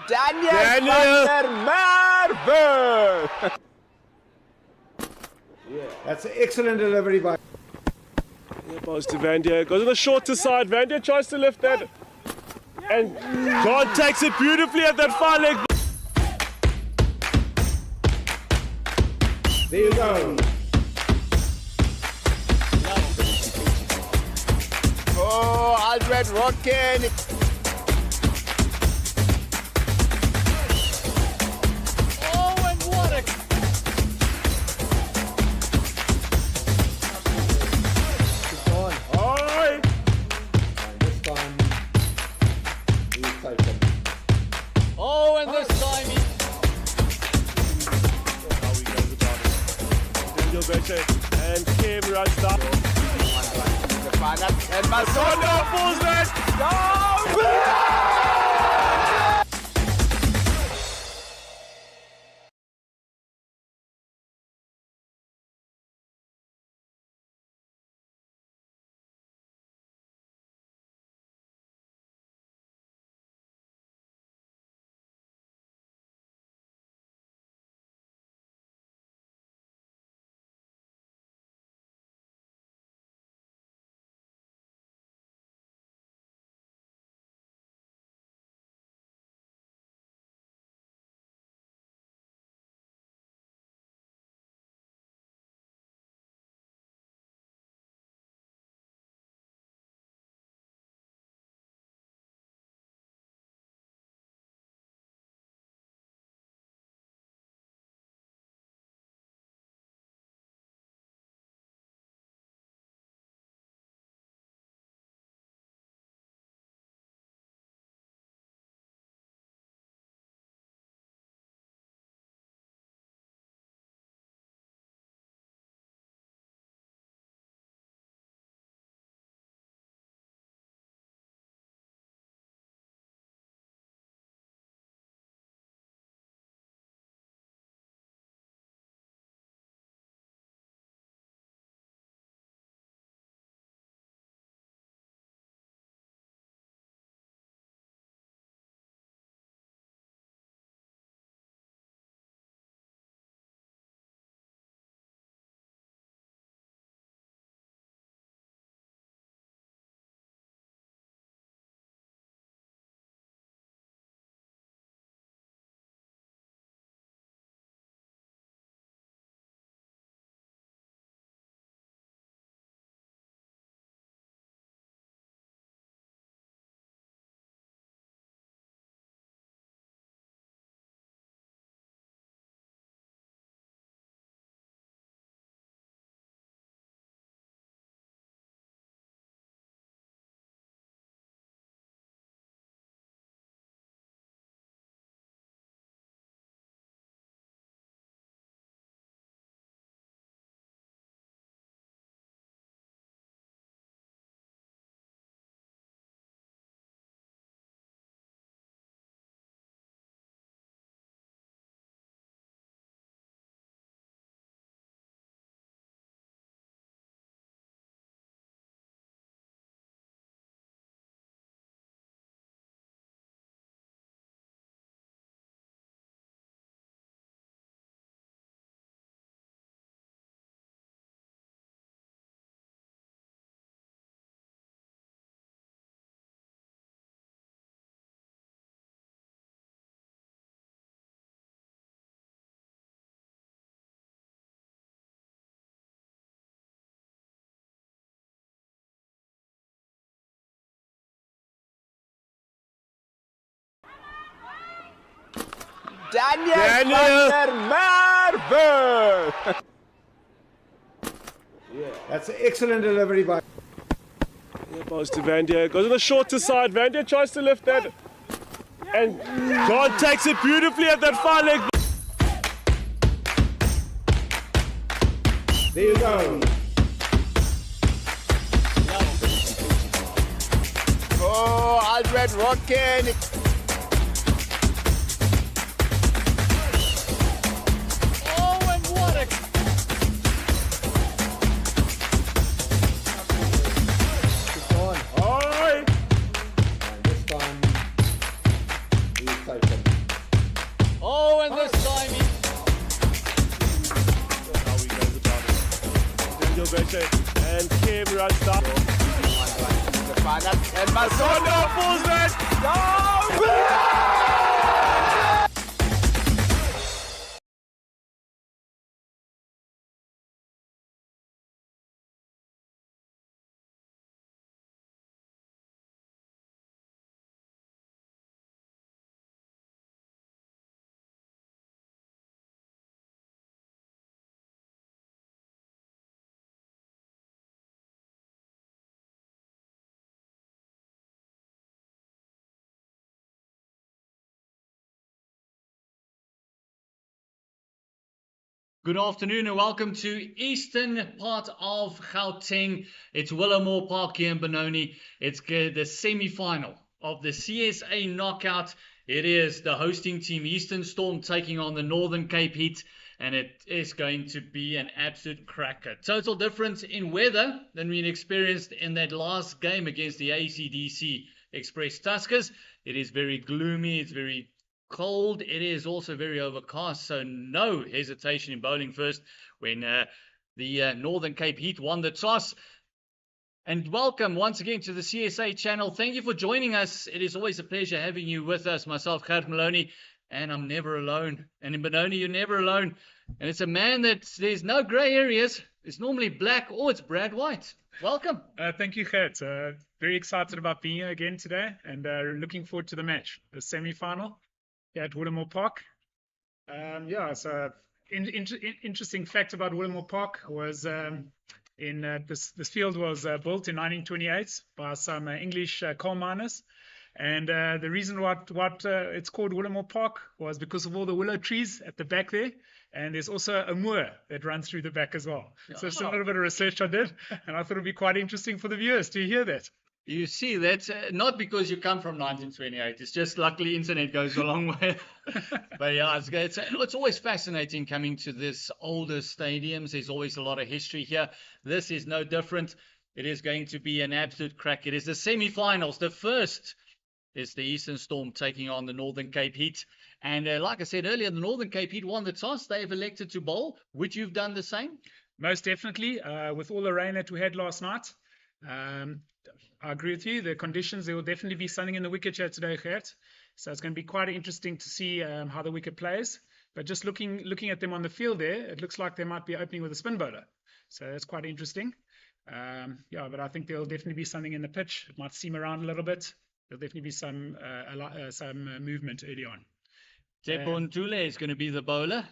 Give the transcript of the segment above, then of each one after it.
Daniel van der Merwe. That's an excellent delivery by. Yeah, pass to Van Der. Goes on the shorter side. Van Der tries to lift that. And John takes it beautifully at that far leg. There you go. Oh, Albert Rotkin. Oh, and what a... Oi! This time, he's taken. Oh, and this time he... How he goes about it. Daniel Beche and Kim runs down. And Masono Falls that! Daniel Daniel. van der Merwe. That's an excellent delivery by. Yeah, pass to Van Der. Goes on the shorter side. Van Der tries to lift that. And John takes it beautifully at that far leg. There you go. Oh, Albert Rotkin. Oh, and what a... Oi! This time, he's taken. better. And Kim runs down. The final. And Masono Falls back. Good afternoon and welcome to eastern part of Gauteng. It's Willowmoore Park here in Benoni. It's the semi-final of the CSA knockout. It is the hosting team Eastern Storm taking on the Northern Cape Heat, and it is going to be an absolute cracker. Total difference in weather than we experienced in that last game against the ACDC Express Tuskers. It is very gloomy, it's very cold. It is also very overcast, so no hesitation in bowling first when the Northern Cape Heat won the toss. And welcome once again to the CSA channel. Thank you for joining us. It is always a pleasure having you with us. Myself, Gert Maloney, and I'm never alone. And in Benoni, you're never alone. And it's a man that there's no grey areas. It's normally black or it's Brad White. Welcome. Thank you, Gert. Very excited about being here again today and looking forward to the match, the semi-final. At Willowmoore Park. So interesting fact about Willowmoore Park was this field was built in 1928 by some English coal miners, and the reason what it's called Willowmoore Park was because of all the willow trees at the back there, and there's also a moor that runs through the back as well. So it's a little bit of research I did, and I thought it'd be quite interesting for the viewers to hear that. You see, that's not because you come from 1928. It's just luckily internet goes a long way. But yeah, it's always fascinating coming to this older stadiums. There's always a lot of history here. This is no different. It is going to be an absolute crack. It is the semi-finals. The first is the Eastern Storm taking on the Northern Cape Heat. And like I said earlier, the Northern Cape Heat won the toss. They have elected to bowl. Would you have done the same? Most definitely. With all the rain that we had last night, I agree with you. The conditions, there will definitely be something in the wicket here today, Gert. So it's going to be quite interesting to see how the wicket plays. But just looking at them on the field there, it looks like they might be opening with a spin bowler. So that's quite interesting. But I think there'll definitely be something in the pitch. It might seam around a little bit. There'll definitely be some movement early on. Tepo Ntule is going to be the bowler.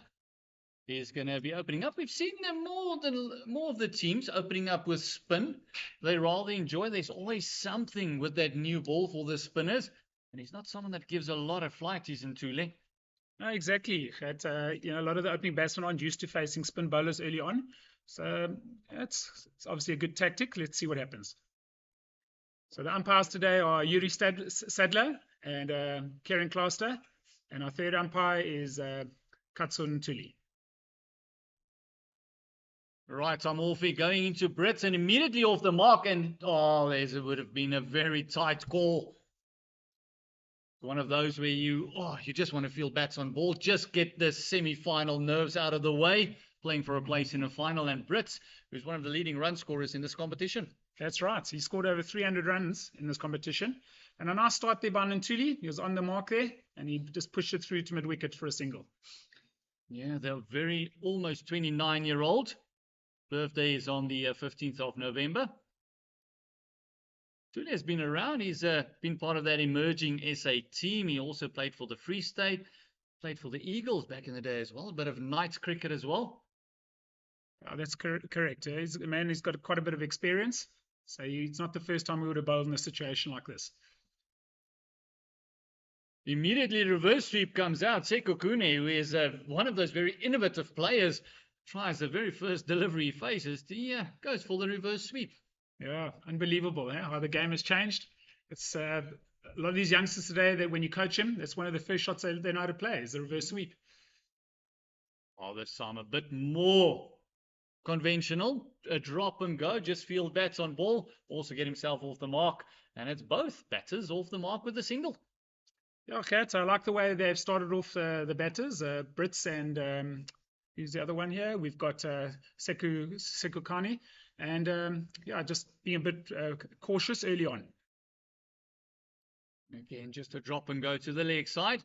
Is going to be opening up. We've seen them more of the teams opening up with spin. They rather enjoy. There's always something with that new ball for the spinners, and he's not someone that gives a lot of flight. He's in Ntule. No, exactly. A lot of the opening batsmen aren't used to facing spin bowlers early on, so it's obviously a good tactic. Let's see what happens. So the umpires today are Yuri Sadler and Karen Klaster, and our third umpire is Katsun Ntuli. Right, I'm off here going into Brits and immediately off the mark, and it would have been a very tight call. One of those where you just want to feel bats on ball, just get the semi-final nerves out of the way, playing for a place in a final. And Brits, who's one of the leading run scorers in this competition. That's right. He scored over 300 runs in this competition. And a nice start there by Ntuli. He was on the mark there, and he just pushed it through to mid-wicket for a single. Yeah, they're almost 29-year-old. Birthday is on the 15th of November. Ntuli has been around. He's been part of that emerging SA team. He also played for the Free State, played for the Eagles back in the day as well. A bit of night cricket as well. Oh, that's correct. He's a man who's got quite a bit of experience. So it's not the first time we would have bowled in a situation like this. Immediately reverse sweep comes out. Seko Kune, who is one of those very innovative players, tries the very first delivery he faces. He goes for the reverse sweep. Yeah, unbelievable how the game has changed. It's a lot of these youngsters today, that when you coach them, that's one of the first shots they know how to play, is the reverse sweep. Oh, this time a bit more conventional. A drop and go, just field bats on ball, also get himself off the mark. And it's both batters off the mark with a single. Yeah, okay, so I like the way they've started off the batters, Brits and who's the other one here? We've got Sekukani and yeah, just being a bit cautious early on. Again, just a drop and go to the leg side.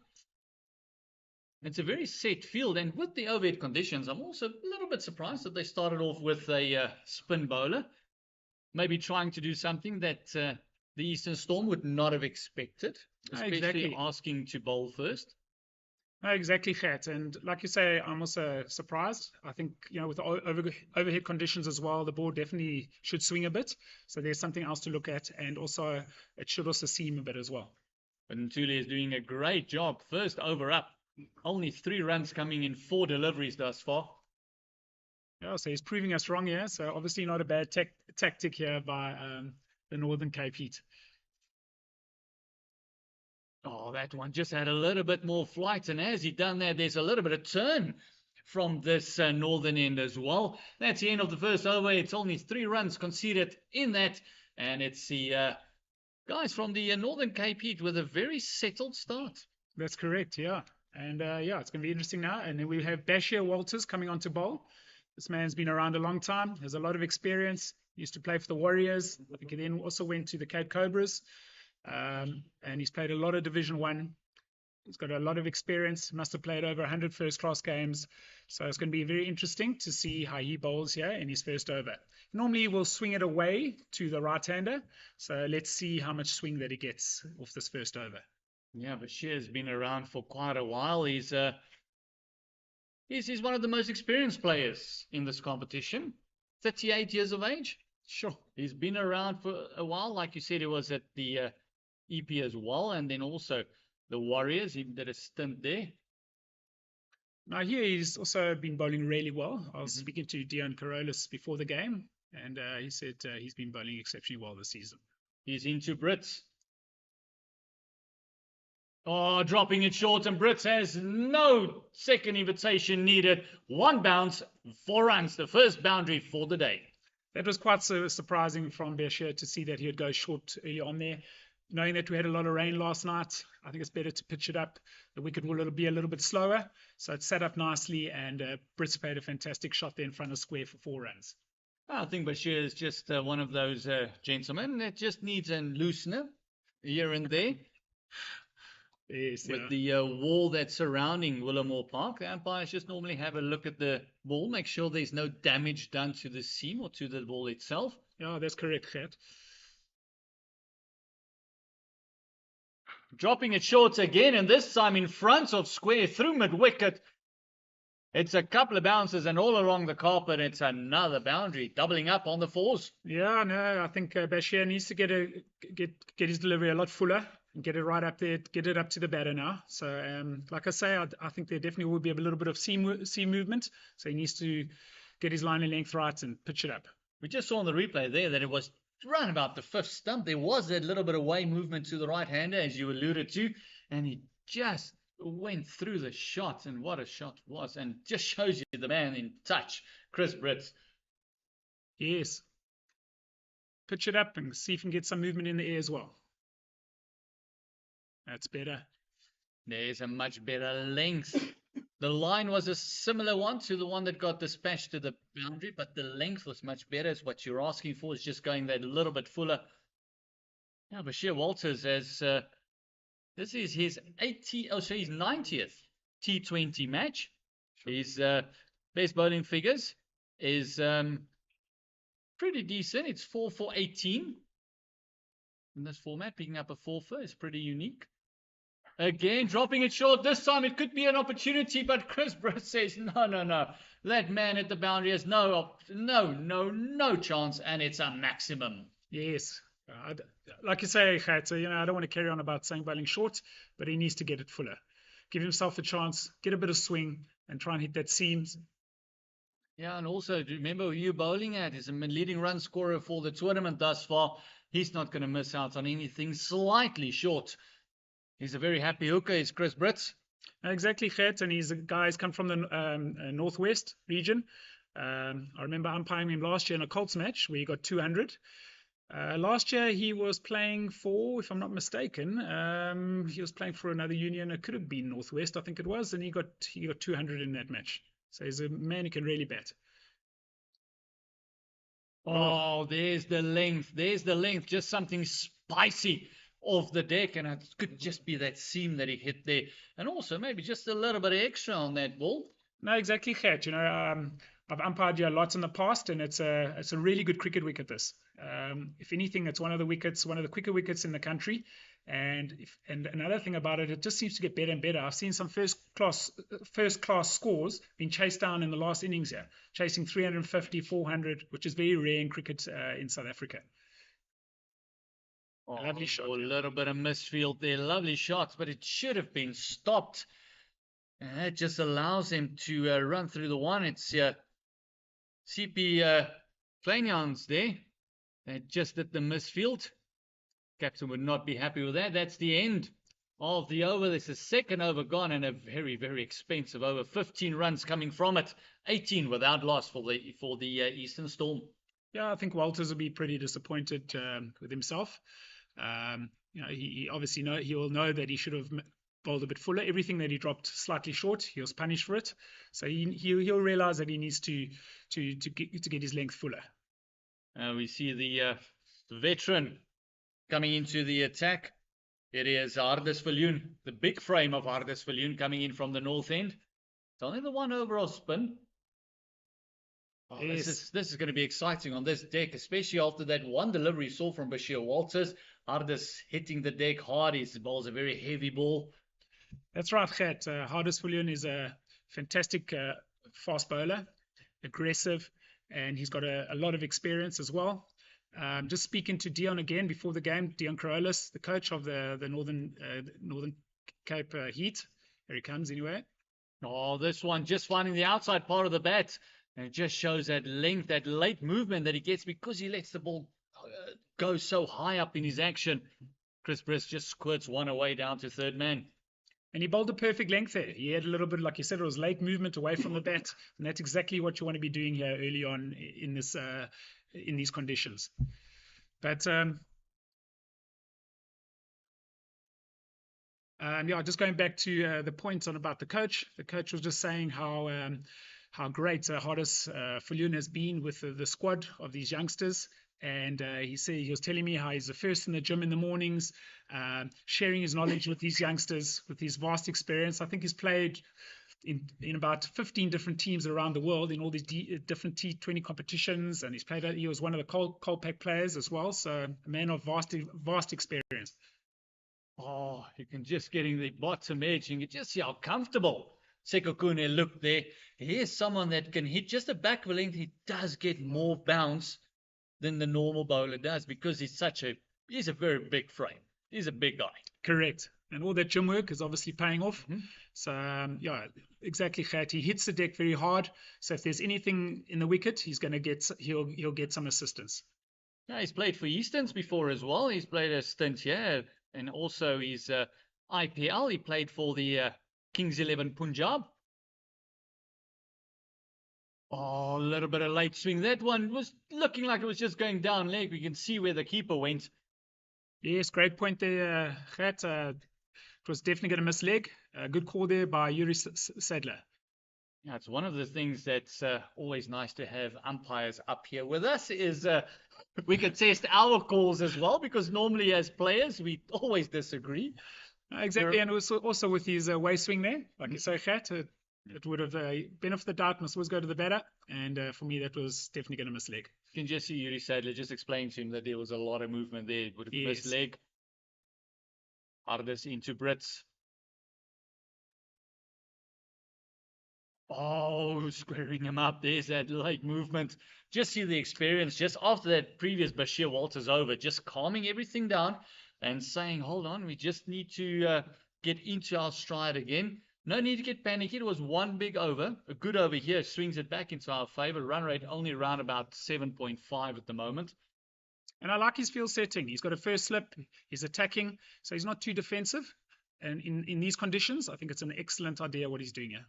It's a very set field, and with the overhead conditions, I'm also a little bit surprised that they started off with a spin bowler, maybe trying to do something that the Eastern Storm would not have expected, especially Exactly. asking to bowl first. No, exactly, Gert. And like you say, I'm also surprised. I think, with the overhead conditions as well, the ball definitely should swing a bit. So there's something else to look at. And also, it should also seam a bit as well. But Ntuli is doing a great job. First over up. Only 3 runs coming in 4 deliveries thus far. Yeah, so he's proving us wrong here. So obviously not a bad tactic here by the Northern Cape Heat. Oh, that one just had a little bit more flight, and as he done that, there's a little bit of turn from this northern end as well. That's the end of the first over. It's only 3 runs conceded in that, and it's the guys from the Northern Cape Heat with a very settled start. That's correct, yeah. And yeah, it's going to be interesting now. And then we have Bashir Walters coming on to bowl. This man's been around a long time, has a lot of experience. He used to play for the Warriors. I think he then also went to the Cape Cobras. And he's played a lot of Division 1. He's got a lot of experience, must have played over 100 first-class games. So it's going to be very interesting to see how he bowls here in his first over. Normally, he will swing it away to the right-hander. So let's see how much swing that he gets off this first over. Yeah, Bashir's been around for quite a while. He's one of the most experienced players in this competition. 38 years of age. Sure. He's been around for a while. Like you said, he was at the EP as well, and then also the Warriors. He did a stint there. Now here he's also been bowling really well. I was speaking to Dion Carolus before the game, and he said he's been bowling exceptionally well this season. He's into Brits. Oh, dropping it short, and Brits has no second invitation needed. 1 bounce, 4 runs, the first boundary for the day. That was quite surprising from Bashir to see that he would go short early on there. Knowing that we had a lot of rain last night, I think it's better to pitch it up. The wicket will be a little bit slower. So it sat up nicely, and Brits played a fantastic shot there in front of square for 4 runs. I think Bashir is just one of those gentlemen that just needs a loosener here and there. Yes, With the wall that's surrounding Willowmoore Park, the umpires just normally have a look at the ball, make sure there's no damage done to the seam or to the ball itself. Yeah, that's correct, Gert. Dropping it short again, and this time in front of square through mid-wicket. It's a couple of bounces, and all along the carpet, it's another boundary, doubling up on the 4s. Yeah, no, I think Bashir needs to get his delivery a lot fuller and get it right up there, get it up to the batter now. So, like I say, I think there definitely will be a little bit of seam movement. So he needs to get his line and length right and pitch it up. We just saw on the replay there that it was round about the 5th stump. There was that little bit of way movement to the right-hander, as you alluded to, and he just went through the shot, and what a shot was, and just shows you the man in touch, Chris Brits. Yes. Pitch it up and see if you can get some movement in the air as well. That's better. There's a much better length. The line was a similar one to the one that got dispatched to the boundary, but the length was much better. It's what you're asking for, is just going that little bit fuller. Now, Bashir Walters has this is his 90th T20 match. His best bowling figures is pretty decent. It's 4 for 18 in this format. Picking up a 4-for is pretty unique. Again, dropping it short. This time it could be an opportunity, but Chris Brits says, no. That man at the boundary has no chance, and it's a maximum. Yes. Like you say, Gert, I don't want to carry on about saying bowling short, but he needs to get it fuller. Give himself a chance, get a bit of swing, and try and hit that seams. Yeah, and also, do you remember who you're bowling at? He's a leading run scorer for the tournament thus far. He's not going to miss out on anything slightly short. He's a very happy hooker, is Chris Brits. Exactly, Gert, and he's a guy who's come from the northwest region. I remember umpiring him last year in a Colts match where he got 200. Last year he was playing for, if I'm not mistaken, he was playing for another union. It could have been Northwest, I think it was, and he got 200 in that match. So he's a man who can really bat. Oh, there's the length. There's the length. Just something spicy off the deck. And it could just be that seam that he hit there. And also maybe just a little bit of extra on that ball. No, exactly, Gert. I've umpired here lots in the past, and it's a really good cricket wicket. This, if anything, it's one of the quicker wickets in the country. And another thing about it, it just seems to get better and better. I've seen some first class scores being chased down in the last innings here, chasing 350, 400, which is very rare in cricket in South Africa. Lovely shot. A little bit of misfield there. Lovely shots, but it should have been stopped. And that just allows him to run through the one. It's CP Kleinjans there. They just at the misfield. Captain would not be happy with that. That's the end of the over. There's a second over gone and a very, very expensive over. 15 runs coming from it. 18 without loss for the Eastern Storm. Yeah, I think Walters will be pretty disappointed with himself. He obviously he will know that he should have bowled a bit fuller. Everything that he dropped slightly short, he was punished for it. So he'll realize that he needs to get his length fuller. We see the veteran coming into the attack. It is Hardus Viljoen, the big frame of Hardus Viljoen coming in from the north end. It's only the one overall spin. Oh, yes. This is going to be exciting on this deck, especially after that one delivery you saw from Bashir Walters. Hardus hitting the deck hard. His ball's a very heavy ball. That's right, Gert. Hardus Viljoen is a fantastic fast bowler, aggressive, and he's got a lot of experience as well. Just speaking to Dion again before the game, Dion Corollis, the coach of the Northern Cape Heat. Here he comes anyway. Oh, this one just finding the outside part of the bat. And it just shows that length, that late movement that he gets because he lets the ball go so high up in his action. Chris Briss just squirts one away down to third man. And he bowled a perfect length there. He had a little bit, like you said, it was late movement away from the bat. And that's exactly what you want to be doing here early on in these conditions. But just going back to the point about the coach. The coach was just saying how great Hardus Viljoen has been with the squad of these youngsters. And he was telling me how he's the first in the gym in the mornings, sharing his knowledge with these youngsters, with his vast experience. I think he's played in about 15 different teams around the world in all these different T20 competitions, and he was one of the Colpack players as well, so a man of vast experience. Oh, you can just get in the bottom edge and you just see how comfortable Sekokune looked there. He is someone that can hit just a back of a length. He does get more bounce than the normal bowler does because he's a very big frame. He's a big guy. Correct. And all that gym work is obviously paying off. Mm-hmm. So, exactly, Gert. He hits the deck very hard. So if there's anything in the wicket, he'll get some assistance. Yeah, he's played for Easterns before as well. He's played a stint here. And also his IPL, he played for the Kings 11 Punjab. Oh, a little bit of late swing. That one was looking like it was just going down leg. We can see where the keeper went. Yes, great point there, Gert. It was definitely going to miss leg. Good call there by Yuri Sadler. Yeah, it's one of the things that's always nice to have umpires up here with us is we could test our calls as well because normally as players we always disagree. Exactly, and also with his way swing there, like you say, Gert, it would have benefit the doubt, must always go to the batter, and for me that was definitely going to miss leg. You can just see Yuri Sadler just explain to him that there was a lot of movement there. It would have missed leg. Hardus into Brits. Oh, squaring him up. There's that late movement. Just see the experience just after that previous Bashir Walters over, just calming everything down and saying, hold on, we just need to get into our stride again. No need to get panicky. It was one big over. A good over here swings it back into our favor. Run rate only around about 7.5 at the moment. And I like his field setting. He's got a first slip. He's attacking. So he's not too defensive. And in these conditions, I think it's an excellent idea what he's doing here.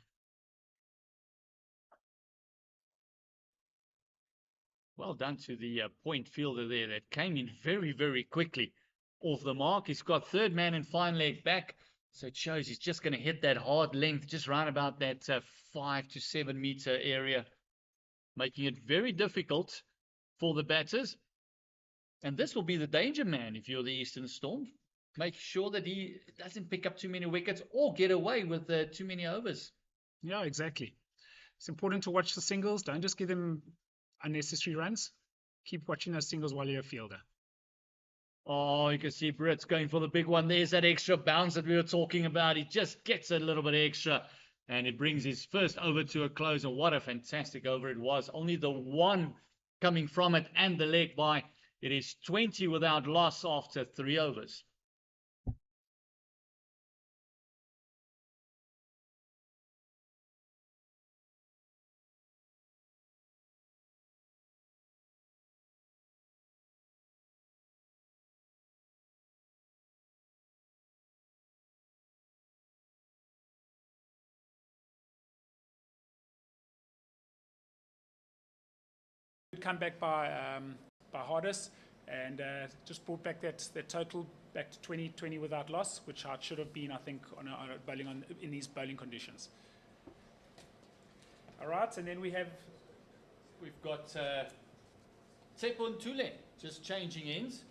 Well done to the point fielder there that came in very, very quickly off the mark. He's got third man and fine leg back. So it shows he's just going to hit that hard length just round about that 5 to 7 meter area, making it very difficult for the batters. And this will be the danger man if you're the Eastern Storm. Make sure that he doesn't pick up too many wickets or get away with too many overs. Yeah, exactly. It's important to watch the singles. Don't just give them unnecessary runs. Keep watching those singles while you're a fielder. Oh, you can see Britt's going for the big one. There's that extra bounce that we were talking about. He just gets a little bit extra, and it brings his first over to a close. And what a fantastic over it was. Only the one coming from it and the leg by. It is 20 without loss after 3 overs. Good comeback by Hardis, and just brought back that total back to 20 without loss, which it should have been, I think, on a bowling in these bowling conditions. All right, and then we've got Tepon Tule just changing ends.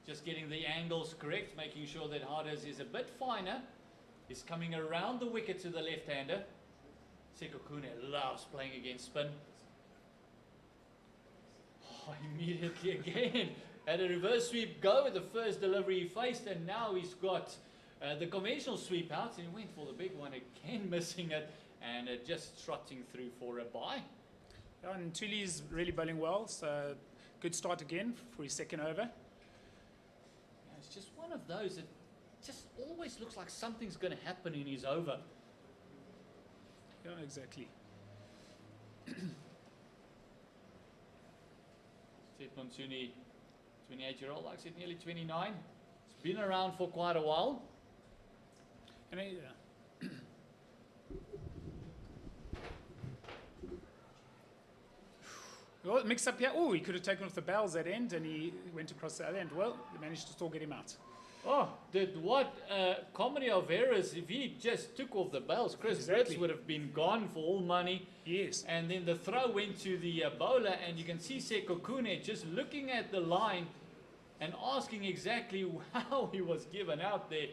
Just getting the angles correct, making sure that Hardis is a bit finer. He's coming around the wicket to the left-hander. Sekokune loves playing against spin. Oh, immediately again had a reverse sweep go with the first delivery he faced, and now he's got the conventional sweep out, and he went for the big one again, missing it, and just trotting through for a bye. Yeah, and Tule's really bowling well, so good start again for his second over. Yeah, it's just one of those that just always looks like something's going to happen in his over. Yeah, exactly. Tepon Tule, 28-year-old, like I said, nearly 29. He's been around for quite a while. And well, mix up here. Oh, he could have taken off the bells at end, and he went across the other end. Well, they managed to still get him out. Oh, what comedy of errors. If he just took off the bells, Chris Exactly. Brits would have been gone for all money. Yes. And then the throw went to the bowler, and you can see Sekokune just looking at the line and asking exactly how he was given out there.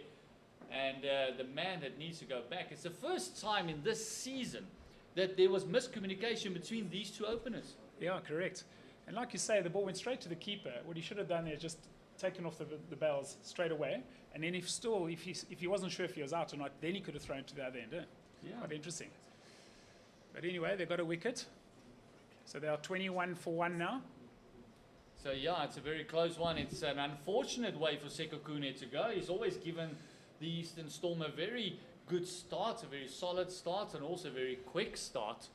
And the man that needs to go back. It's the first time in this season that there was miscommunication between these two openers. Yeah, correct. And like you say, the ball went straight to the keeper. What he should have done there is just taken off the bells straight away. And then if he wasn't sure if he was out or not, then he could have thrown to the other end. Yeah. Quite interesting. But anyway, they got a wicket. So they are 21 for 1 now. So yeah, it's a very close one. It's an unfortunate way for Sekokune to go. He's always given the Eastern Storm a very good start, a very solid start, and also a very quick start.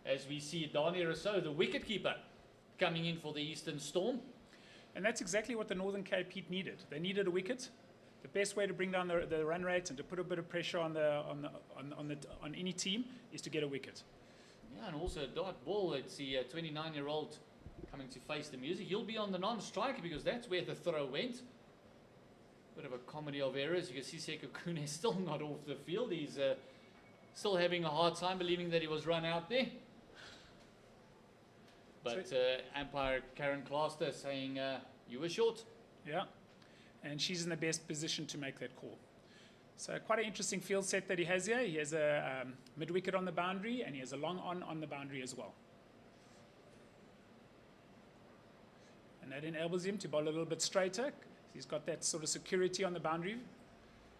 As we see Dani Rousseau, the wicketkeeper, coming in for the Eastern Storm. And that's exactly what the Northern Cape Heat needed. They needed a wicket. The best way to bring down the run rate and to put a bit of pressure on any team is to get a wicket. Yeah, and also a dot ball. It's the 29-year-old coming to face the music. He'll be on the non-striker because that's where the throw went. Bit of a comedy of errors. You can see Sekokune is still not off the field. He's still having a hard time believing that he was run out there. But umpire Karen Claster saying you were short. Yeah, and she's in the best position to make that call. So quite an interesting field set that he has here. He has a mid-wicket on the boundary, and he has a long on the boundary as well. And that enables him to bowl a little bit straighter. He's got that sort of security on the boundary.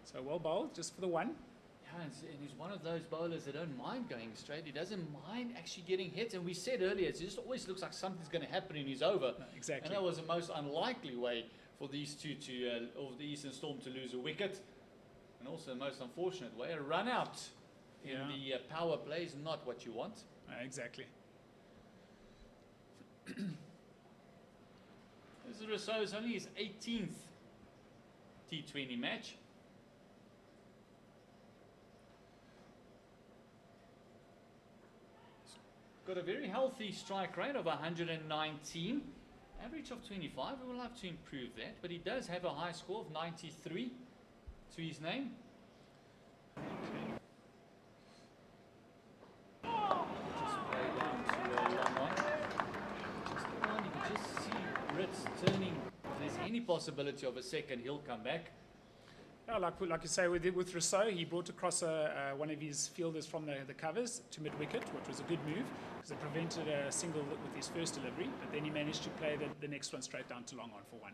So well bowled, just for the one. Yeah, and he's one of those bowlers that don't mind going straight. He doesn't mind actually getting hit. And we said earlier, it just always looks like something's going to happen in his over. No, exactly. And that was the most unlikely way for these two of the Eastern Storm to lose a wicket. And also the most unfortunate way, a run out in the power play is not what you want. Exactly. Rousseau is only his 18th T20 match. Got a very healthy strike rate of 119, average of 25. We will have to improve that, but he does have a high score of 93 to his name. Brits turning, if there's any possibility of a second, he'll come back. Yeah, like you say, with Rousseau, he brought across one of his fielders from the covers to mid-wicket, which was a good move because it prevented a single with his first delivery, but then he managed to play the next one straight down to long on for one.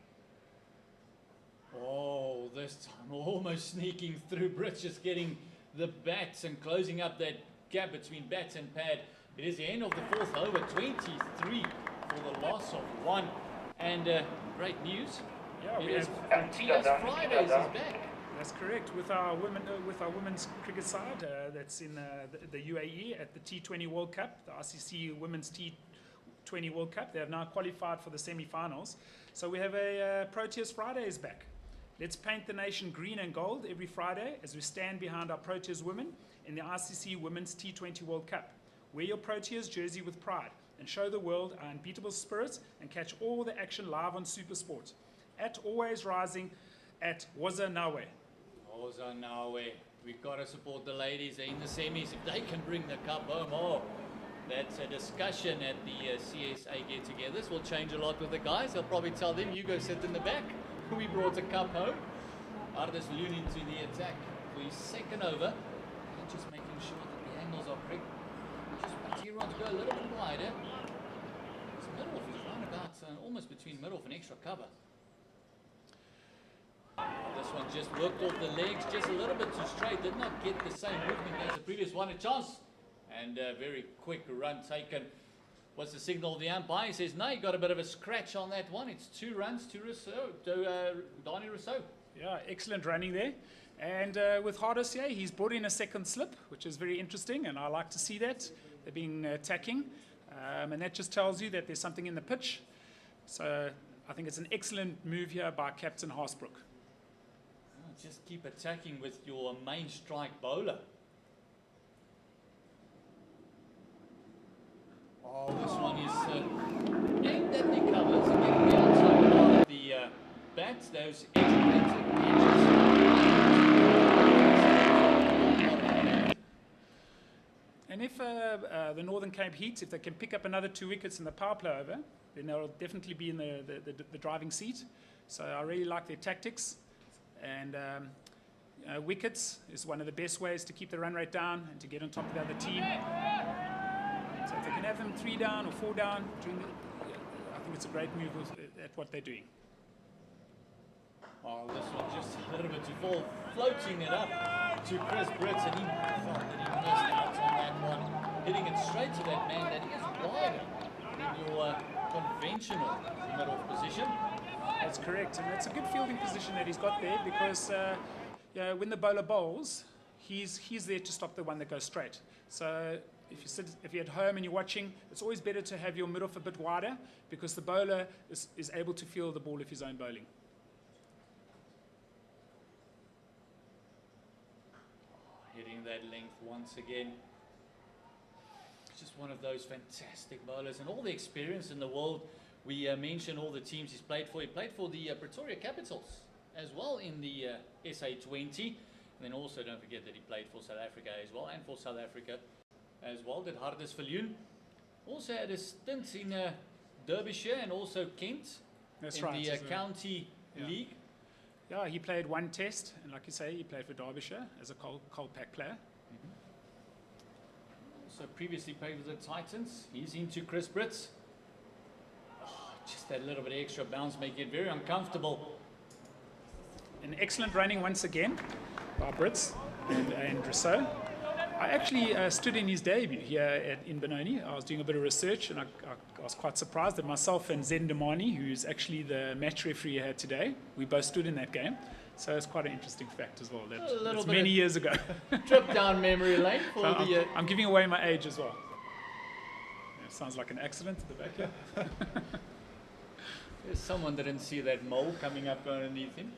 Oh, this time almost sneaking through. Brits just getting the bats and closing up that gap between bats and pad. It is the end of the fourth over, 23 for the loss of one. And great news. Yeah, it we is have TS Fridays is back. That's correct. With our women's cricket side, that's in the UAE at the T20 World Cup, the RCC Women's T20 World Cup. They have now qualified for the semi-finals. So we have a Proteas Fridays back. Let's paint the nation green and gold every Friday as we stand behind our Proteas women in the RCC Women's T20 World Cup. Wear your Proteas jersey with pride and show the world our unbeatable spirit and catch all the action live on Supersport. At Always Rising at Waza Nawe. Waza Nawe. We've got to support the ladies in the semis. If they can bring the cup home, oh, that's a discussion at the CSA get-togethers. Will change a lot with the guys. They'll probably tell them, you go sit in the back. We brought a cup home. Ardis Viljoen into the attack for his second over. And just making sure that the angles are correct. Just wants Iran to go a little bit wider. It's middle, he's round about almost between middle and extra cover. This one just worked off the legs, just a little bit too straight. Did not get the same movement as the previous one. A chance. And a very quick run taken. What's the signal of the umpire? He says, no, you got a bit of a scratch on that one. It's 2 runs to Rousseau, Donnie Rousseau. Yeah, excellent running there. And with Hardus here, he's brought in a second slip, which is very interesting, and I like to see that. They've been attacking, and that just tells you that there's something in the pitch. So I think it's an excellent move here by Captain Haasbroek. Just keep attacking with your main strike bowler. Oh, this one is aimed at the covers and getting the outside part of the bats, those educated edges. And if the Northern Cape Heat, if they can pick up another 2 wickets in the power play over, then they'll definitely be in the driving seat. So I really like their tactics. And wickets is one of the best ways to keep the run rate down and to get on top of the other team. So if they can have them 3 down or 4 down, I think it's a great move at what they're doing. Oh, this one just a little bit too full, floating it up to Chris Brits, and he thought that he missed out on that one, hitting it straight to that man that is wider in your conventional middle position. That's correct, and it's a good fielding position that he's got there because when the bowler bowls, he's there to stop the one that goes straight. So if you're at home and you're watching, it's always better to have your mid-off a bit wider because the bowler is able to field the ball if he's own bowling. Hitting that length once again. Just one of those fantastic bowlers and all the experience in the world. We mentioned all the teams he's played for. He played for the Pretoria Capitals as well in the SA20. And then also don't forget that he played for South Africa as well and for South Africa as well. Did Ardis Viljoen. Also had a stint in Derbyshire and also Kent. That's in right, the county league. Yeah, he played 1 test, and like you say, he played for Derbyshire as a cold pack player. Also previously played with the Titans. He's into Chris Brits. Just that little bit of extra bounce making it very uncomfortable. An excellent running once again by Brits and Rousseau. I actually stood in his debut here in Benoni. I was doing a bit of research and I was quite surprised that myself and Zen Damani, who's actually the match referee here today, we both stood in that game. So it's quite an interesting fact as well. That's many years ago. Trip down memory lane for so the... I'm giving away my age as well. Yeah, sounds like an accident at the back here. Someone didn't see that mole coming up underneath him.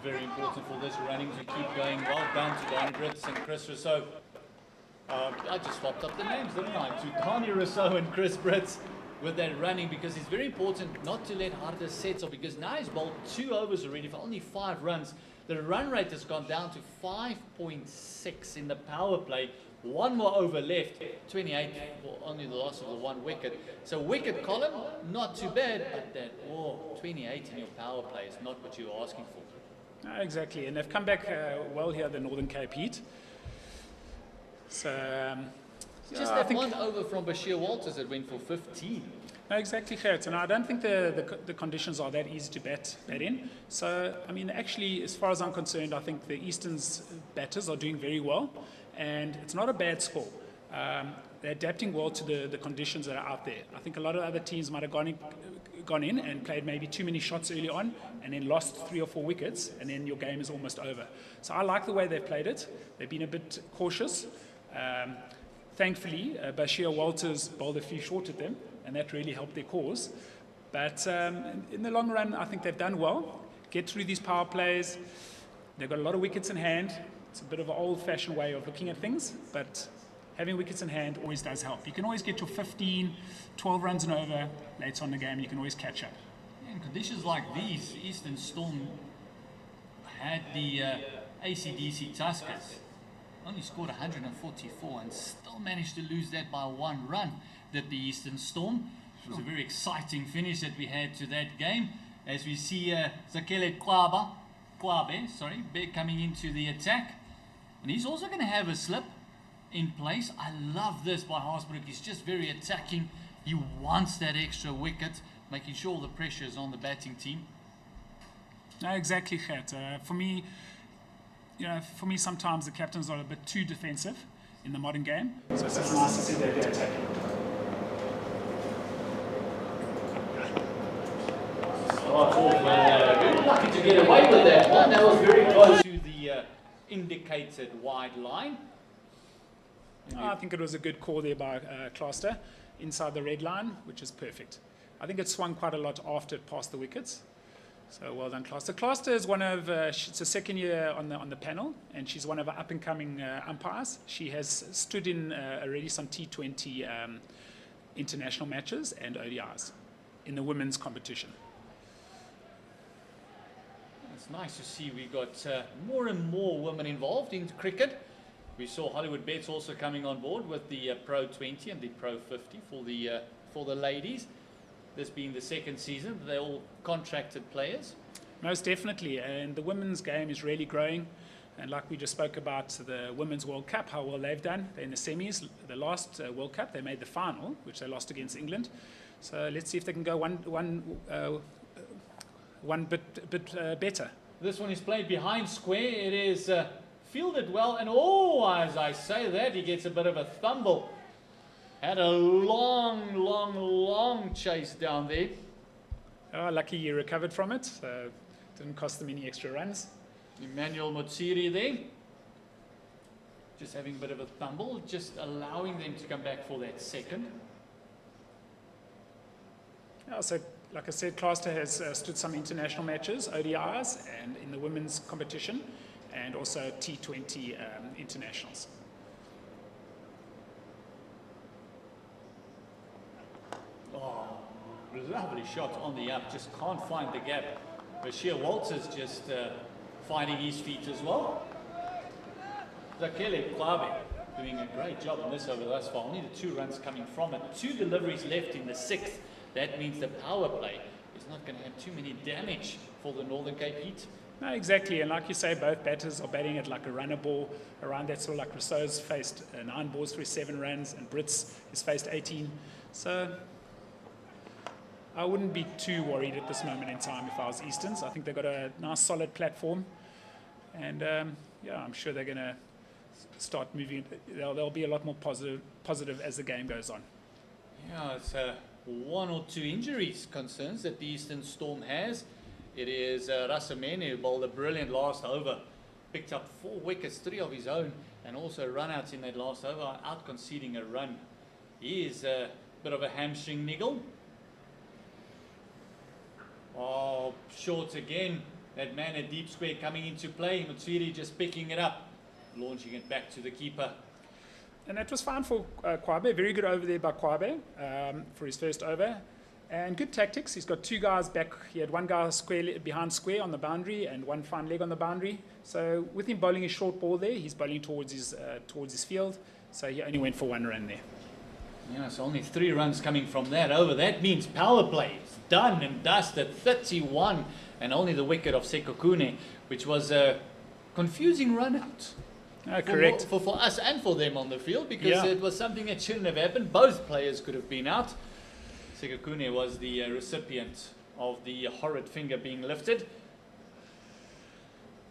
Very important for this running to keep going. Well done to Donnie Brits and Chris Rousseau. I just swapped up the names, didn't I? To Donnie Rousseau and Chris Brits with that running because it's very important not to let Ardis settle because now he's bowled 2 overs already for only 5 runs. The run rate has gone down to 5.6 in the power play One more over left, 28 for only the loss of the one wicket. So wicket column, not too bad, but that 28 in your power play is not what you're asking for. No, exactly, and they've come back well here, the Northern Cape Heat. So, Just I that think one over from Bashir Walters that went for 15. no, exactly, Gerrit. And I don't think the conditions are that easy to bat in. So, I mean, actually, as far as I'm concerned, I think the Eastern's batters are doing very well, and it's not a bad score. They're adapting well to the conditions that are out there. I think a lot of other teams might have gone in and played maybe too many shots early on and then lost 3 or 4 wickets, and then your game is almost over. So I like the way they've played it. They've been a bit cautious. Thankfully, Bashir Walters bowled a few short at them, and that really helped their cause. But in the long run, I think they've done well. Get through these power plays. They've got a lot of wickets in hand. It's a bit of an old-fashioned way of looking at things, but having wickets in hand always does help. You can always get your 15, 12 runs and over later on in the game. You can always catch up. In conditions like these, Eastern Storm had the ACDC Tuskers. Only scored 144 and still managed to lose that by 1 run, did the Eastern Storm. It was a very exciting finish that we had to that game. As we see Zakele Kwabe coming into the attack. And he's also going to have a slip in place. I love this by Haasbroek. He's just very attacking. He wants that extra wicket, making sure the pressure is on the batting team. No, exactly, Gerrit. For me, sometimes the captains are a bit too defensive in the modern game. So it's nice to see that they're attacking. Very lucky to get away with that one. That was very close to the indicated wide line. I think it was a good call there by Cluster inside the red line, which is perfect. I think it swung quite a lot after it passed the wickets. So well done, Cluster. Cluster is one of, it's a second year on the panel, and she's one of our up-and-coming umpires. She has stood in already some T20 international matches and ODIs in the women's competition. It's nice to see we got more and more women involved in cricket. We saw Hollywood Bets also coming on board with the Pro 20 and the Pro 50 for the ladies. This being the second season, they're all contracted players. Most definitely, and the women's game is really growing. And like we just spoke about the Women's World Cup, how well they've done. They're in the semis. The last World Cup, they made the final, which they lost against England. So let's see if they can go one bit better. This one is played behind square. It is fielded well, and as I say that, he gets a bit of a thumble. Had a long chase down there. Lucky he recovered from it, so didn't cost them any extra runs. Emmanuel Motsiri there. Just having a bit of a thumble, just allowing them to come back for that second. So, like I said, Cluster has stood some international matches, ODIs, and in the women's competition, and also T20 internationals. Lovely shot on the up, just can't find the gap. Bashir Walters just finding his feet as well. Zakele Kwabe doing a great job on this over thus far. Only the 2 runs coming from it. 2 deliveries left in the 6th. That means the power play is not going to have too many damage for the Northern Cape Heat. No, exactly, and like you say, both batters are batting at like a runner ball around that, sort of like Rousseau's faced 9 balls for 7 runs, and Brits has faced 18. So I wouldn't be too worried at this moment in time if I was Easterns. I think they've got a nice solid platform, and I'm sure they're going to start moving. They'll be a lot more positive as the game goes on. Yeah, it's 1 or 2 injuries concerns that the Eastern Storm has. It is Rasamene who bowled a brilliant last over. Picked up 4 wickets, 3 of his own, and also run-outs in that last over, out conceding a run. He is a bit of a hamstring niggle. Short again. That man at deep square coming into play. Motsiri just picking it up, launching it back to the keeper. And that was fine for Kwabe. Very good over there by Kwabe for his first over. And good tactics. He's got 2 guys back. He had 1 guy behind square on the boundary and 1 fine leg on the boundary. So with him bowling his short ball there, he's bowling towards his field. So he only went for 1 run there. Yeah, so only 3 runs coming from that over. That means power play is done and dusted. 31, and only the wicket of Sekokune, which was a confusing run out. Correct. For us and for them on the field, because Yeah. it was something that shouldn't have happened. Both players could have been out. Sekokune was the recipient of the horrid finger being lifted.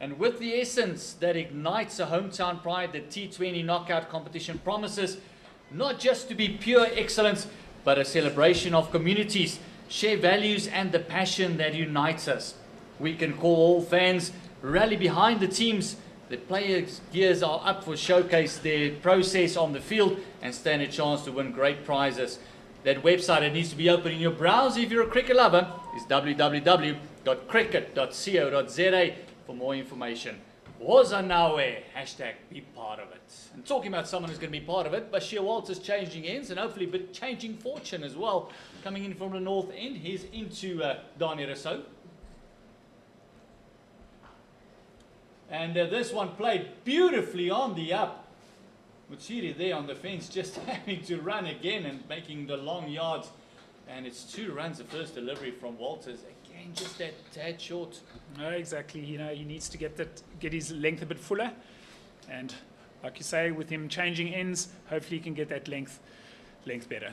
And with the essence that ignites a hometown pride, the T20 knockout competition promises not just to be pure excellence, but a celebration of communities, share values and the passion that unites us. We can call all fans, rally behind the teams. The players' gears are up for showcase their process on the field and stand a chance to win great prizes. That website that needs to be open in your browser if you're a cricket lover is www.cricket.co.za for more information. Woza Nawe, hashtag be part of it. And talking about someone who's going to be part of it, Bashir Walters changing ends and hopefully but changing fortune as well. Coming in from the north end, he's into Dani Rousseau. And this one played beautifully on the up. Mutsiri there on the fence just having to run again and making the long yards. And it's 2 runs the first delivery from Walters. Again, just that tad short. No, exactly. You know, he needs to get his length a bit fuller. And like you say, with him changing ends, hopefully he can get that length better.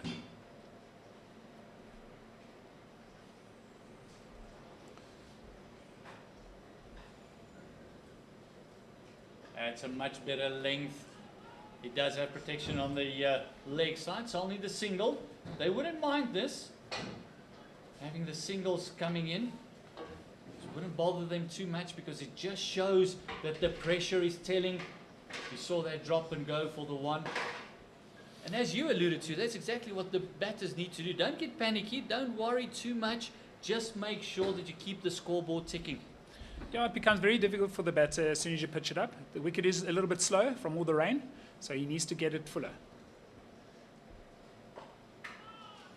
That's a much better length. He does have protection on the leg side, so only the single. They wouldn't mind this. Having the singles coming in. It wouldn't bother them too much because it just shows that the pressure is telling. You saw that drop and go for the 1. And as you alluded to, that's exactly what the batters need to do. Don't get panicky. Don't worry too much. Just make sure that you keep the scoreboard ticking. Yeah, it becomes very difficult for the batter as soon as you pitch it up. The wicket is a little bit slow from all the rain, so he needs to get it fuller.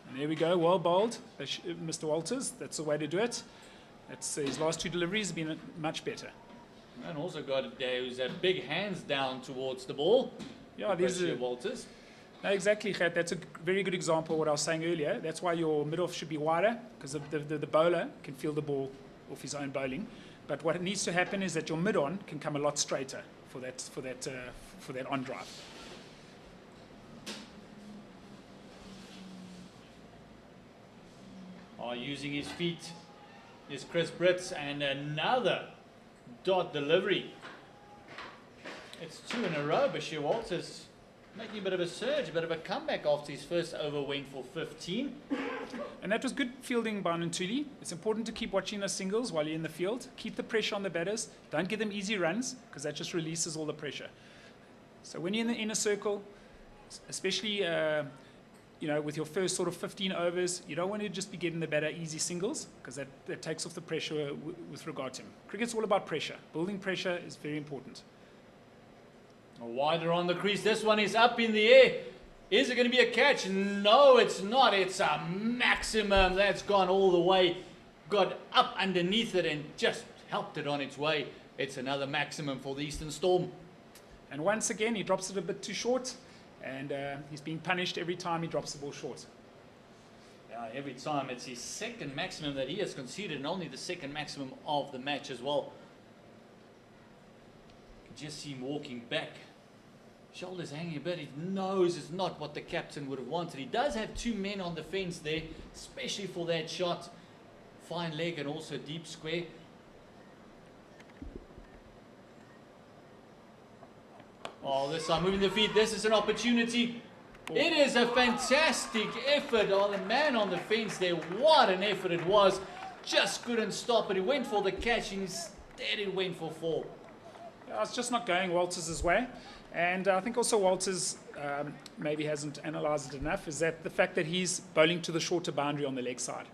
And there we go, well bowled, Mr. Walters. That's the way to do it. That's, his last 2 deliveries have been much better. And also got it there who's had big hands down towards the ball. Yeah, these are Walters. No, exactly, Gert. That's a very good example of what I was saying earlier. That's why your mid-off should be wider, because the bowler can feel the ball off his own bowling. But what needs to happen is that your mid-on can come a lot straighter for that on drive. Using his feet is Chris Britz, and another dot delivery. It's 2 in a row. Bashir Walters making a bit of a surge, a bit of a comeback after his first over went for 15. And that was good fielding by Ntuli. It's important to keep watching the singles while you're in the field. Keep the pressure on the batters. Don't give them easy runs, because that just releases all the pressure. So when you're in the inner circle, especially with your first sort of 15 overs, you don't want to just be getting the batter easy singles, because that takes off the pressure with regard to him. Cricket's all about pressure. Building pressure is very important. Wider on the crease. This one is up in the air. Is it going to be a catch? No, it's not. It's a maximum. That's gone all the way. Got up underneath it and just helped it on its way. It's another maximum for the Eastern Storm. And once again, he drops it a bit too short. And he's being punished every time he drops the ball short. Yeah, every time. It's his second maximum that he has conceded, and only the second maximum of the match as well. You can just see him walking back. Shoulders hanging a bit. He knows it's not what the captain would have wanted. He does have 2 men on the fence there, especially for that shot. Fine leg and also deep square. Oh, this time moving the feet. This is an opportunity. It is a fantastic effort on the man on the fence there. What an effort it was. Just couldn't stop it. He went for the catch. Instead, it went for 4. It's just not going Walters' way. And I think also Walters maybe hasn't analysed it enough, is that the fact that he's bowling to the shorter boundary on the leg side.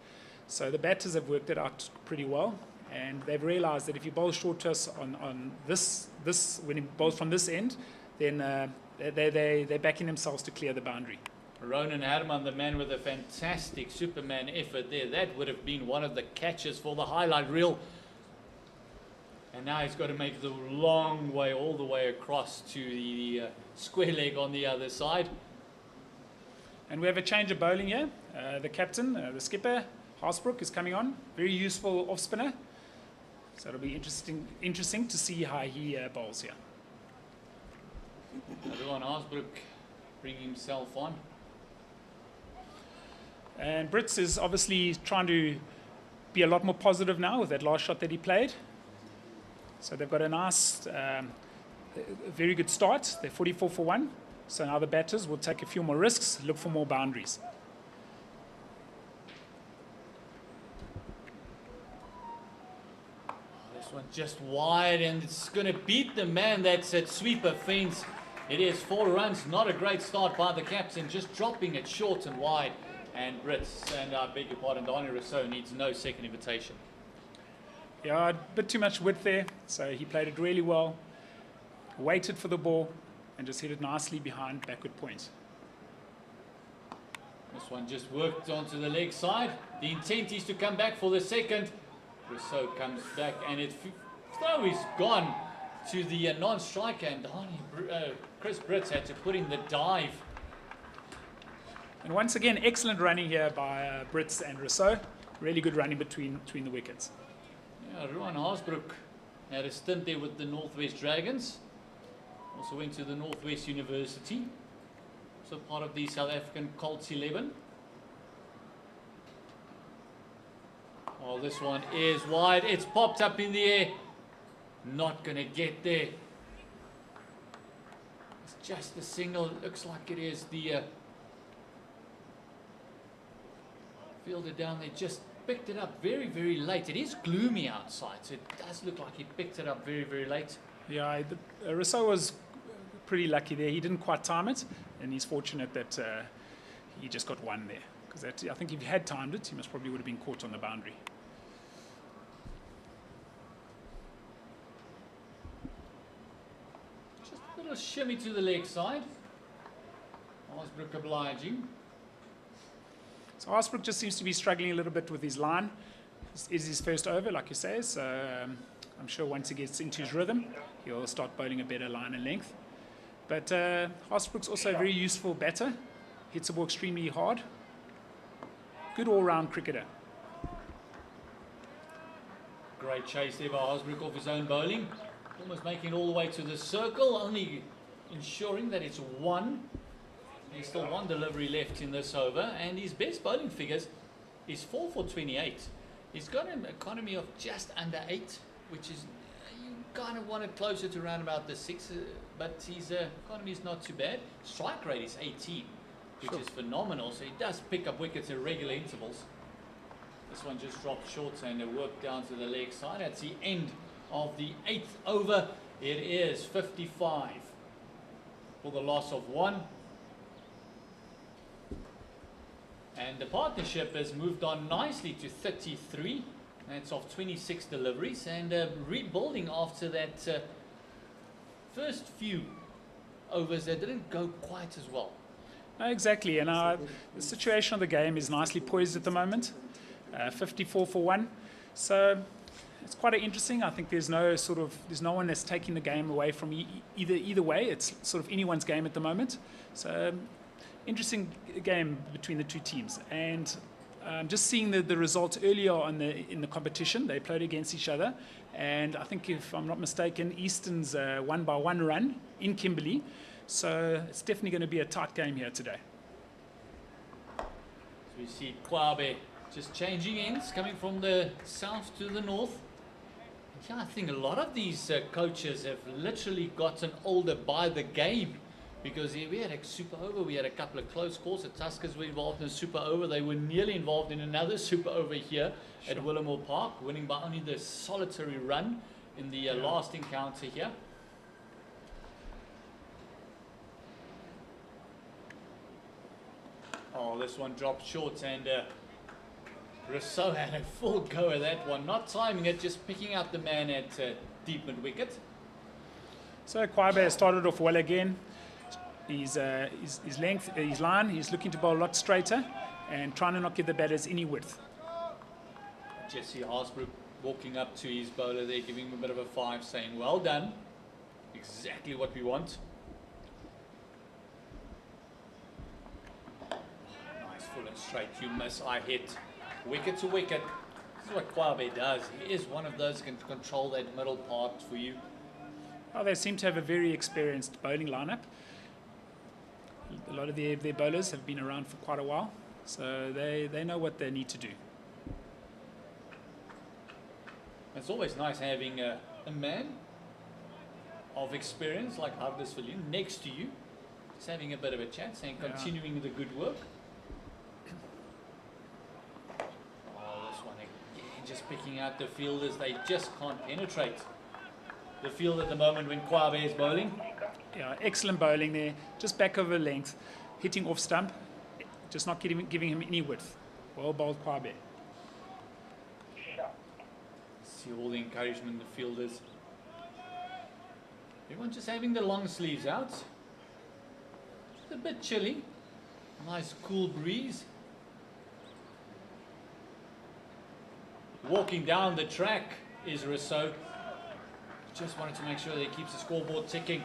So the batters have worked it out pretty well, and they've realised that if you bowl short to us on this when he bowls from this end, then they're backing themselves to clear the boundary. Ronan Herman, the man with a fantastic Superman effort there. That would have been one of the catches for the highlight reel. And now he's got to make the long way all the way across to the square leg on the other side. And we have a change of bowling here. The captain, the skipper, Haasbroek, is coming on. Very useful off spinner. So it'll be interesting to see how he bowls here. Ruan Haasbroek bringing himself on. And Brits is obviously trying to be a lot more positive now with that last shot that he played. So they've got a nice, very good start. They're 44 for 1. So now the batters will take a few more risks, look for more boundaries. This one just wide, and it's going to beat the man that's at sweeper fence. It is 4 runs, not a great start by the captain, just dropping it short and wide. And Brits, and I beg your pardon, Donnie Rousseau needs no second invitation. Yeah, a bit too much width there, so he played it really well, waited for the ball, and just hit it nicely behind backward point. This one just worked onto the leg side. The intent is to come back for the second. Rousseau comes back, and throw is gone to the non-striker, and Chris Brits had to put in the dive. And once again, excellent running here by Brits and Rousseau. Really good running between the wickets. Yeah, Ruan Haasbroek had a stint there with the Northwest Dragons. Also went to the Northwest University. So part of the South African Colts 11. Oh, this one is wide. It's popped up in the air. Not going to get there. It's just the single. It looks like it is the fielder down there just picked it up very, very late. It is gloomy outside, so it does look like he picked it up very, very late. Yeah, Rousseau was pretty lucky there. He didn't quite time it, and he's fortunate that he just got one there. Because I think if he had timed it, he most probably would have been caught on the boundary. Just a little shimmy to the leg side. Haasbroek obliging. So Haasbroek just seems to be struggling a little bit with his line. This is his first over, like you say, so I'm sure once he gets into his rhythm, he'll start bowling a better line and length. But Haasbroek's also a very useful batter. Hits the ball extremely hard. Good all-round cricketer. Great chase there by Haasbroek off his own bowling. Almost making it all the way to the circle, only ensuring that it's one. There's still one delivery left in this over, and his best bowling figures is 4 for 28. He's got an economy of just under 8, which is, you kind of want it closer to around about the 6, but his economy is not too bad. Strike rate is 18, which is phenomenal, so he does pick up wickets at regular intervals. This one just dropped short and it worked down to the leg side. That's the end of the 8th over. It is 55 for the loss of 1. And the partnership has moved on nicely to 33. That's off 26 deliveries, and rebuilding after that first few overs that didn't go quite as well. Exactly, and the situation of the game is nicely poised at the moment. 54 for 1. So it's quite interesting. I think there's no one that's taking the game away from either way. It's sort of anyone's game at the moment. So interesting game between the two teams, and just seeing the results earlier in the competition, they played against each other, and I think if I'm not mistaken, Eastern's won by 1 run in Kimberley, so it's definitely going to be a tight game here today. So we see Kwabe just changing ends, coming from the south to the north. Yeah, I think a lot of these coaches have literally gotten older by the game. Because we had a super over, we had a couple of close calls. The Tuskers were involved in a super over. They were nearly involved in another super over here at Willowmoore Park, winning by only the solitary run in the last encounter here. Oh, this one dropped short, and Rousseau had a full go at that one. Not timing it, just picking out the man at deep mid wicket. So Kwabe started off well again. His length, his line, he's looking to bowl a lot straighter and trying to not give the batters any width. Jesse Haasbroek walking up to his bowler there, giving him a bit of a 5, saying, well done. Exactly what we want. Nice full and straight. You miss, I hit. Wicket to wicket. This is what Kwabe does. He is one of those who can control that middle part for you. Oh, they seem to have a very experienced bowling lineup. A lot of their bowlers have been around for quite a while, so they know what they need to do. It's always nice having a man of experience like Hardus Viljoen next to you, just having a bit of a chat, saying continuing the good work. Oh, this one again, just picking out the fielders. They just can't penetrate the field at the moment when Kwabe is bowling. Yeah, excellent bowling there, just back over length, hitting off stump, just not giving him any width. Well bowled Kwabe. See all the encouragement the fielders. Everyone just having the long sleeves out. It's a bit chilly. Nice cool breeze. Walking down the track is Rousseau. Just wanted to make sure that he keeps the scoreboard ticking.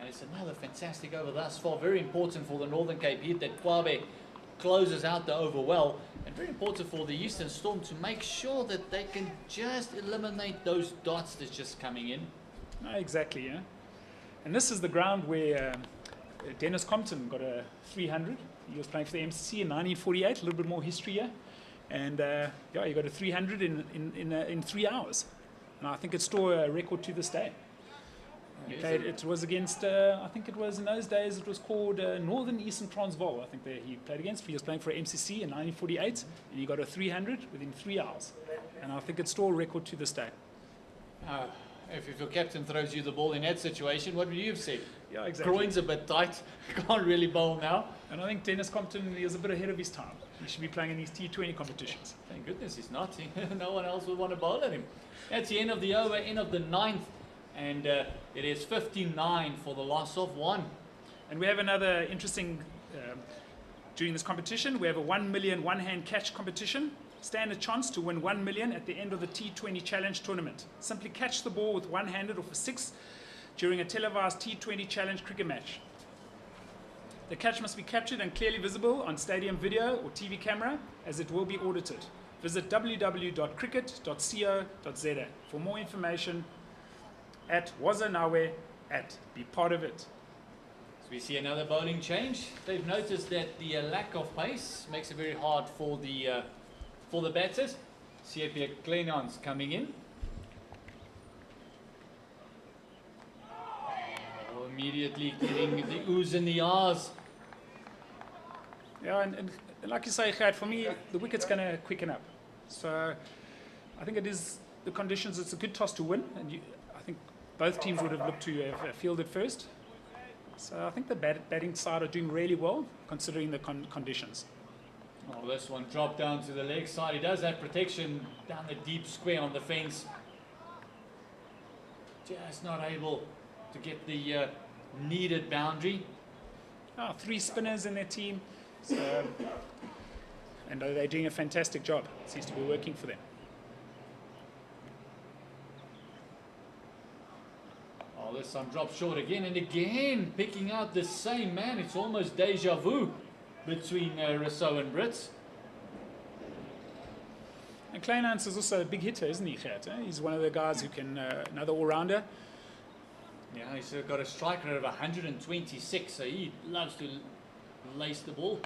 And it's another fantastic over thus far. Very important for the Northern Cape hit that Kwabe closes out the over well. And very important for the Eastern Storm to make sure that they can just eliminate those dots that's just coming in. Exactly, yeah. And this is the ground where Dennis Compton got a 300. He was playing for the MCC in 1948, a little bit more history here. And yeah, he got a 300 in 3 hours. And I think it's still a record to this day. It was against, I think it was in those days, it was called Northern Eastern Transvaal, I think he played against. He was playing for MCC in 1948, and he got a 300 within 3 hours. And I think it's still a record to this day. If your captain throws you the ball in that situation, what would you have said? Yeah, exactly. Groin's a bit tight, can't really bowl now. And I think Dennis Compton is a bit ahead of his time. He should be playing in these T20 competitions. Thank goodness he's not. No one else would want to bowl at him. That's the end of the over, end of the 9th. And it is 59 for the loss of 1. And we have another interesting, during this competition, we have a 1 million one-hand catch competition. Stand a chance to win 1 million at the end of the T20 Challenge tournament. Simply catch the ball with one-handed or for 6 during a televised T20 Challenge cricket match. The catch must be captured and clearly visible on stadium video or TV camera, as it will be audited. Visit www.cricket.co.za for more information. At Wazanawe at Be Part of It. So we see another bowling change. They've noticed that the lack of pace makes it very hard for the batters. CSA Kleinans coming in. Oh, immediately getting the oohs and the ahs. Yeah, and like you say, Gert, for me, the wicket's going to quicken up. So I think it is the conditions. It's a good toss to win, and I think both teams would have looked to have fielded first. So I think the batting side are doing really well, considering the conditions. Oh, this one dropped down to the leg side. He does have protection down the deep square on the fence. Just not able to get the needed boundary. 3 spinners in their team. So, and they're doing a fantastic job. It seems to be working for them. Oh, this one dropped short again and again, picking out the same man. It's almost deja vu between Rousseau and Brits. And Kleinans is also a big hitter, isn't he, Gert? He's one of the guys who can, another all-rounder. Yeah, he's got a strike rate of 126, so he loves to lace the ball.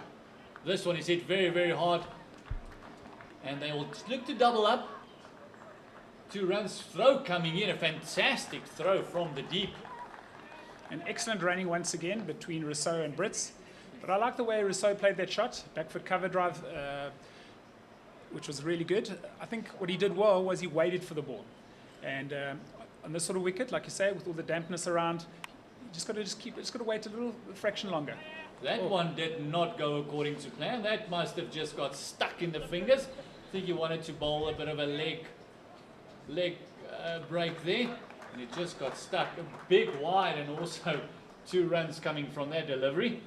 This one is hit very, very hard. And they will look to double up. 2 runs, throw coming in, a fantastic throw from the deep. An excellent running once again between Rousseau and Brits. But I like the way Rousseau played that shot, back foot cover drive, which was really good. I think what he did well was he waited for the ball. And on this sort of wicket, like you say, with all the dampness around, you just got to wait a little fraction longer. That one did not go according to plan. That must have just got stuck in the fingers. I think he wanted to bowl a bit of a leg break there, and it just got stuck. A big wide, and also 2 runs coming from that delivery.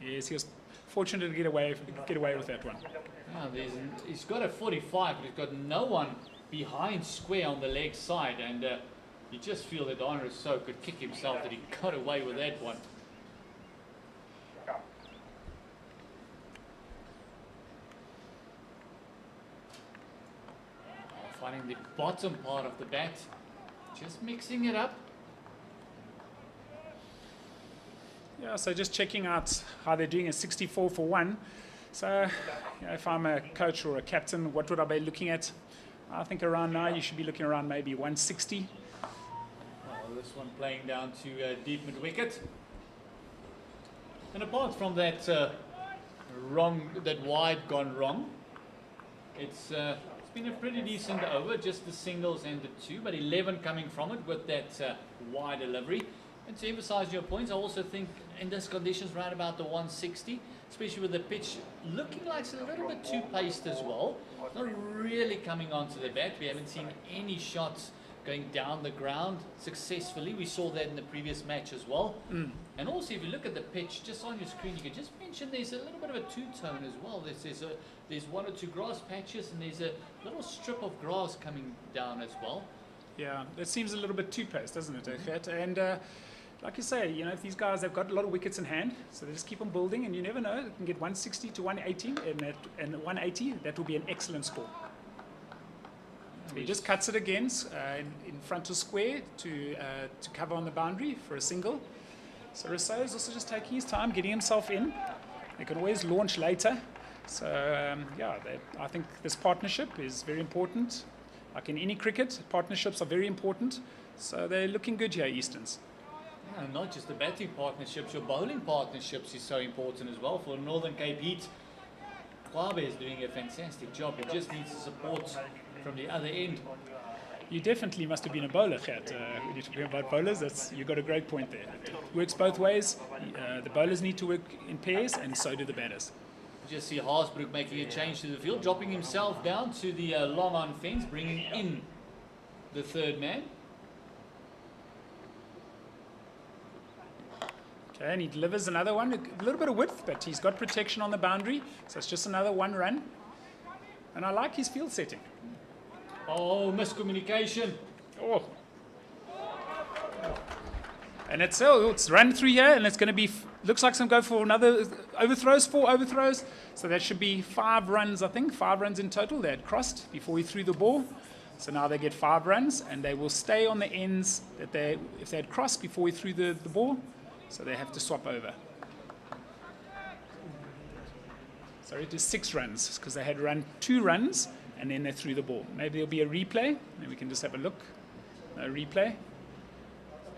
Yes, he was fortunate to get away with that one. Now he's got a 45, but he's got no one behind square on the leg side, and you just feel that Honor is so could kick himself that he got away with that one. Finding the bottom part of the bat, just mixing it up. Yeah, so just checking out how they're doing at 64 for 1. So, you know, if I'm a coach or a captain, what would I be looking at? I think around now you should be looking around maybe 160. Oh, this one playing down to deep mid wicket. And apart from that that wide gone wrong, it's been a pretty decent over, just the singles and the 2, but 11 coming from it with that wide delivery. And to emphasize your points, I also think in this conditions right about the 160, especially with the pitch looking like it's a little bit too paced as well. It's not really coming onto the bat. We haven't seen any shots going down the ground successfully. We saw that in the previous match as well. And also, if you look at the pitch just on your screen, you can just mention there's a little bit of a two-tone as well. There's 1 or 2 grass patches, and there's a little strip of grass coming down as well. Yeah, that seems a little bit too paced, doesn't it, Gert? And like you say, you know, if these guys have got a lot of wickets in hand, so they just keep on building, and you never know, it can get 160 to 180, and 180, that will be an excellent score. So he just cuts it again in front of square to cover on the boundary for a single. So Rousseau is also just taking his time, getting himself in. They can always launch later. So, yeah, I think this partnership is very important. Like in any cricket, partnerships are very important. So they're looking good here, Easterns. Yeah, not just the batting partnerships, your bowling partnerships is so important as well. For Northern Cape Heat, Kwabe is doing a fantastic job. He just needs support from the other end. You definitely must have been a bowler, Gert. When you're talking about bowlers, you've got a great point there. It works both ways. The bowlers need to work in pairs, and so do the batters. Just see Haasbroek making a change to the field, dropping himself down to the long on fence, bringing in the third man. Okay, and he delivers another one, a little bit of width, but he's got protection on the boundary, so it's just another 1 run. And I like his field setting. Oh, miscommunication. Oh. And it's run through here, and it's going to be, looks like it's going to go for another overthrows, 4 overthrows. So that should be 5 runs, I think, 5 runs in total. They had crossed before he threw the ball. So now they get 5 runs, and they will stay on the ends that if they had crossed before he threw the ball. So they have to swap over. Sorry, it is 6 runs, because they had run 2 runs, and then they threw the ball. Maybe there'll be a replay, and we can just have a look. A replay.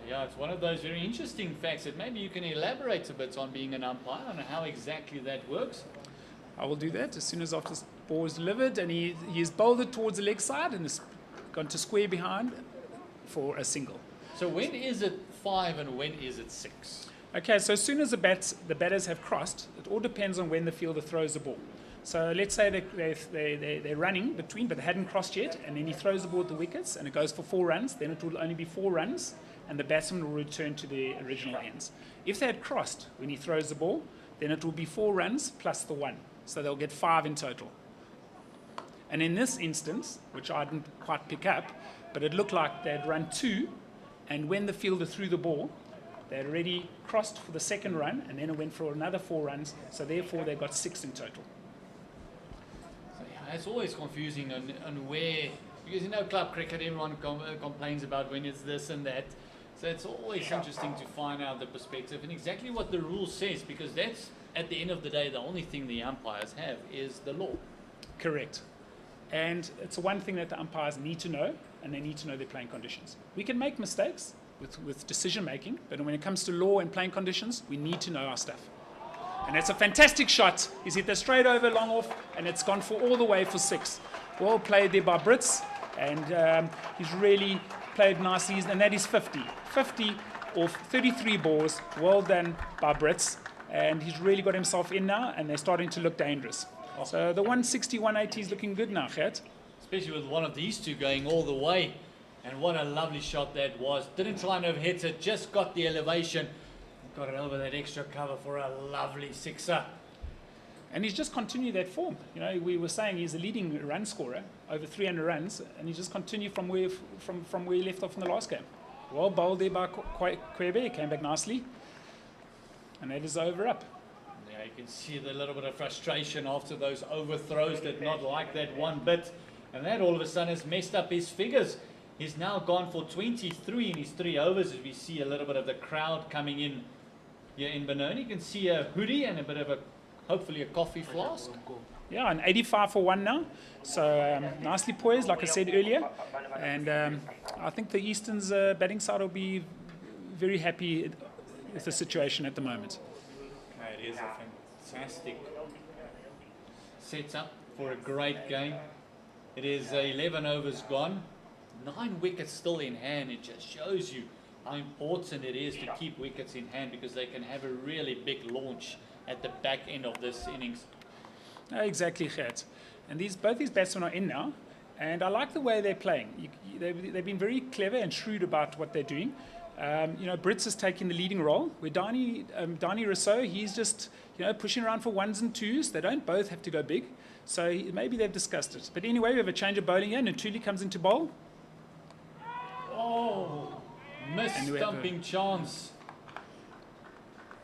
Yeah, it's one of those very interesting facts that maybe you can elaborate a bit on being an umpire and how exactly that works. I will do that as soon as after the ball is delivered, and he is bowled it towards the leg side and has gone to square behind for a single. So when is it 5 and when is it 6? Okay, so as soon as the batters have crossed, it all depends on when the fielder throws the ball. So let's say they're running between, but they hadn't crossed yet, and then he throws the ball at the wickets, and it goes for 4 runs. Then it will only be 4 runs, and the batsman will return to the original ends. If they had crossed when he throws the ball, then it will be 4 runs plus the 1. So they'll get 5 in total. And in this instance, which I didn't quite pick up, but it looked like they'd run 2, and when the fielder threw the ball, they had already crossed for the second run, and then it went for another 4 runs, so therefore they got 6 in total. So yeah, it's always confusing on where, because you know club cricket, everyone complains about when it's this and that. So it's always interesting to find out the perspective and exactly what the rule says, because that's, at the end of the day, the only thing the umpires have is the law. Correct. And it's one thing that the umpires need to know, and they need to know their playing conditions. We can make mistakes with decision making, but when it comes to law and playing conditions, we need to know our stuff. And it's a fantastic shot. He's hit that straight over, long off, and it's gone for all the way for 6. Well played there by Brits, and he's really played nicely, and that is 50. 50 off 33 balls. Well done by Brits, and he's really got himself in now, and they're starting to look dangerous. So the 160, 180 is looking good now, Gert. Especially with one of these two going all the way. And what a lovely shot that was. Didn't try and overhit it, just got the elevation. Got it over that extra cover for a lovely 6er. And he's just continued that form. You know, we were saying he's a leading run scorer, over 300 runs, and he just continued from where he left off in the last game. Well bowled there by Kwebe, he came back nicely, and that is over up. Yeah, you can see the little bit of frustration after those overthrows, did not like that one bit, and that all of a sudden has messed up his figures. He's now gone for 23 in his 3 overs, as we see a little bit of the crowd coming in here in Benoni. You can see a hoodie and a bit of a, hopefully a coffee flask. Yeah, an 85 for 1 now. So nicely poised, like I said earlier. And I think the Eastern's batting side will be very happy with the situation at the moment. It is a fantastic setup for a great game. It is 11 overs gone. 9 wickets still in hand. It just shows you how important it is to keep wickets in hand, because they can have a really big launch at the back end of this innings. Exactly, Gert. And both these batsmen are in now, and I like the way they're playing. They've been very clever and shrewd about what they're doing. You know, Brits is taking the leading role, where Dani Rousseau, he's just, you know, pushing around for 1s and 2s. They don't both have to go big, so maybe they've discussed it. But anyway, we have a change of bowling here. Ntuli comes into bowl. Oh, missed stumping chance.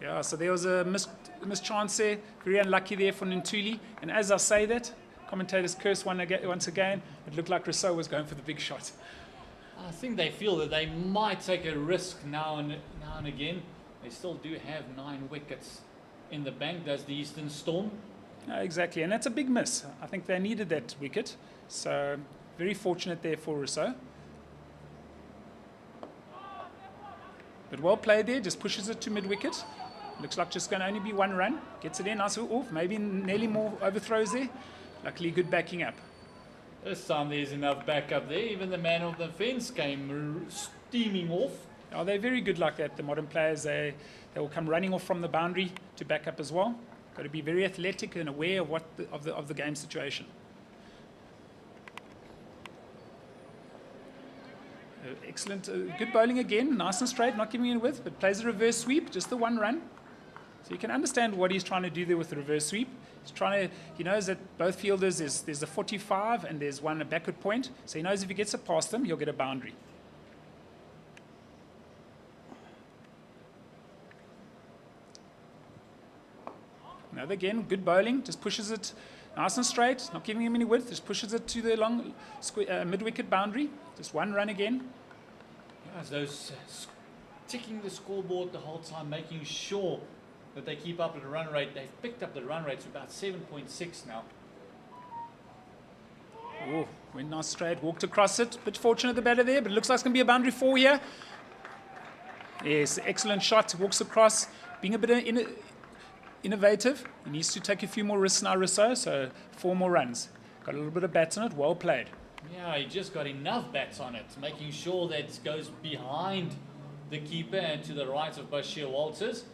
Yeah, so there was a missed chance there. Very unlucky there for Ntuli. And as I say that, commentators curse once again. It looked like Rousseau was going for the big shot. I think they feel that they might take a risk now and again. They still do have 9 wickets in the bank, does the Eastern Storm. Exactly, and that's a big miss. I think they needed that wicket. So very fortunate there for Rousseau. But well played there, just pushes it to mid-wicket. Looks like just going to only be 1 run. Gets it in, nice off. Maybe nearly more overthrows there. Luckily, good backing up. This time there's enough backup there. Even the man of the fence came steaming off. Oh, they're very good like that, the modern players. They will come running off from the boundary to back up as well. Got to be very athletic and aware of the game situation. Excellent, good bowling again, nice and straight, not giving it width, but plays a reverse sweep, just the 1 run. So you can understand what he's trying to do there with the reverse sweep. He's trying to, he knows that both fielders, there's a 45 and there's one a backward point. So he knows if he gets it past them, he'll get a boundary. Another again, good bowling, just pushes it nice and straight, not giving him any width, just pushes it to the long mid-wicket boundary. Just 1 run again. Yes, those ticking the scoreboard the whole time, making sure that they keep up with the run rate. They've picked up the run rate to about 7.6 now. Oh, went nice straight, walked across it. Bit fortunate the batter there, but it looks like it's going to be a boundary 4 here. Yes, excellent shot, walks across, being a bit innovative. He needs to take a few more risks now, Rousseau, so 4 more runs. Got a little bit of bats on it, well played. Yeah, he just got enough bats on it, making sure that it goes behind the keeper and to the right of Bashir Walters.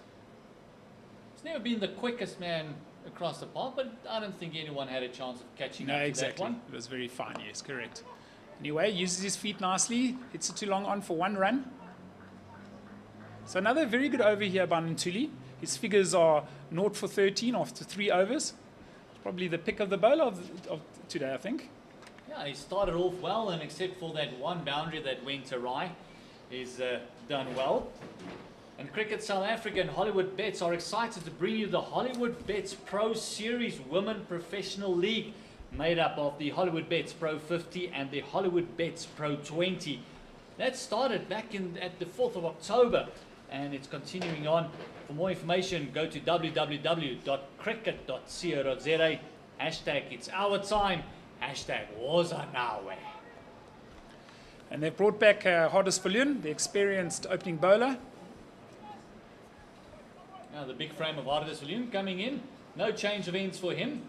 He's never been the quickest man across the park, but I don't think anyone had a chance of catching up to exactly. that one. It was very fine, yes, correct. Anyway, uses his feet nicely, hits it too long on for 1 run. So another very good over here by Ntuli. His figures are 0 for 13 after 3 overs. It's probably the pick of the bowler of today, I think. Yeah, he started off well, and except for that 1 boundary that went awry, he's done well. And Cricket South Africa and Hollywood Bets are excited to bring you the Hollywood Bets Pro Series Women Professional League, made up of the Hollywood Bets Pro 50 and the Hollywood Bets Pro 20. That started back at the 4th of October, and it's continuing on. For more information, go to www.cricket.co.za. Hashtag it's our time. Hashtag Waza Nawe. And they've brought back Hardis Falun, the experienced opening bowler. Now the big frame of Hardis Falun coming in. No change of ends for him.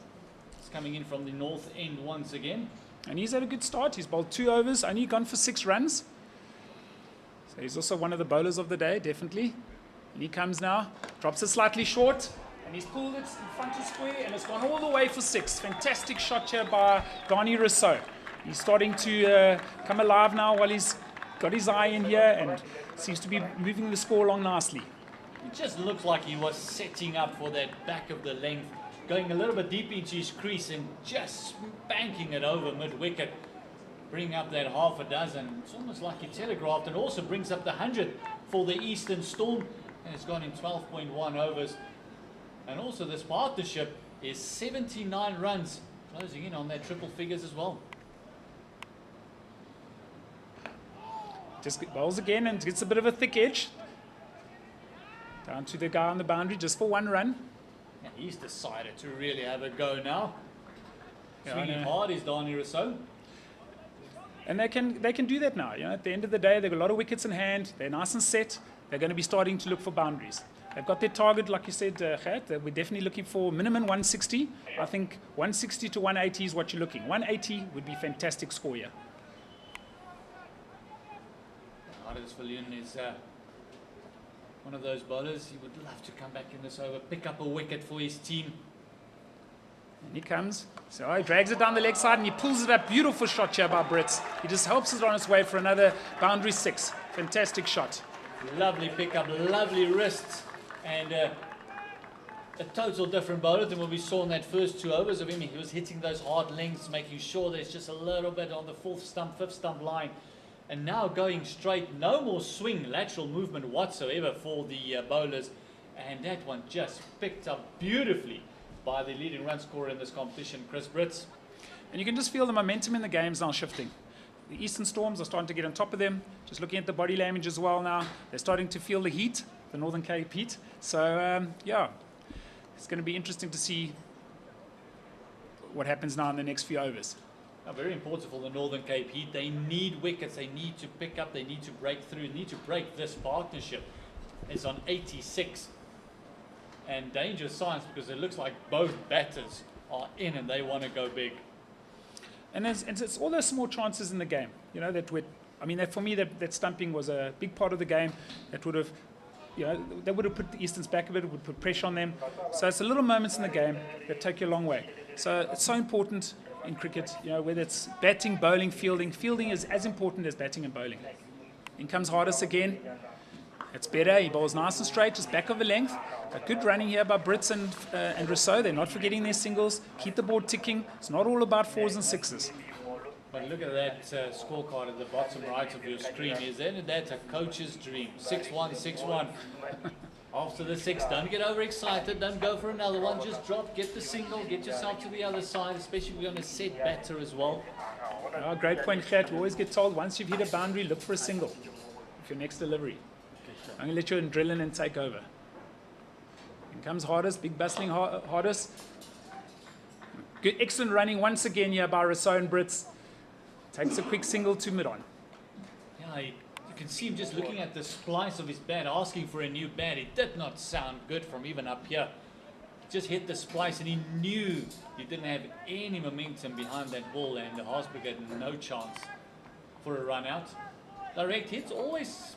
He's coming in from the north end once again. And he's had a good start. He's bowled 2 overs, only gone for 6 runs. So he's also one of the bowlers of the day, definitely. And he comes now, drops it slightly short, and he's pulled it in front of square, and it's gone all the way for 6. Fantastic shot here by Dani Rousseau. He's starting to come alive now while he's got his eye in here, and seems to be moving the score along nicely. It just looked like he was setting up for that back of the length going a little bit deep into his crease and just spanking it over mid-wicket, bring up that half a dozen. It's almost like he telegraphed, and also brings up the 100 for the Eastern Storm, and it's gone in 12.1 overs. And also this partnership is 79 runs, closing in on their triple figures as well. Just bowls again and gets a bit of a thick edge. Down to the guy on the boundary just for one run. And he's decided to really have a go now. Yeah, Swinging I know. hard is Dani Rousseau. And they can do that now. You know, at the end of the day, they've got a lot of wickets in hand. They're nice and set. They're going to be starting to look for boundaries. They've got their target, like you said, Gert. We're definitely looking for minimum 160. I think 160 to 180 is what you're looking. 180 would be fantastic score here. Viljoen is one of those bowlers. He would love to come back in this over, pick up a wicket for his team. And he comes. So he drags it down the leg side and he pulls it up. Beautiful shot here by Brits. He just helps it on its way for another boundary 6. Fantastic shot. Lovely pickup, lovely wrists, and a total different bowler than what we saw in that first 2 overs of him. He was hitting those hard lengths, making sure there's just a little bit on the 4th stump, 5th stump line. And now going straight, no more swing, lateral movement whatsoever for the bowlers. And that one just picked up beautifully by the leading run scorer in this competition, Chris Brits. And you can just feel the momentum in the games now shifting. The Eastern Storms are starting to get on top of them. Just looking at the body language as well now. They're starting to feel the heat, the Northern Cape heat. So, yeah, it's going to be interesting to see what happens now in the next few overs. Very important for the Northern Cape Heat. They need wickets, they need to pick up, they need to break through, need to break this partnership. It's on 86. And danger signs, because it looks like both batters are in and they want to go big. And it's all those small chances in the game, you know, that for me, that stumping was a big part of the game. That would have, you know, that would have put the Easterns back a bit, it would put pressure on them. So it's the little moments in the game that take you a long way. So it's so important in cricket, you know, whether it's batting, bowling, fielding. Fielding is as important as batting and bowling. In comes Hardis again. It's better. He bowls nice and straight, just back of the length. A good running here by Brits and Rousseau. They're not forgetting their singles. Keep the board ticking. It's not all about 4s and 6s. But look at that scorecard at the bottom right of your screen. Isn't that a coach's dream? 6-1, 6-1. After the 6, don't get overexcited. Don't go for another one. Just drop, get the single, get yourself to the other side, especially if you're going to set batter as well. Oh, great point, Gert. We always get told once you've hit a boundary, look for a single for your next delivery. I'm going to let your adrenaline take over. In comes Hardis, big bustling Hardis. Good, excellent running once again here by Rousseau and Brits. Takes a quick single to mid-on. Yeah, you can see him just looking at the splice of his bat, asking for a new bat. It did not sound good from even up here. Just hit the splice and he knew he didn't have any momentum behind that ball, and the Haasberg had no chance for a run out. Direct hits always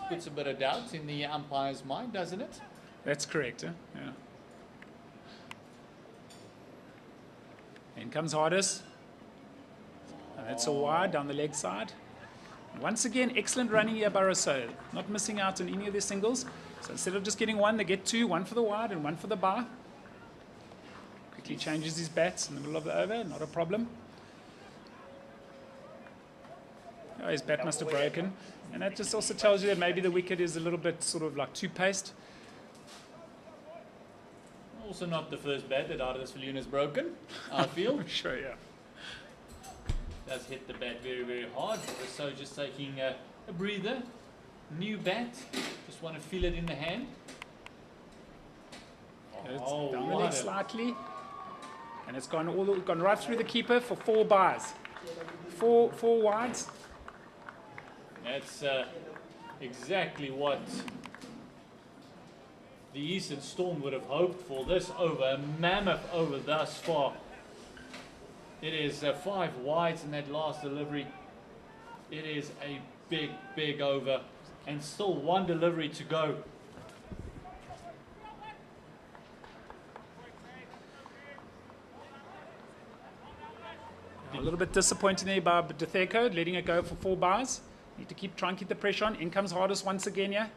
puts a bit of doubt in the umpire's mind, doesn't it? That's correct, yeah. In comes Hardis. And that's a wide down the leg side. Once again, excellent running here by Rousseau. Not missing out on any of their singles. So instead of just getting one, they get 2, one for the wide and one for the bar. Quickly changes his bats in the middle of the over, not a problem. Oh, his bat must have broken. And that just also tells you that maybe the wicket is a little bit sort of like too paced. Also not the first bat that Hardis Viljoen has broken, I feel. Sure, yeah. Does hit the bat very, very hard. So just taking a breather. New bat. Just want to feel it in the hand. It's Oh, down the what leg a- slightly. And it's gone right through the keeper for 4 bars. Four wides. That's exactly what the Eastern Storm would have hoped for this over. A mammoth over thus far. It is 5 wides in that last delivery. It is a big, big over. And still 1 delivery to go. A little bit disappointing there by Detheko, letting it go for 4 bars. Need to try and keep the pressure on. In comes Hardis once again here.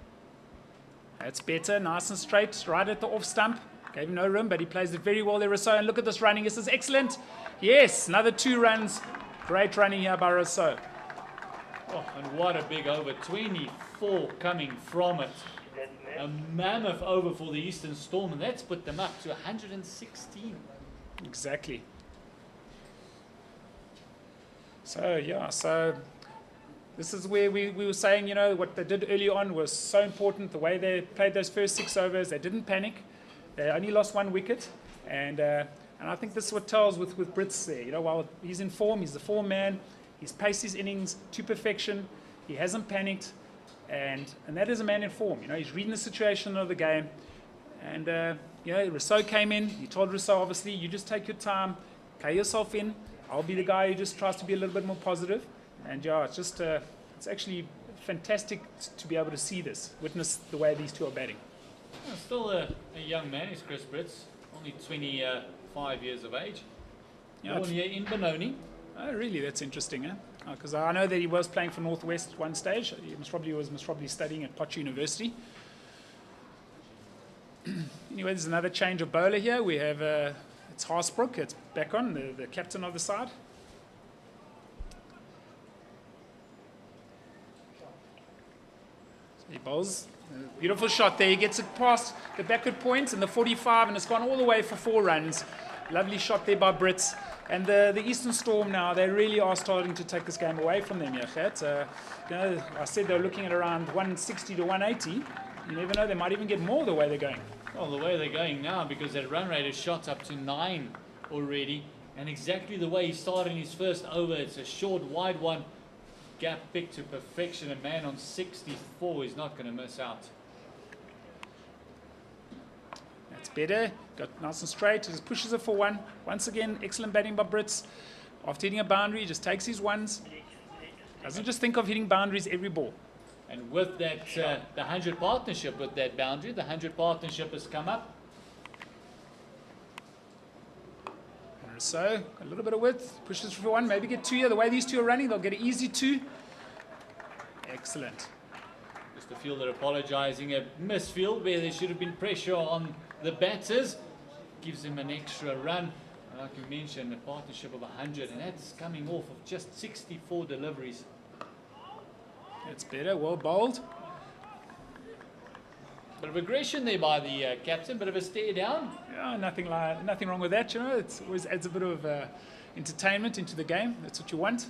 That's better, nice and straight, right at the off stump. Gave him no room, but he plays it very well there, Rousseau. And look at this running. This is excellent. Yes, another 2 runs. Great running here by Rousseau. Oh, and what a big over. 24 coming from it. A mammoth over for the Eastern Storm, and that's put them up to 116. Exactly. So, yeah, so this is where we were saying, you know, what they did early on was so important. The way they played those first 6 overs, they didn't panic. They only lost 1 wicket. And I think this is what tells with Brits there. You know, while he's in form, he's the form man. He's paced his innings to perfection. He hasn't panicked. And that is a man in form. You know, he's reading the situation of the game. And, you know, Rousseau came in. He told Rousseau, obviously, you just take your time, play yourself in. I'll be the guy who just tries to be a little bit more positive. And, yeah, it's just, it's actually fantastic to be able to see this, witness the way these two are batting. Well, still a young man is Chris Brits, only 25 years of age. Yeah, Born here in Benoni. Oh, really? That's interesting, huh? Because I know that he was playing for Northwest at one stage. He was probably studying at Potch University. Anyway, there's another change of bowler here. We have it's Haasbroek. It's back on, the captain of the side. So he bowls. Beautiful shot there. He gets it past the backward point and the 45, and it's gone all the way for 4 runs. Lovely shot there by Brits. And the Eastern Storm now, they really are starting to take this game away from them, Yachet. You know, I said they were looking at around 160 to 180. You never know, they might even get more the way they're going. Well, the way they're going now, because that run rate is shot up to 9 already. And exactly the way he started in his first over, it's a short, wide one. Gap picked to perfection. A man on 64 is not going to miss out. That's better. Got nice and straight. He just pushes it for 1. Once again, excellent batting by Brits. After hitting a boundary, he just takes his ones. Doesn't just think of hitting boundaries every ball. And with that, the 100 partnership with that boundary, the 100 partnership has come up. So, a little bit of width. Pushes for 1. Maybe get 2 here. The way these two are running, they'll get an easy 2. Excellent. Just the fielder apologizing. A misfield where there should have been pressure on the batters. Gives him an extra run. Like you mentioned, a partnership of 100, and that's coming off of just 64 deliveries. That's better. Well bowled. Bit of aggression there by the captain. Bit of a stare down. Yeah, nothing wrong with that. You know, it always adds a bit of entertainment into the game. That's what you want.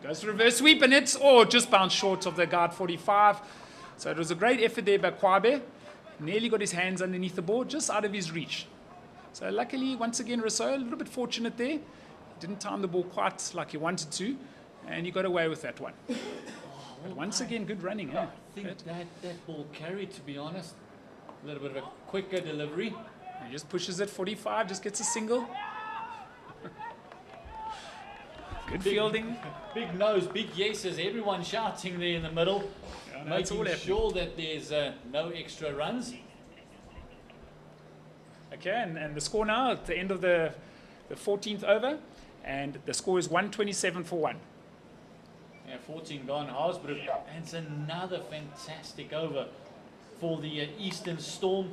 Goes for reverse sweep, and it's just bounced short of the guard 45. So it was a great effort there by Kwabe. Nearly got his hands underneath the ball, just out of his reach. So luckily, once again, Rousseau, a little bit fortunate there. Didn't time the ball quite like he wanted to, and he got away with that one. But once again, good running. Eh? I think that ball carried, to be honest. A little bit of a quicker delivery. He just pushes it 45, just gets a single. Good fielding. Big nose, big yeses. Everyone shouting there in the middle. Yeah, no, it's all making happening. sure that there's no extra runs. Okay, and the score now at the end of the 14th over, and the score is 127 for 1. Yeah, 14 gone. Haasbroek. And it's another fantastic over for the Eastern Storm.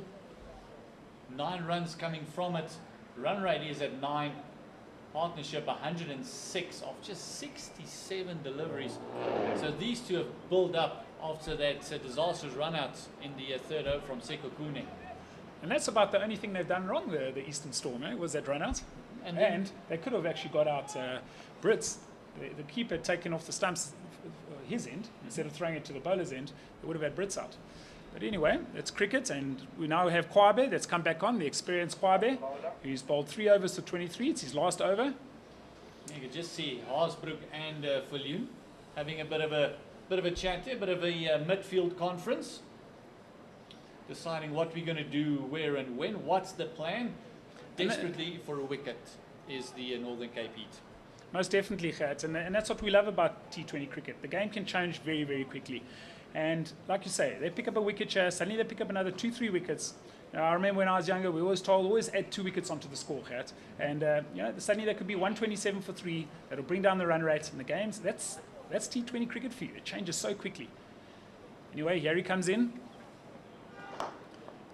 9 runs coming from it. Run rate is at 9. Partnership 106 of just 67 deliveries. So these two have built up after that disastrous run out in the 3rd over from Sekokune. And that's about the only thing they've done wrong, the Eastern Storm, was that run out. And they could have actually got out Brits. The keeper had taken off the stumps his end, instead of throwing it to the bowler's end, they would have had Brits out. But anyway, it's cricket, and we now have Kwabe that's come back on, the experienced Kwabe, who's bowled 3 overs to 23. It's his last over. You can just see Haasbroek and Viljoen having a bit of a chat there, a bit of a midfield conference, deciding what we're going to do, where and when. What's the plan? Desperately for a wicket is the Northern Cape Heat. Most definitely, Gert. And that's what we love about T20 cricket. The game can change very, very quickly. And like you say, they pick up a wicket here, suddenly they pick up another 2-3 wickets. Now, I remember when I was younger, we always told, always add 2 wickets onto the score, Gert. And suddenly there could be 127 for 3. That'll bring down the run rate in the games. That's T20 cricket for you. It changes so quickly. Anyway, here he comes in.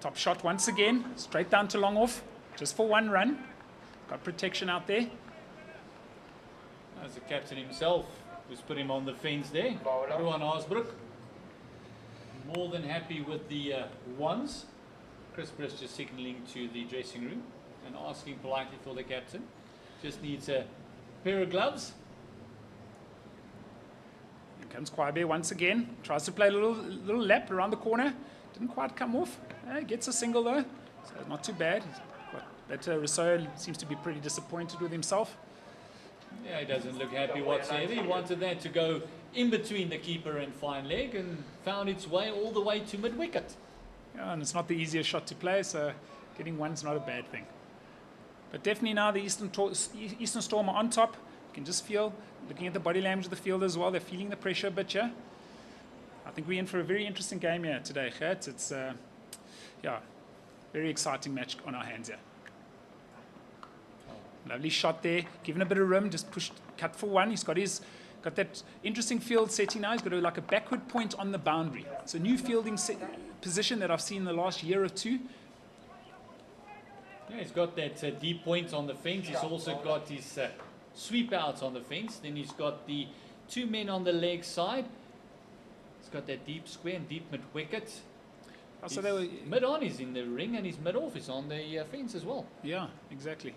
Top shot once again, straight down to long off, just for one run. Got protection out there. As the captain himself, who's put him on the fence there, Ruan Haasbroek. More than happy with the ones. Chris Briss just signalling to the dressing room and asking politely for the captain. Just needs a pair of gloves. Here comes Kwabe once again. Tries to play a little lap around the corner. Didn't quite come off. Gets a single though, so not too bad. But Rousseau seems to be pretty disappointed with himself. Yeah, he doesn't look happy whatsoever. He wanted that to go in between the keeper and fine leg and found its way all the way to mid-wicket. Yeah, and it's not the easiest shot to play, so getting one's not a bad thing. But definitely now the Eastern Storm are on top. You can just feel, looking at the body language of the field as well, they're feeling the pressure a bit here. I think we're in for a very interesting game here today, Gert. It's yeah, very exciting match on our hands here. Lovely shot there, given a bit of room, just pushed, cut for one. He's got that interesting field setting now. He's got like a backward point on the boundary. It's a new fielding position that I've seen in the last year or two. Yeah, he's got that deep point on the fence. He's also got his sweep out on the fence. Then he's got the two men on the leg side. He's got that deep square and deep mid-wicket. So they were, mid-on is in the ring and his mid-off is on the fence as well. Yeah, exactly.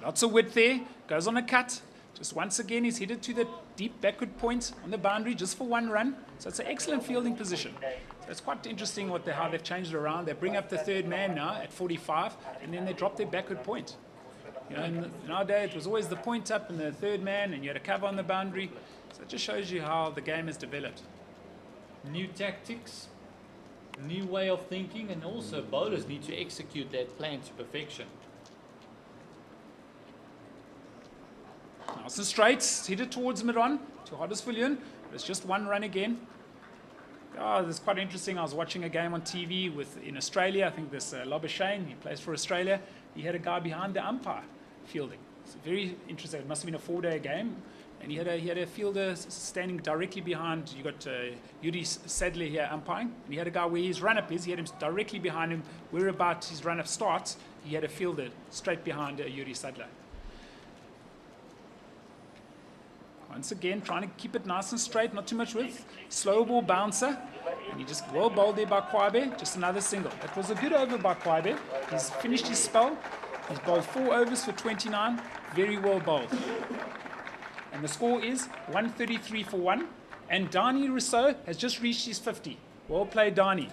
Lots of width there, goes on a cut. Just once again, he's headed to the deep backward point on the boundary just for one run. So it's an excellent fielding position. So it's quite interesting how they've changed it around. They bring up the third man now at 45, and then they drop their backward point. You know, in our day, it was always the point up and the third man, and you had a cover on the boundary. So it just shows you how the game has developed. New tactics, new way of thinking, and also bowlers need to execute that plan to perfection. Nice and straight, headed towards mid-on to Huddersfield, but it's just one run again. Oh, this is quite interesting. I was watching a game on TV in Australia. I think this Labuschagne, he plays for Australia. He had a guy behind the umpire fielding. It's very interesting. It must have been a 4-day game, and he had a fielder standing directly behind. You got Yuri Sadler here umpiring, and he had a guy where his run-up is. He had him directly behind him. Where about his run-up starts, he had a fielder straight behind Yuri Sadler. Once again, trying to keep it nice and straight, not too much width. Slow ball bouncer. And he just well bowled there by Kwabe. Just another single. That was a good over by Kwabe. He's finished his spell. He's bowled 4 overs for 29. Very well bowled. And the score is 133 for 1. And Dani Rousseau has just reached his 50. Well played, Dani.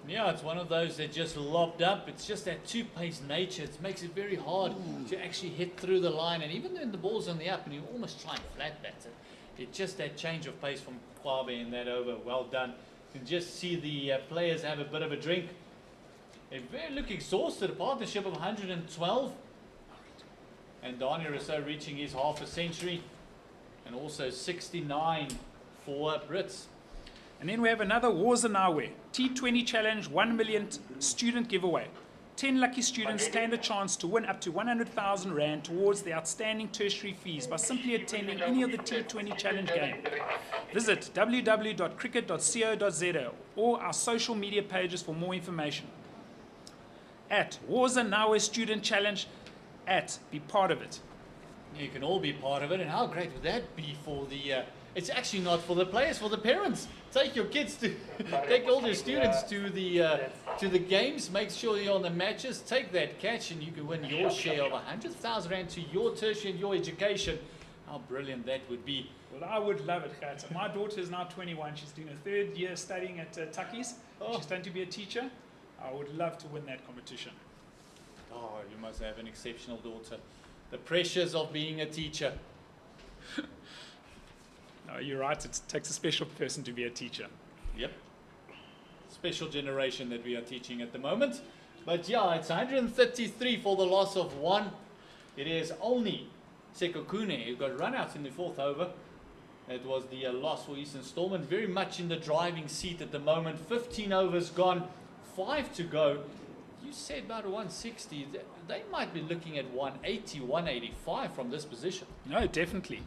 Yeah, it's one of those that just lobbed up. It's just that two-pace nature. It makes it very hard to actually hit through the line. And even when the ball's on the up and you almost try and flat bat it, it's just that change of pace from Kwabe in that over. Well done. You can just see the players have a bit of a drink. They look exhausted. A partnership of 112. And Dani Rousseau reaching his half a century. And also 69 for Brits. And then we have another Warzanawe T20 Challenge 1 million student giveaway. 10 lucky students stand a chance to win up to 100,000 Rand towards the outstanding tertiary fees by simply attending any of the T20 Challenge game. Visit www.cricket.co.za or our social media pages for more information. At Warzanawe Student Challenge, be part of it. You can all be part of it, and how great would that be for the... it's actually not for the players, for the parents. Take your kids take all your students to the games. Make sure you're on the matches. Take that catch, and you can win your share of 100,000 Rand to your tertiary and your education. How brilliant that would be! Well, I would love it, Gert. My daughter is now 21. She's doing a 3rd year studying at Tuckies. Oh. She's going to be a teacher. I would love to win that competition. Oh, you must have an exceptional daughter. The pressures of being a teacher. No, you're right. It takes a special person to be a teacher. Yep. Special generation that we are teaching at the moment. But yeah, it's 133 for the loss of 1. It is only Sekokune who got run out in the 4th over. That was the loss for Eastern Storm, and very much in the driving seat at the moment. 15 overs gone, 5 to go. You said about 160. They might be looking at 180, 185 from this position. No, definitely.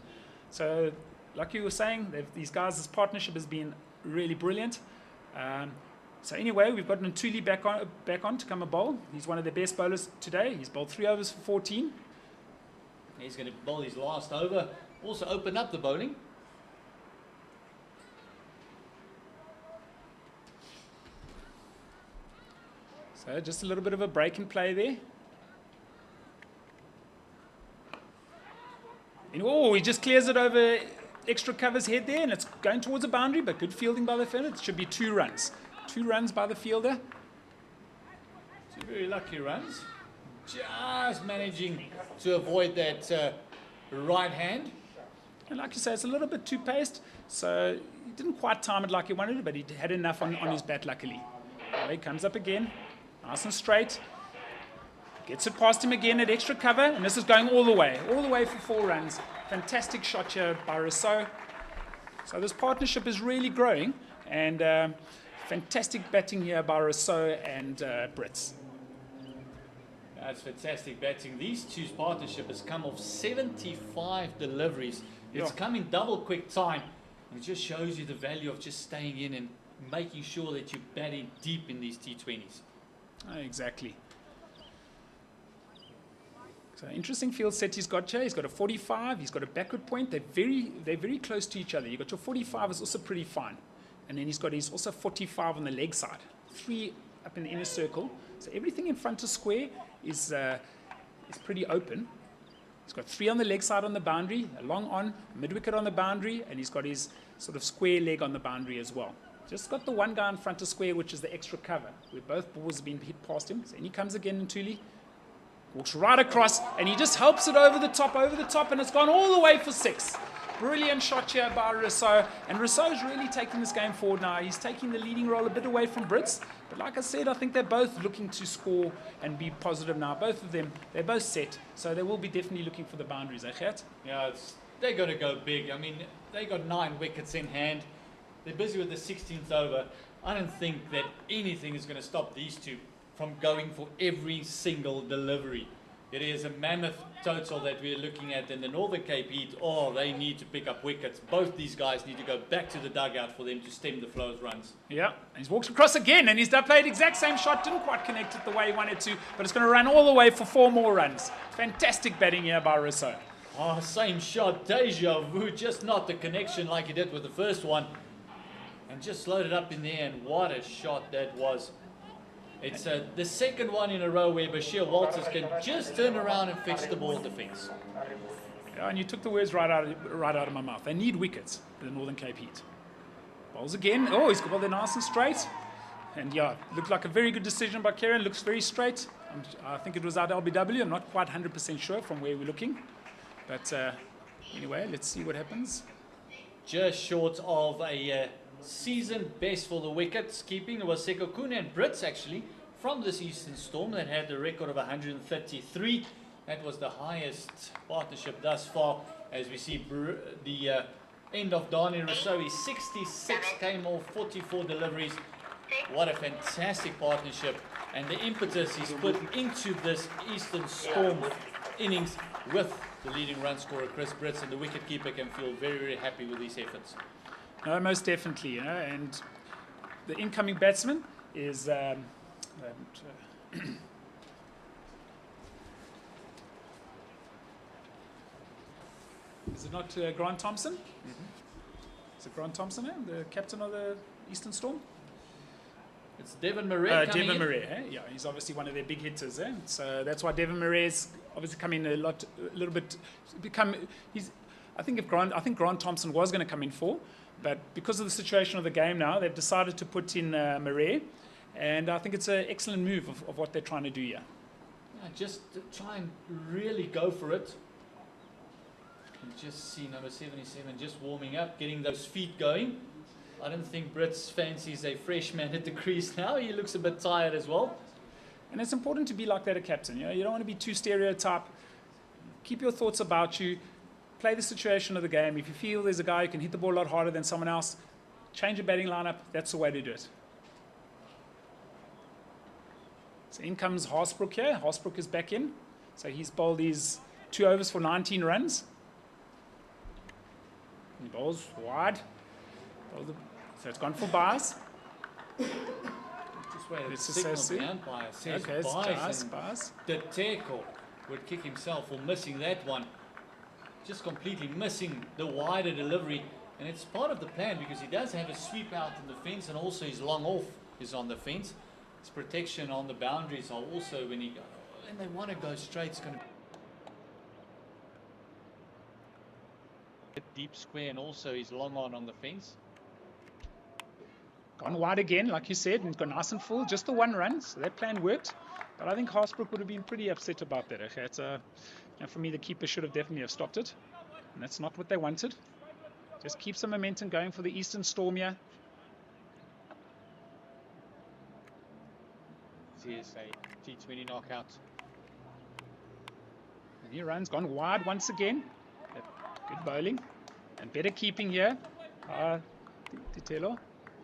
So, like you were saying, these guys' partnership has been really brilliant. So anyway, we've got Ntuli back on to come a bowl. He's one of the best bowlers today. He's bowled 3 overs for 14. He's going to bowl his last over. Also open up the bowling. So just a little bit of a break in play there. And, oh, he just clears it over extra cover's head there, and it's going towards a boundary, but good fielding by the fielder. It should be 2 runs. 2 runs by the fielder. 2 very lucky runs. Just managing to avoid that right hand. And like you say, it's a little bit too paced, so he didn't quite time it like he wanted, but he had enough on his bat, luckily. Well, he comes up again, nice and straight. Gets it past him again at extra cover, and this is going all the way for 4 runs. Fantastic shot here by Rousseau. So this partnership is really growing, and fantastic batting here by Rousseau and Brits. That's fantastic batting. These two's partnership has come off 75 deliveries. It's come in double quick time. It just shows you the value of just staying in and making sure that you're batting deep in these T20s. Exactly. So interesting field set he's got here. He's got a 45. He's got a backward point. They're very close to each other. You've got your 45 is also pretty fine, and then he's got his also 45 on the leg side. 3 up in the inner circle. So everything in front of square is pretty open. He's got 3 on the leg side on the boundary, a long on, mid wicket on the boundary, and he's got his sort of square leg on the boundary as well. Just got the one guy in front of square, which is the extra cover, where both balls have been hit past him. So in he comes again in Ntuli. Walks right across, and he just helps it over the top, and it's gone all the way for 6. Brilliant shot here by Rousseau, and Rousseau's really taking this game forward now. He's taking the leading role a bit away from Brits, but like I said, I think they're both looking to score and be positive now. Both of them, they're both set, so they will be definitely looking for the boundaries, eh, Gert? Yeah, they're going to go big. I mean, they got 9 wickets in hand. They're busy with the 16th over. I don't think that anything is going to stop these two from going for every single delivery. It is a mammoth total that we're looking at in the Northern Cape Heat. Oh, they need to pick up wickets. Both these guys need to go back to the dugout for them to stem the flow of runs. Yeah, and he's walked across again, and he's played exact same shot. Didn't quite connect it the way he wanted to, but it's going to run all the way for 4 more runs. Fantastic batting here by Rousseau. Oh, same shot, deja vu, just not the connection like he did with the first one. And just slowed it up in there, and what a shot that was. It's the second one in a row where Bashir Walters can just turn around and fetch the ball at the fence. Yeah, and you took the words right out of my mouth. They need wickets, the Northern Cape Heat. Bowls again. Oh, he's got well, they're nice and straight. And yeah, looked like a very good decision by Kieran. Looks very straight. I think it was out LBW. I'm not quite 100% sure from where we're looking. But anyway, let's see what happens. Just short of a season best for the wickets keeping. It was Sekokune and Brits actually from this Eastern Storm that had the record of 133. That was the highest partnership thus far. As we see the end of Dani Rousseau, 66 came off 44 deliveries. What a fantastic partnership, and the impetus he's put into this Eastern Storm innings with the leading run scorer Chris Brits, and the wicketkeeper can feel very happy with these efforts. No, most definitely, you know, and the incoming batsman is is it not Grant Thompson? Mm-hmm. Is it Grant Thompson, the captain of the Eastern Storm? It's Devon Murray. Devon Murray, yeah, he's obviously one of their big hitters, so that's why Devon Murray's obviously come in a little bit. I think Grant Thompson was going to come in for. But because of the situation of the game now, they've decided to put in Murray, and I think it's an excellent move of what they're trying to do here. Yeah, just try and really go for it. You just see number 77 just warming up, getting those feet going. I don't think Brits fancies a fresh man at the crease now. He looks a bit tired as well. And it's important to be like that, a captain. You know, you don't want to be too stereotype. Keep your thoughts about you. Play the situation of the game. If you feel there's a guy who can hit the ball a lot harder than someone else, change your batting lineup. That's the way to do it. So in comes Harsbrook here. Harsbrook is back in. So he's bowled his 2 overs for 19 runs. He bowls wide. It's So it's gone for bars. Just wait, This it's is signal CSA. the umpire says Okay, it's buys, and bars. the tackle would kick himself for missing that one. Just completely missing the wider delivery, and it's part of the plan because he does have a sweep out in the fence, and also his long off is on the fence. His protection on the boundaries are also when they want to go straight. It's going to be a deep square, and also his long on the fence. Gone wide again, like you said, and gone nice and full. Just the one run, so that plan worked. But I think Haasbroek would have been pretty upset about that. Okay, it's for me, the keeper should have definitely have stopped it, and that's not what they wanted. Just keep some momentum going for the Eastern Storm here. CSA T20 knockout. And he runs, gone wide once again. Good bowling, and better keeping here. Titelo.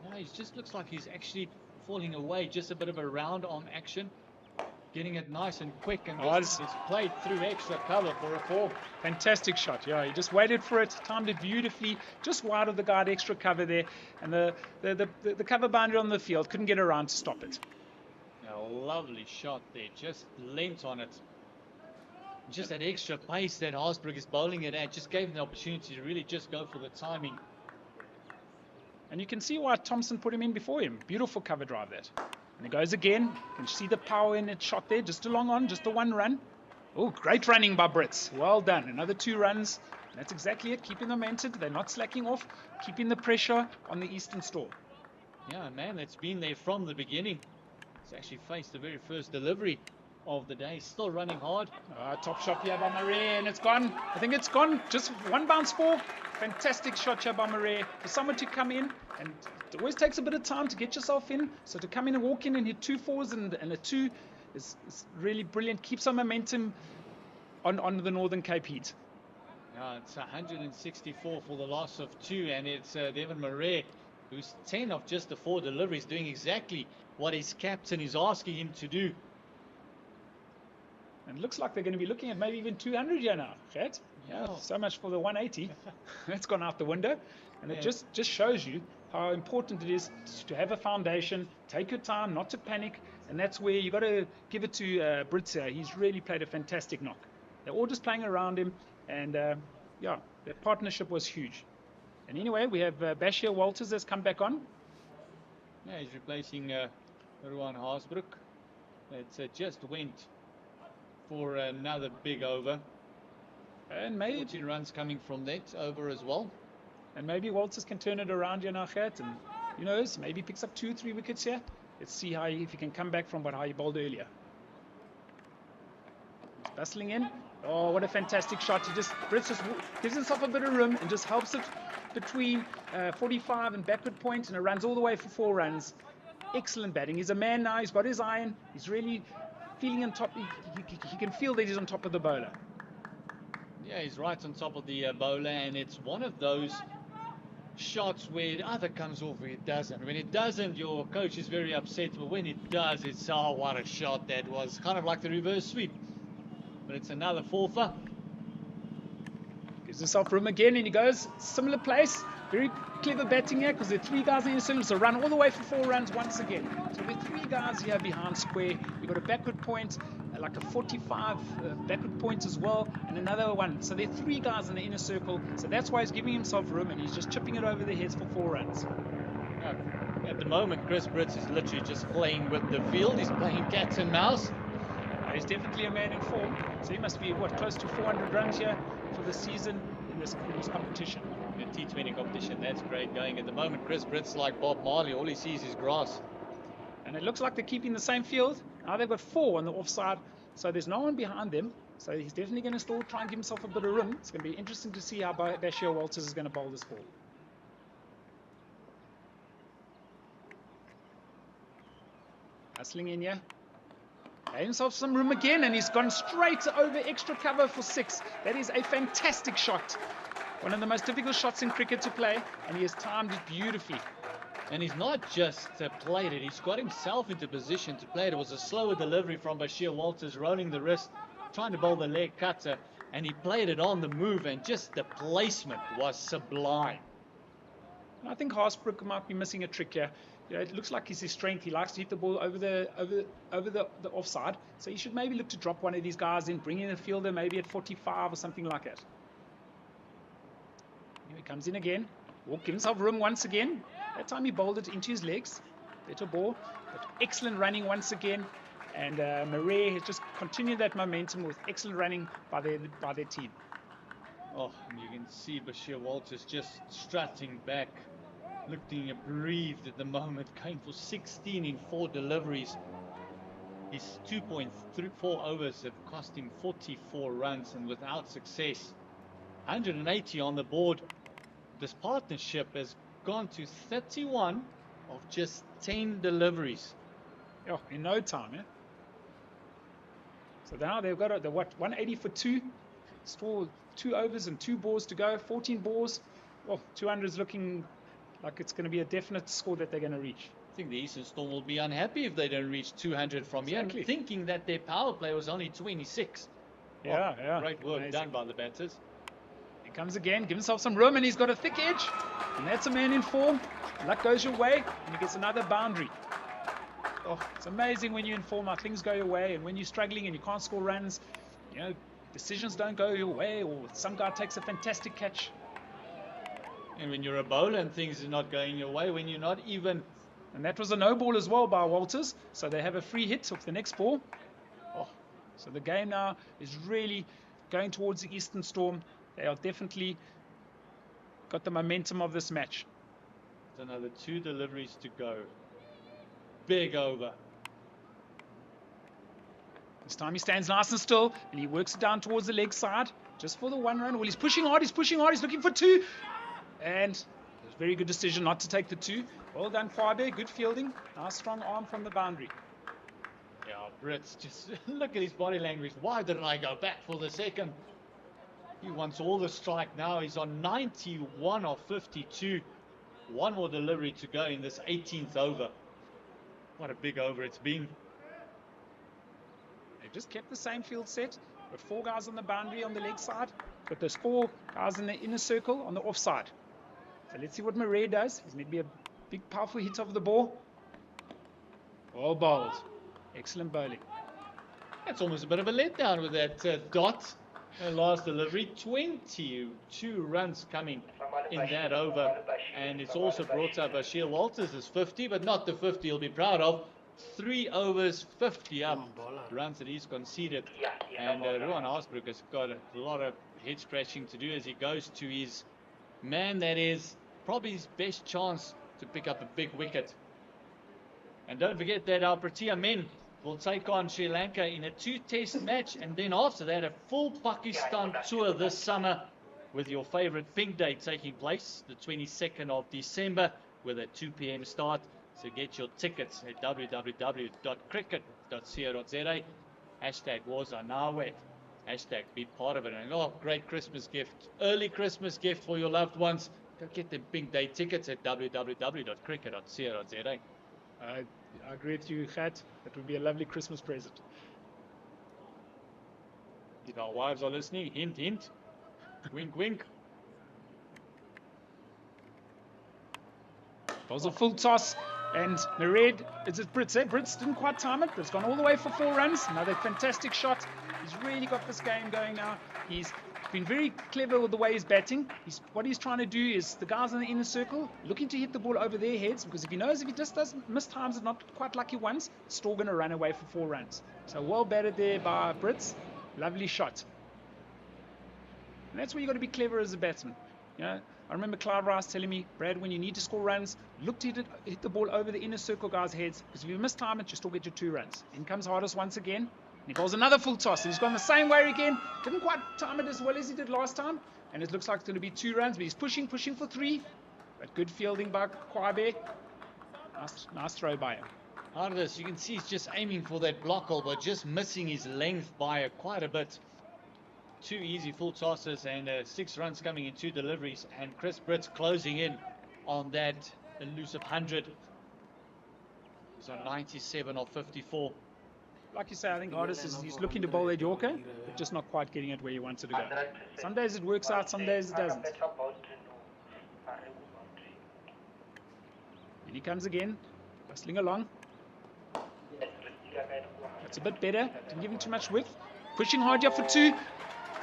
No, he just looks like he's actually falling away. Just a bit of a round arm action. Getting it nice and quick, and it's played through extra cover for a 4. Fantastic shot, yeah. He just waited for it, timed it beautifully, just wide of the guard, extra cover there, and the cover boundary on the field couldn't get around to stop it. A lovely shot there, just leant on it. Just that extra pace that Haasbroek is bowling it at just gave him the opportunity to really just go for the timing. And you can see why Thompson put him in before him. Beautiful cover drive that. And it goes again. You can see the power in it shot there. Just a long on, just the one run. Oh, great running by Brits. Well done. Another 2 runs. That's exactly it. Keeping them entered. They're not slacking off. Keeping the pressure on the Eastern Storm. Yeah, man, that's been there from the beginning. He's actually faced the very first delivery of the day. Still running hard. Top shot here by Murray, and it's gone. I think it's gone. Just one bounce ball. Fantastic shot here by Murray. For someone to come in, and it always takes a bit of time to get yourself in. So to come in and walk in and hit 2 4s and a 2 is really brilliant. Keep some momentum on the Northern Cape Heat. Yeah, it's 164 for the loss of 2, and it's Devin Murray, who's 10 of just the 4 deliveries, doing exactly what his captain is asking him to do. And it looks like they're going to be looking at maybe even 200 here now, Chet. Yeah, so much for the 180. That's gone out the window. And it just shows you how important it is to have a foundation, take your time, not to panic. And that's where you got to give it to Brits here. He's really played a fantastic knock. They're all just playing around him. And, yeah, their partnership was huge. And anyway, we have Bashir Walters has come back on. Yeah, he's replacing Ruan Haasbroek. It just went for another big over. And maybe 14 runs coming from that over as well. And maybe Walters can turn it around here now, Gert, and who knows, maybe picks up 2 3 wickets here. Let's see if he can come back from how he bowled earlier. He's bustling in. Oh, what a fantastic shot. Brits just gives himself a bit of room and just helps it between 45 and backward point, and it runs all the way for 4 runs. Excellent batting. He's a man now. He's got his iron. He's really feeling on top. He can feel that he's on top of the bowler. Yeah, he's right on top of the bowler, and it's one of those shots where it either comes off or it doesn't. When it doesn't, your coach is very upset, but when it does, it's, oh, what a shot that was. Kind of like the reverse sweep. But it's another 4-fer. Gives himself room again, and he goes similar place. Very clever batting here because there are 3 guys in the circle, so run all the way for 4 runs once again. So there are 3 guys here behind square. You've got a backward point, like a 45 backward point as well, and another one. So there are 3 guys in the inner circle, so that's why he's giving himself room, and he's just chipping it over their heads for 4 runs. At the moment, Chris Brits is literally just playing with the field. He's playing cat and mouse. He's definitely a man in form, so he must be, close to 400 runs here for the season in this competition. The T20 competition, that's great going. At the moment, Chris Brits like Bob Marley, all he sees is grass. And it looks like they're keeping the same field. Now they've got 4 on the offside, so there's no one behind them. So he's definitely going to still try and give himself a bit of room. It's going to be interesting to see how Bashir Walters is going to bowl this ball. Hustling in here. Gave himself some room again, and he's gone straight over extra cover for 6. That is a fantastic shot. One of the most difficult shots in cricket to play, and he has timed it beautifully. And he's not just played it, he's got himself into position to play it. It was a slower delivery from Bashir Walters, rolling the wrist, trying to bowl the leg cutter, and he played it on the move, and just the placement was sublime. And I think Haasbroek might be missing a trick here. You know, it looks like it's his strength. He likes to hit the ball over the offside. So he should maybe look to drop one of these guys in, bring in a fielder maybe at 45 or something like that. Here he comes in again. Walk himself room once again. That time he bowled it into his legs. Better ball. But excellent running once again. And Murray has just continued that momentum with excellent running by their team. Oh, and you can see Bashir Walters just strutting back, looking breathed at the moment, going for 16 in 4 deliveries. His 2.34 overs have cost him 44 runs, and without success, 180 on the board. This partnership has gone to 31 of just 10 deliveries. Oh, in no time, yeah. So now they've got 180 for 2. Still 2 overs and 2 balls to go. 14 balls. Oh, 200 is looking like it's going to be a definite score that they're going to reach. I think the Eastern Storm will be unhappy if they don't reach 200 from Exactly. here, thinking that their power play was only 26. Yeah, yeah. Great work Amazing. done by the batters. He comes again, give himself some room, and he's got a thick edge. And that's a man in form. Luck goes your way, and he gets another boundary. Oh, it's amazing when you're in form how things go your way, and when you're struggling and you can't score runs, you know, decisions don't go your way, or some guy takes a fantastic catch. And when you're a bowler and things are not going your way, when you're not even... And that was a no ball as well by Walters, so they have a free hit off the next ball. Oh, so the game now is really going towards the Eastern Storm. They are definitely got the momentum of this match. There's another 2 deliveries to go. Big over. This time he stands nice and still, and he works it down towards the leg side, just for the 1 run. Well, he's pushing hard, he's looking for 2. And it's a very good decision not to take the 2. Well done, Kwabe, good fielding. Nice strong arm from the boundary. Yeah, Brits, just look at his body language. Why didn't I go back for the second? He wants all the strike now. He's on 91 of 52. 1 more delivery to go in this 18th over. What a big over it's been. They've just kept the same field set. Got 4 guys on the boundary on the leg side. Got those 4 guys in the inner circle on the offside. So let's see what Murray does. He's maybe a big powerful hit of the ball. Well bowled. Excellent bowling. That's almost a bit of a letdown with that dot. Last delivery, 22 runs coming in that over. And it's also brought up Bashir Walters' 50, but not the 50 he'll be proud of. 3 overs, 50 up. Runs that he's conceded. And Ruan Haasbroek has got a lot of head scratching to do as he goes to his man that is probably his best chance to pick up a big wicket. And don't forget that our Protea men will take on Sri Lanka in a 2-test match, and then after that a full Pakistan tour this summer with your favorite pink day taking place the 22nd of December with a 2 p.m. start. So get your tickets at www.cricket.co.za. Hashtag wars are now wet. Hashtag be part of it. And great Christmas gift, early Christmas gift for your loved ones. Go get them pink day tickets at www.cricket.co.za. I agree with you, Khat. That would be a lovely Christmas present. If our wives are listening, hint, hint. Wink, wink. That was a full toss. And Nared, is it Brits? Brits didn't quite time it, but it's gone all the way for 4 runs. Another fantastic shot. He's really got this game going now. He's been very clever with the way he's batting. What he's trying to do is the guys in the inner circle looking to hit the ball over their heads, because if he knows if he just doesn't miss times and not quite lucky once, it's still going to run away for 4 runs. So well batted there by Brits. Lovely shot. And that's where you've got to be clever as a batsman. You know, I remember Clive Rice telling me, Brad, when you need to score runs, look to hit the ball over the inner circle guys' heads, because if you miss time it, you still get your 2 runs. In comes Hardest once again. And he bowls another full toss, and he's gone the same way again. Didn't quite time it as well as he did last time, and it looks like it's going to be 2 runs, but he's pushing for 3. But good fielding by Kwabe. Nice throw by him. Hardest, you can see he's just aiming for that block hole, but just missing his length by quite a bit. 2 easy full tosses and 6 runs coming in 2 deliveries, and Chris Brits closing in on that elusive 100. He's on 97 of 54. Like you say, I think Hardest he's looking to bowl that Yorker, but just not quite getting it where he wants it to go. Some days it works out, some days it doesn't. And he comes again, hustling along. That's a bit better. Didn't give him too much width. Pushing hard here for 2.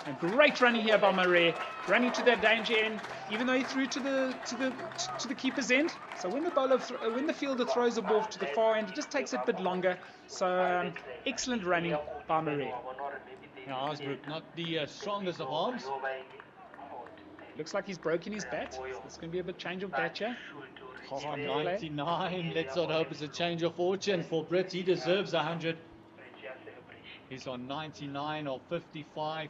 And great running here by Murray, running to that danger end, even though he threw to the keeper's end. So when the fielder throws the ball to the far end, it just takes a bit longer. So excellent running by Murray. Now, Osbrook, not the strongest of arms. Looks like he's broken his bat. So it's going to be a bit change of bat here. Oh, 99. Let's not hope it's a change of fortune for Britt. He deserves 100. He's on 99 of 55.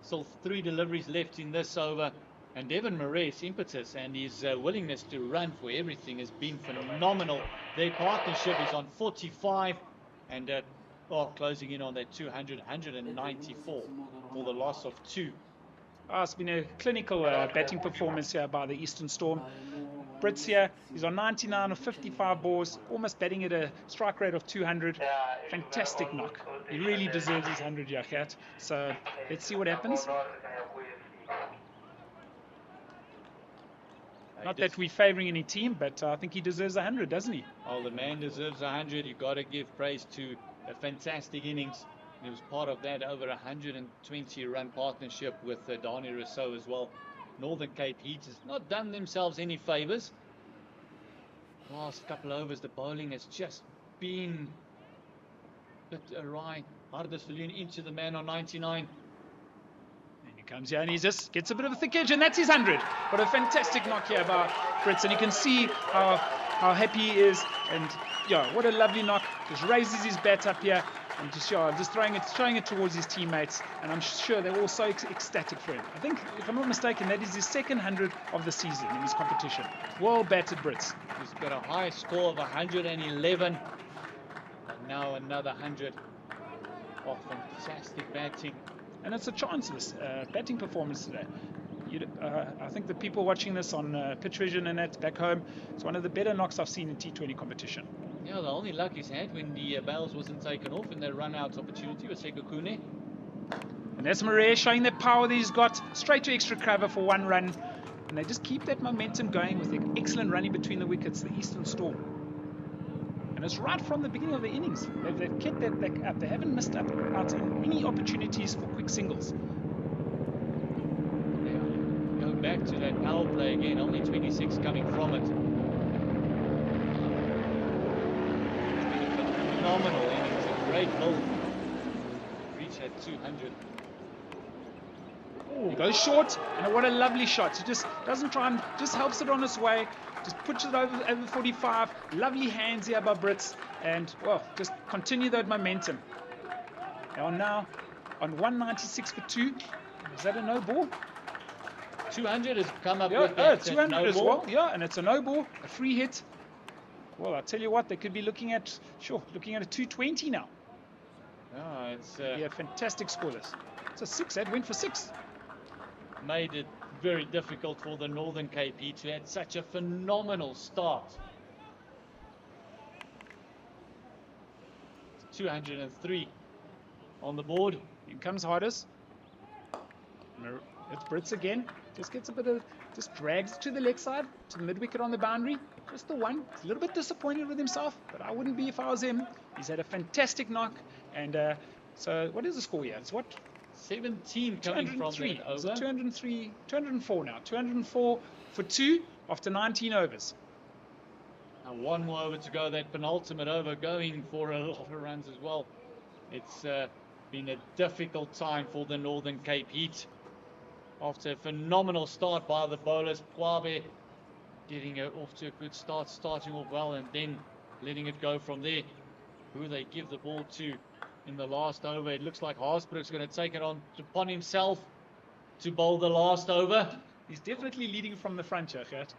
Still 3 deliveries left in this over. And Devin Murray's impetus and his willingness to run for everything has been phenomenal. Their partnership is on 45 and closing in on that 200, 194 for the loss of 2. It's been a clinical batting performance here by the Eastern Storm. Brits here, he's on 99 of 55 balls, almost batting at a strike rate of 200. Fantastic knock. He really deserves his 100 Yakat. So let's see what happens. Not that we're favouring any team, but I think he deserves 100, doesn't he? Oh, the man deserves 100. You've got to give praise to a fantastic innings. He was part of that over 120 run partnership with Dani Rousseau as well. Northern Cape Heat has not done themselves any favours. Last couple overs, the bowling has just been a bit awry. Hardest Viljoen into the man on 99. And he comes here and he just gets a bit of a thick edge, and that's his 100. What a fantastic knock here by Fritz, and you can see how happy he is. And yeah, what a lovely knock. Just raises his bat up here. And just throwing it towards his teammates, and I'm sure they're all so ecstatic for him. I think, if I'm not mistaken, that is his second 100 of the season in his competition. Well batted, Brits. He's got a high score of 111, and now another 100. Oh, fantastic batting. And it's a chanceless batting performance today. I think the people watching this on Pitch Vision and that back home, it's one of the better knocks I've seen in T20 competition. Yeah, the only luck he's had when the bails wasn't taken off in their run-out opportunity was Sekokune. And that's Murray showing that power that he's got, straight to extra cover for 1 run. And they just keep that momentum going with the excellent running between the wickets, the Eastern Storm. And it's right from the beginning of the innings. They've kept that back up. They haven't missed out on any opportunities for quick singles. Yeah. Go back to that power play again, only 26 coming from it. Phenomenal innings, a great goal. Reach that 200. He goes short, and what a lovely shot. He just doesn't try and just helps it on its way. Just puts it over 45. Lovely hands here by Brits, and well, just continue that momentum. They are now on 196 for 2. Is that a no ball? 200 has come up Yeah, with that. 200 no as ball. well. Yeah, and it's a no ball, a free hit. Well, I tell you what, they could be looking at a 220 now. Yeah, it's Yeah, fantastic scoreless. It's a 6. That went for 6. made it very difficult for the Northern Cape Heat to had such a phenomenal start. 203 on the board. In comes Hardest. It's Brits again. Just gets a bit of, just drags it to the leg side, to the mid wicket on the boundary. Just the one. He's a little bit disappointed with himself, but I wouldn't be if I was him. He's had a fantastic knock, and so what is the score here? It's what? 17 coming from 203. that over. 203, 204 now. 204 for 2 after 19 overs. Now one more over to go, that penultimate over, going for a lot of runs as well. It's been a difficult time for the Northern Cape Heat. After a phenomenal start by the bowlers, Kwabe getting off to a good start, starting off well and then letting it go from there. Who they give the ball to in the last over. It looks like Haasbroek's going to take it upon himself to bowl the last over. He's definitely leading from the front here, Gert.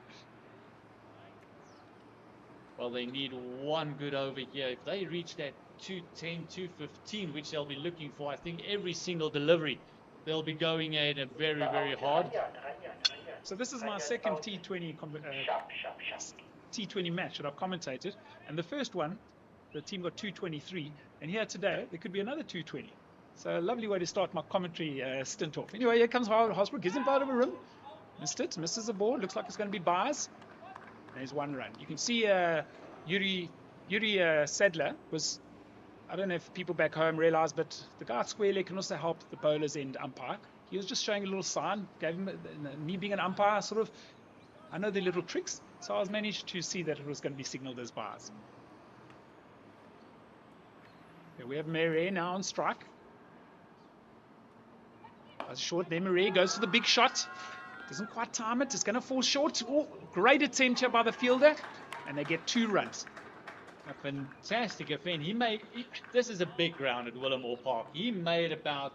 Well, they need one good over here. If they reach that 210, 215, which they'll be looking for, I think every single delivery they'll be going at it very, very hard. So this is my second T20 match that I've commentated, and the first one, the team got 223, and here today there could be another 220. So a lovely way to start my commentary stint off. Anyway, here comes Haasbroek, gives him part of a rim, missed it, misses the ball, looks like it's going to be buys. There's 1 run. You can see Yuri Sadler was, I don't know if people back home realize, but the guy at square leg can also help the bowler's end umpire. He was just showing a little sign, gave him, me being an umpire, sort of, I know the little tricks, so I was managed to see that it was going to be signaled as bars. Okay, we have Murray now on strike. Short there, Murray goes for the big shot. Doesn't quite time it. It's going to fall short. Oh, great attempt here by the fielder. And they get 2 runs. A fantastic offend. This is a big ground at Willowmoore Park. He made about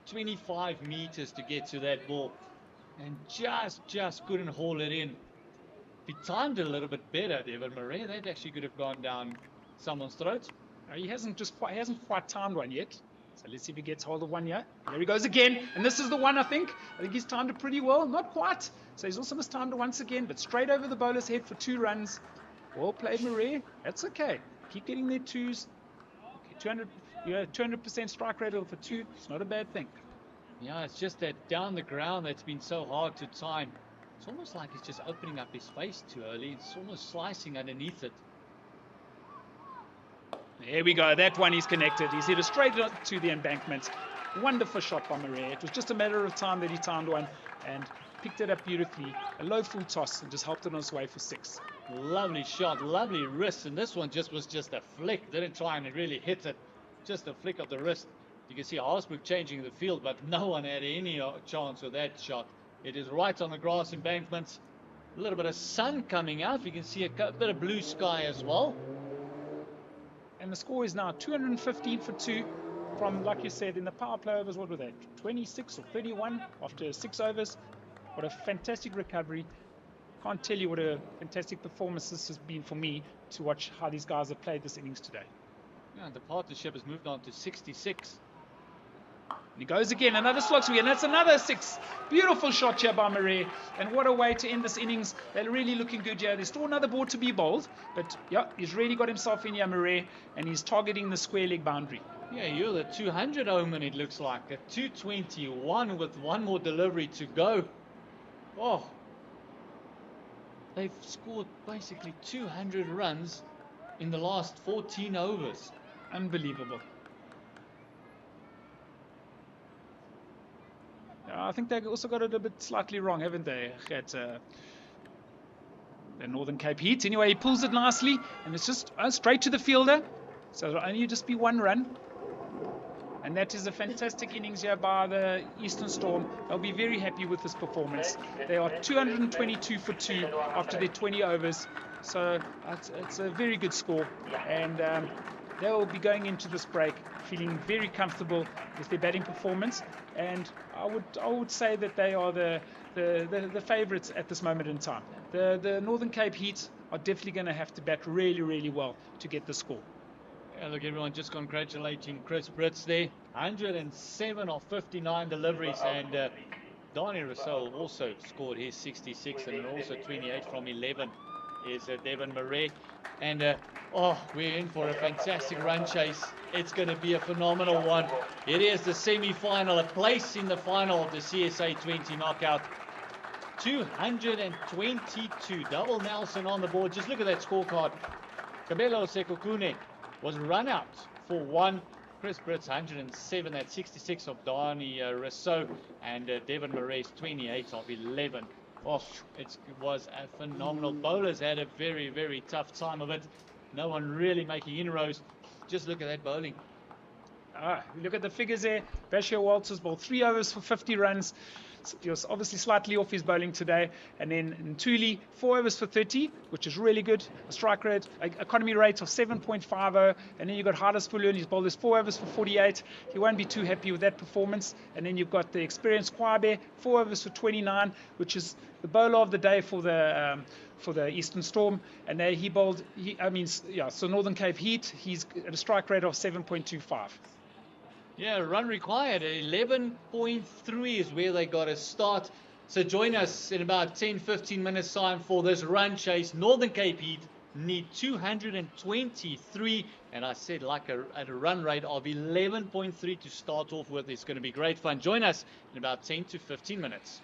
25 meters to get to that ball. And just couldn't haul it in. If he timed it a little bit better there, but Murray, that actually could have gone down someone's throat. He hasn't quite timed one yet. So let's see if he gets hold of one here. There he goes again. And this is the one, I think. I think he's timed it pretty well. Not quite. So he's also mistimed it once again, but straight over the bowler's head for 2 runs. Well played, Murray. That's okay. Keep getting their 2s. Okay, 200% strike rate for 2. It's not a bad thing. Yeah, it's just that down the ground that's been so hard to time. It's almost like he's just opening up his face too early. It's almost slicing underneath it. There we go. That one is connected. He's hit it straight to the embankment. Wonderful shot by Murray. It was just a matter of time that he timed one and picked it up beautifully. A low full toss and just helped it on its way for 6. Lovely shot, lovely wrist, and this one was just a flick. Didn't try and really hit it. Just a flick of the wrist. You can see Harsbrook changing the field, but no one had any chance with that shot. It is right on the grass embankment. A little bit of sun coming out. We can see a bit of blue sky as well. And the score is now 215 for 2 from, like you said, in the power play overs, what were they, 26 or 31 after 6 overs. What a fantastic recovery. Can't tell you what a fantastic performance this has been for me to watch how these guys have played this innings today. Yeah, the partnership has moved on to 66. And he goes again, another slog sweep, and that's another 6. Beautiful shot here by Murray. And what a way to end this innings. They're really looking good here. There's still another ball to be bowled, but yeah, he's really got himself in here, Murray, and he's targeting the square leg boundary. Yeah, you're the 200 omen, it looks like. A 221 with 1 more delivery to go. Oh, they've scored basically 200 runs in the last 14 overs. Unbelievable. I think they also got it a bit slightly wrong, haven't they? At the Northern Cape Heat. Anyway, he pulls it nicely, and it's just straight to the fielder. So it'll only just be 1 run. And that is a fantastic innings here by the Eastern Storm. They'll be very happy with this performance. They are 222 for 2 after their 20 overs. So it's a very good score. And they will be going into this break feeling very comfortable with their batting performance. And I would say that they are the favourites at this moment in time. The Northern Cape Heat are definitely going to have to bat really, really well to get the score. Yeah, look, everyone just congratulating Chris Brits there. 107 of 59 deliveries, and Donnie Rousseau also scored his 66, and also 28 from 11 is Devon Murray. And we're in for a fantastic run chase. It's going to be a phenomenal one. It is the semi-final, a place in the final of the CSA 20 knockout. 222, double Nelson on the board. Just look at that scorecard. Kabelo Sekokune was run out for 1. Chris Brits 107, that's 66 of Donnie Rousseau, and Devon Murray's 28 of 11. Oh, it was a phenomenal. Bowlers had a very, very tough time of it. No one really making inroads. Just look at that bowling. Look at the figures there. Bashir Walters bowled 3 overs for 50 runs. He was obviously slightly off his bowling today. And then Ntuli, 4 overs for 30, which is really good. A strike rate, economy rate of 7.50. And then you've got Hardus Fulun, he's bowled his 4 overs for 48. He won't be too happy with that performance. And then you've got the experienced Kwabe, 4 overs for 29, which is the bowler of the day for the Eastern Storm. And he bowled, so Northern Cape Heat, he's at a strike rate of 7.25. Yeah, run required. 11.3 is where they got to start. So join us in about 10-15 minutes time for this run chase. Northern Cape Heat need 223. And I said at a run rate of 11.3 to start off with. It's going to be great fun. Join us in about 10 to 15 minutes.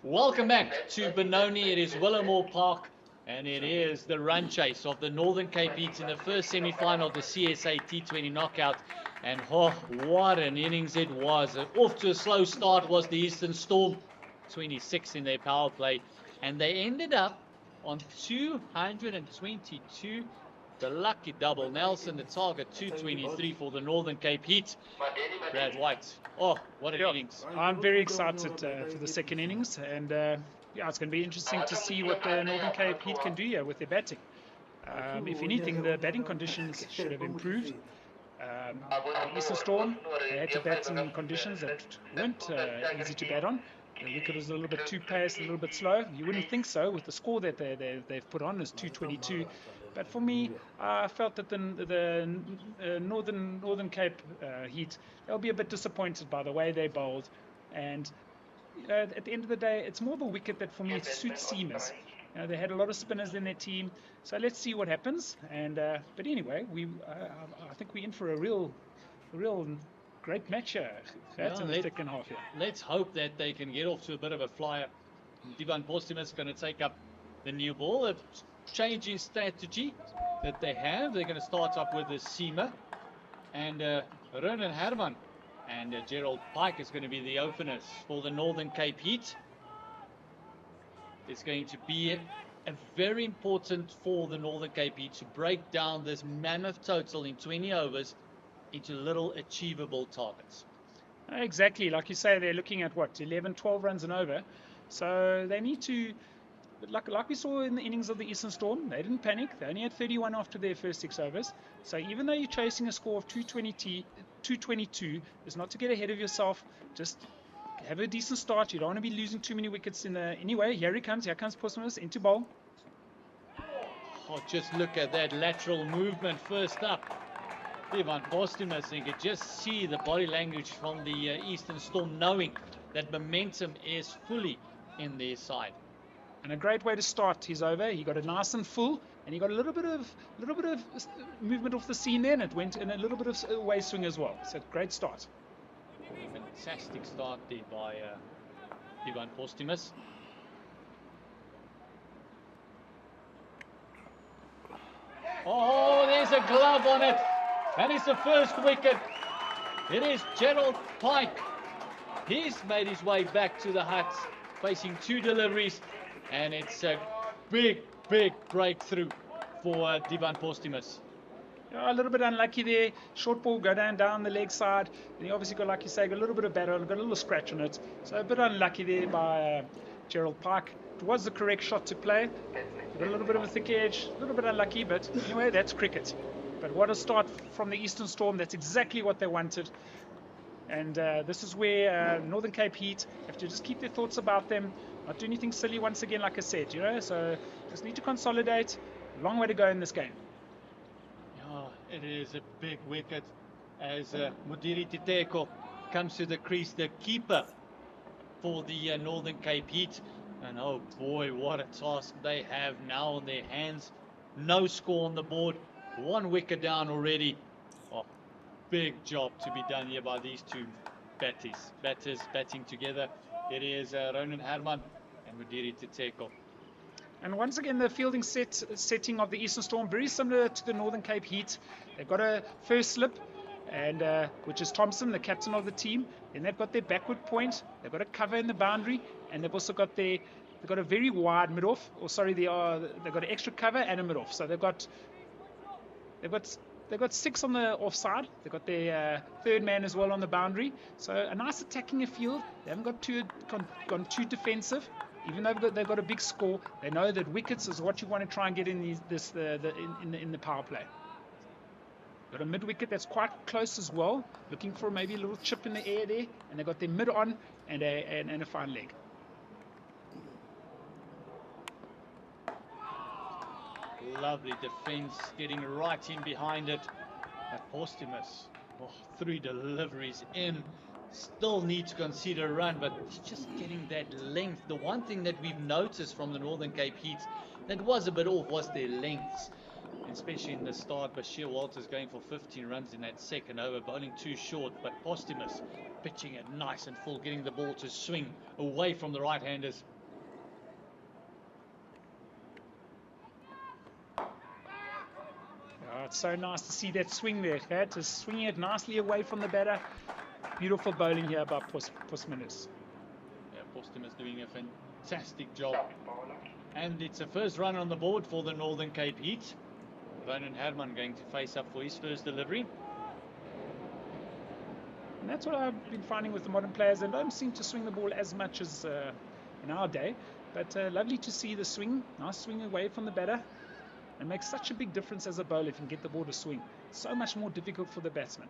Welcome back to Benoni. It is Willowmoore Park, and it is the run chase of the Northern Cape Heat in the first semi-final of the CSA T20 knockout. And oh, what an innings it was. Off to a slow start was the Eastern Storm, 26 in their power play, and they ended up on 222. The lucky double. Nelson, the target, 223 for the Northern Cape Heat. Brad White. Oh, what an innings. I'm very excited for the second innings, and yeah, it's going to be interesting to see what the Northern Cape Heat can do here with their batting. If anything, the batting conditions should have improved. The Eastern Storm, they had to bat in conditions that weren't easy to bat on. The wicket was a little bit too paced, a little bit slow. You wouldn't think so with the score that they've put on is 222. But for me, I felt that the Northern Cape Heat, they'll be a bit disappointed by the way they bowled. And at the end of the day, it's more of a wicket that for me suits seamers. They had a lot of spinners in their team, so let's see what happens. And but anyway, I think we're in for a real great match here in the second half here. Let's hope that they can get off to a bit of a flyer. Divan Postumus is going to take up the new ball. A change in strategy that they have. They're going to start up with the seamer, and Ronan Herman and Gerald Pike is going to be the openers for the Northern Cape Heat. It's going to be a very important for the Northern Cape Heat to break down this mammoth total in 20 overs into little achievable targets. Exactly, like you say, they're looking at what, 11, 12 runs and over. So they need to, like we saw in the innings of the Eastern Storm, they didn't panic. They only had 31 after their first 6 overs. So even though you're chasing a score of 222, it's not to get ahead of yourself. Just have a decent start. You don't want to be losing too many wickets in the. Anyway, here comes Postumus into bowl. Oh, just look at that lateral movement first up. Divan Postumus, you can just see the body language from the Eastern Storm, knowing that momentum is fully in their side. And a great way to start his over. He got it nice and full, and he got a little bit of movement off the seam there, and it went in a little bit of away swing as well. So great start. Fantastic start there by Divan Postumus. Oh, there's a glove on it, and it's the first wicket. It is Gerald Pike. He's made his way back to the hut, facing 2 deliveries, and it's a big breakthrough for Divan Postumus. A little bit unlucky there. Short ball go down the leg side. And he obviously got, like you say, got a little bit of batter, got a little scratch on it. So a bit unlucky there by Gerald Pike. It was the correct shot to play. Got a little bit of a thick edge, a little bit unlucky, but anyway, that's cricket. But what a start from the Eastern Storm. That's exactly what they wanted. And this is where Northern Cape Heat have to just keep their thoughts about them, not do anything silly once again, like I said, so just need to consolidate. Long way to go in this game. It is a big wicket as Mudiri Titeko comes to the crease, the keeper for the Northern Cape Heat. And oh boy, what a task they have now on their hands. No score on the board, 1 wicket down already. Oh, big job to be done here by these 2 batters batting together. It is Ronan Herman and Mudiri Titeko. And once again, the fielding setting of the Eastern Storm, very similar to the Northern Cape Heat. They've got a first slip, and which is Thompson, the captain of the team. Then they've got their backward point. They've got a cover in the boundary, and they've also got they've got a very wide mid-off. Or sorry, they've got an extra cover and a mid-off. So they've got 6 on the offside. They've got their third man as well on the boundary. So a nice attacking field. They haven't gone too defensive. Even though they've got a big score, they know that wickets is what you want to try and get in in the power play. Got a mid wicket that's quite close as well, looking for maybe a little chip in the air there, and they got their mid on and a fine leg. Lovely defense, getting right in behind it. Postumus, 3 deliveries in, still need to concede a run, but it's just getting that length. The one thing that we've noticed from the Northern Cape Heat that was a bit off was their lengths, especially in the start. Bashir Walters going for 15 runs in that second over, bowling too short, but Posthumous pitching it nice and full, getting the ball to swing away from the right-handers. Oh, it's so nice to see that swing there, just swinging it nicely away from the batter. Beautiful bowling here by Posthumous. Yeah, Posthumous doing a fantastic job. And it's a first run on the board for the Northern Cape Heat. Ronan Herman going to face up for his first delivery. And that's what I've been finding with the modern players. They don't seem to swing the ball as much as in our day. But lovely to see the swing, nice swing away from the batter. It makes such a big difference as a bowler if you can get the ball to swing. So much more difficult for the batsman.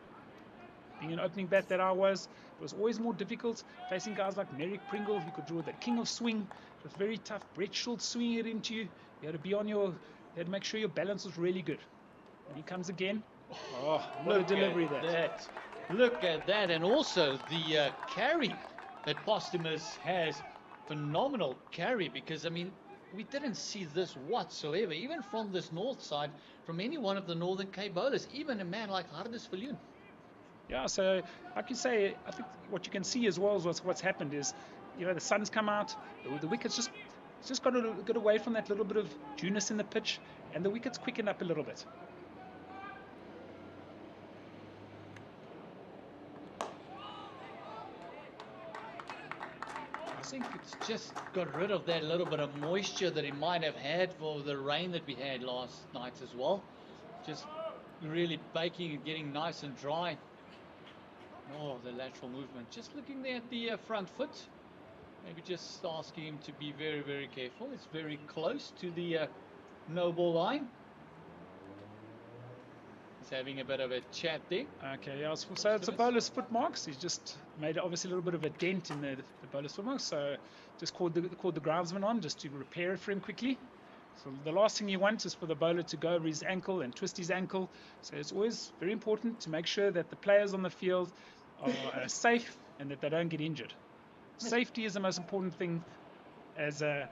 Being an opening bat that I was, it was always more difficult facing guys like Merrick Pringle, who could draw the king of swing. It was very tough. Brett Schultz swinging it into you. You had to be on you had to make sure your balance was really good. And he comes again. Oh, what a delivery that. Look at that. And also the carry that Posthumous has. Phenomenal carry, because, I mean, we didn't see this whatsoever, even from this north side, from any one of the Northern Cape bowlers, even a man like Hardus Viljoen. Yeah, so like you say, I think what you can see as well is what's happened is, you know, the sun's come out, the wicket's just got to get away from that little bit of dewness in the pitch, and the wicket's quickened up a little bit. I think it's just got rid of that little bit of moisture that he might have had for the rain that we had last night as well. Just really baking and getting nice and dry. Oh, the lateral movement. Just looking there at the front foot. Maybe just asking him to be very, very careful. It's very close to the no ball line. He's having a bit of a chat there. Okay, yeah, so it's a bowler's foot marks. He's just made obviously a little bit of a dent in the bowler's foot marks. So just called the groundsman on just to repair it for him quickly. So the last thing you want is for the bowler to go over his ankle and twist his ankle. So it's always very important to make sure that the players on the field are safe and that they don't get injured. Safety is the most important thing as an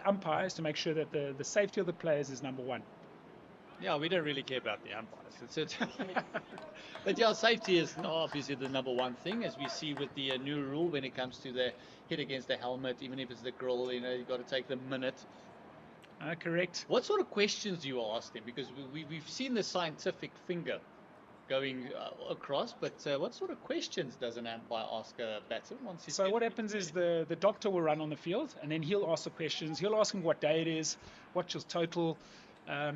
umpire, is to make sure that the safety of the players is number one. Yeah, we don't really care about the umpires. But yeah, safety is obviously the number one thing, as we see with the new rule when it comes to the hit against the helmet, even if it's the grill, you know, you've got to take the minute. Correct. What sort of questions do you ask them? Because we've seen the scientific finger going across, but what sort of questions does an umpire ask a batsman once he's... So what happens is the doctor will run on the field, and then he'll ask the questions. He'll ask him what day it is, what's your total,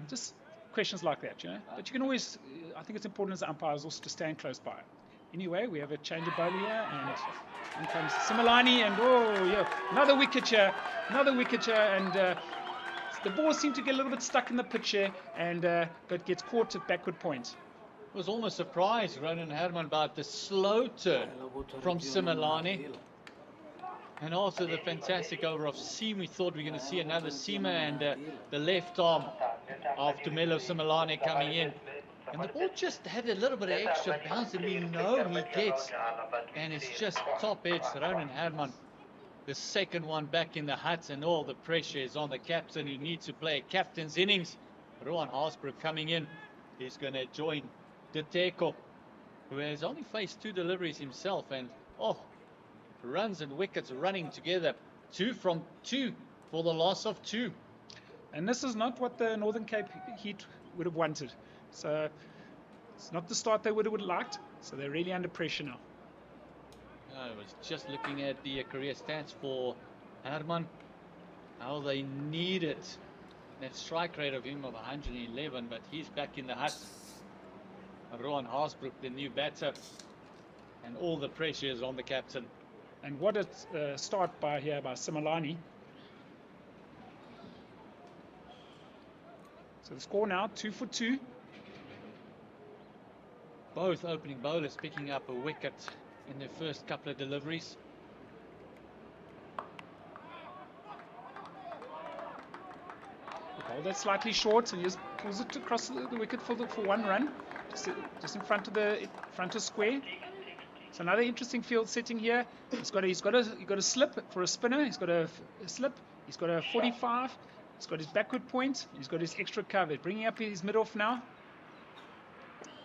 just questions like that, you know. But you can always, I think it's important as umpires also to stand close by. Anyway, we have a change of bowler here, and in comes Simelane, and oh yeah, another wicket here, and the ball seemed to get a little bit stuck in the pitch here, and but gets caught at backward point. I was almost surprised, Ronan Herman, about the slow turn from Simelane. And also the fantastic over of Seam. We thought we were going to see another seamer, and the left arm of Tumelo Simelane coming in. And the ball just had a little bit of extra bounce, and we know he gets. And it's just top edge. Ronan Herman, the second one back in the hut, and all the pressure is on the captain, who needs to play a captain's innings. Rowan Haasbroek coming in. He's going to join De Teko, who has only faced 2 deliveries himself, and runs and wickets running together. 2 from 2 for the loss of 2. And this is not what the Northern Cape Heat would have wanted. So it's not the start they would have liked. So they're really under pressure now. I was just looking at the career stats for Herman. How they need it. That strike rate of him of 111, but he's back in the hut. Rowan Haasbroek, the new batter, and all the pressure is on the captain. And what a start by Simelane. So the score now 2 for 2. Both opening bowlers picking up a wicket in their first couple of deliveries. Oh, that's slightly short, and he just pulls it across the wicket for 1 run, just in front of square. So another interesting field setting here. He's got a slip for a spinner. He's got a slip. He's got a 45. He's got his backward point. He's got his extra cover. Bringing up his mid off now.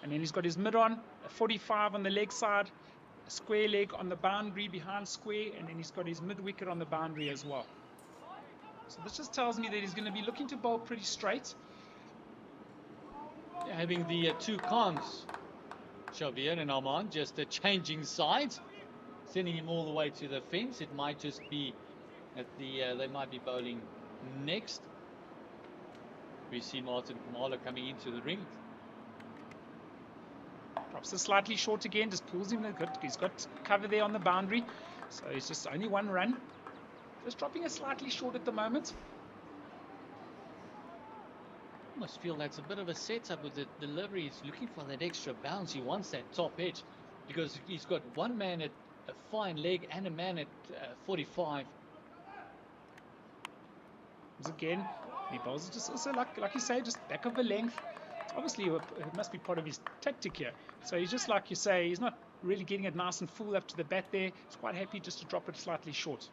And then he's got his mid on, a 45 on the leg side, a square leg on the boundary behind square, and then he's got his mid wicket on the boundary as well. So this just tells me that he's going to be looking to bowl pretty straight. Yeah, having the two cons, Xavier and Armand, just changing sides, sending him all the way to the fence. It might just be at the they might be bowling next. We see Martin Kumalo coming into the ring. Drops it slightly short again, just pulls him. He's got cover there on the boundary, so he's just only one run. Just dropping it slightly short at the moment. Almost feel that's a bit of a setup with the delivery. He's looking for that extra bounce. He wants that top edge because he's got one man at a fine leg and a man at 45. Once again, he bowls it just also like you say, just back of the length. Obviously, it must be part of his tactic here. So he's just like you say, he's not really getting it nice and full up to the bat there. He's quite happy just to drop it slightly short.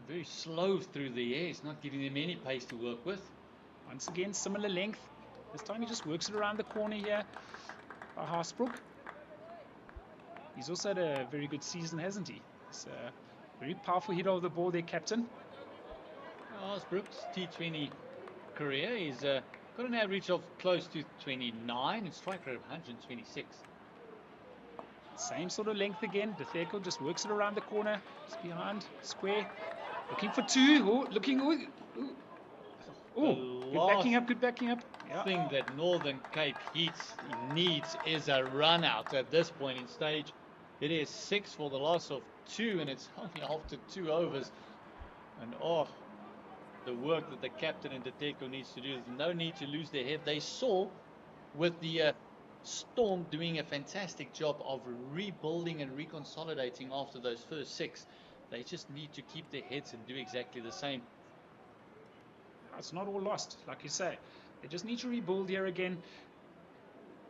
Very slow through the air. He's not giving them any pace to work with. Once again, similar length. This time he just works it around the corner here by Haasbroek. He's also had a very good season, hasn't he? It's a very powerful hitter of the ball there, captain. Haasbroek's T20 career, he's got an average of close to 29 and strike rate of 126. Same sort of length again. De Therkel just works it around the corner. Just behind, square. Looking for two. Good backing up. Yeah. Thing that Northern Cape needs is a run out at this point in stage. It is 6 for the loss of 2, and it's only after 2 overs. And the work that the captain and De Therkel needs to do. There's no need to lose their head. They saw with the Storm doing a fantastic job of rebuilding and reconsolidating after those first 6. They just need to keep their heads and do exactly the same. It's not all lost, like you say. They just need to rebuild here again.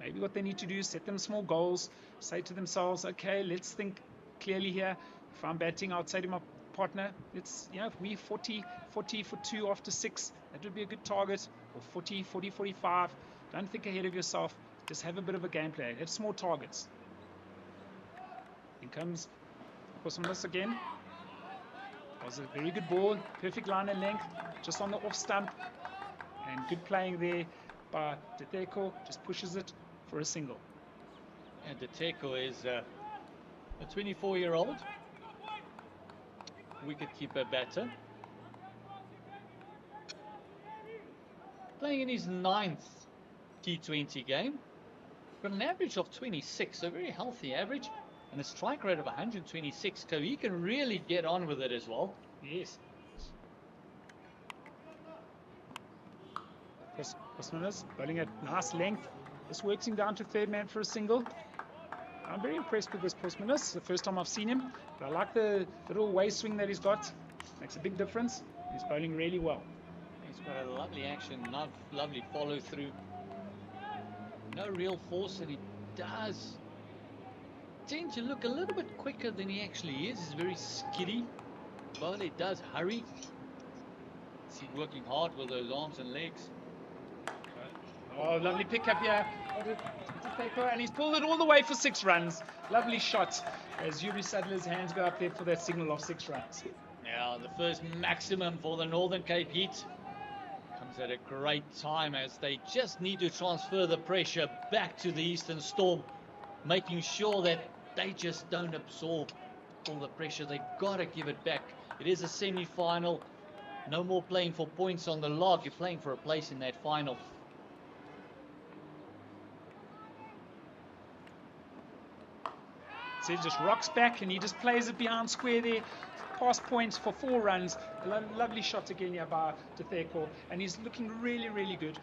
Maybe what they need to do is set them small goals. Say to themselves, okay, let's think clearly here. If I'm batting, I'll say to my partner, let's, if we 40 for 2 after 6, that would be a good target. Or 40, 45. Don't think ahead of yourself. Just have a bit of a game plan. Have small targets. In comes Kosmos again. Was a very good ball. Perfect line and length. Just on the off stump. And good playing there by De Therkel. Just pushes it for a single. And De Therkel is a 24-year-old wicket-keeper batter. Playing in his 9th T20 game. Got an average of 26, a very healthy average, and a strike rate of 126, so he can really get on with it as well. Yes. Kosmos bowling at nice length. Just works him down to third man for a single. I'm very impressed with this Kosmos. It's the first time I've seen him, but I like the little way swing that he's got. Makes a big difference. He's bowling really well. He's got a lovely action, lovely follow through. No real force, and he does tend to look a little bit quicker than he actually is. He's very skiddy. Bowler does hurry. He's working hard with those arms and legs. Oh, lovely pickup here. And he's pulled it all the way for 6 runs. Lovely shot as Yuri Sadler's hands go up there for that signal of 6 runs. Now, the first maximum for the Northern Cape Heat comes at a great time as they just need to transfer the pressure back to the Eastern Storm, making sure that they just don't absorb all the pressure. They've got to give it back. It is a semi-final. No more playing for points on the log. You're playing for a place in that final. So he just rocks back and he just plays it behind square there. Past points for 4 runs. A lovely shot again here by De Therkel, and he's looking really, really good.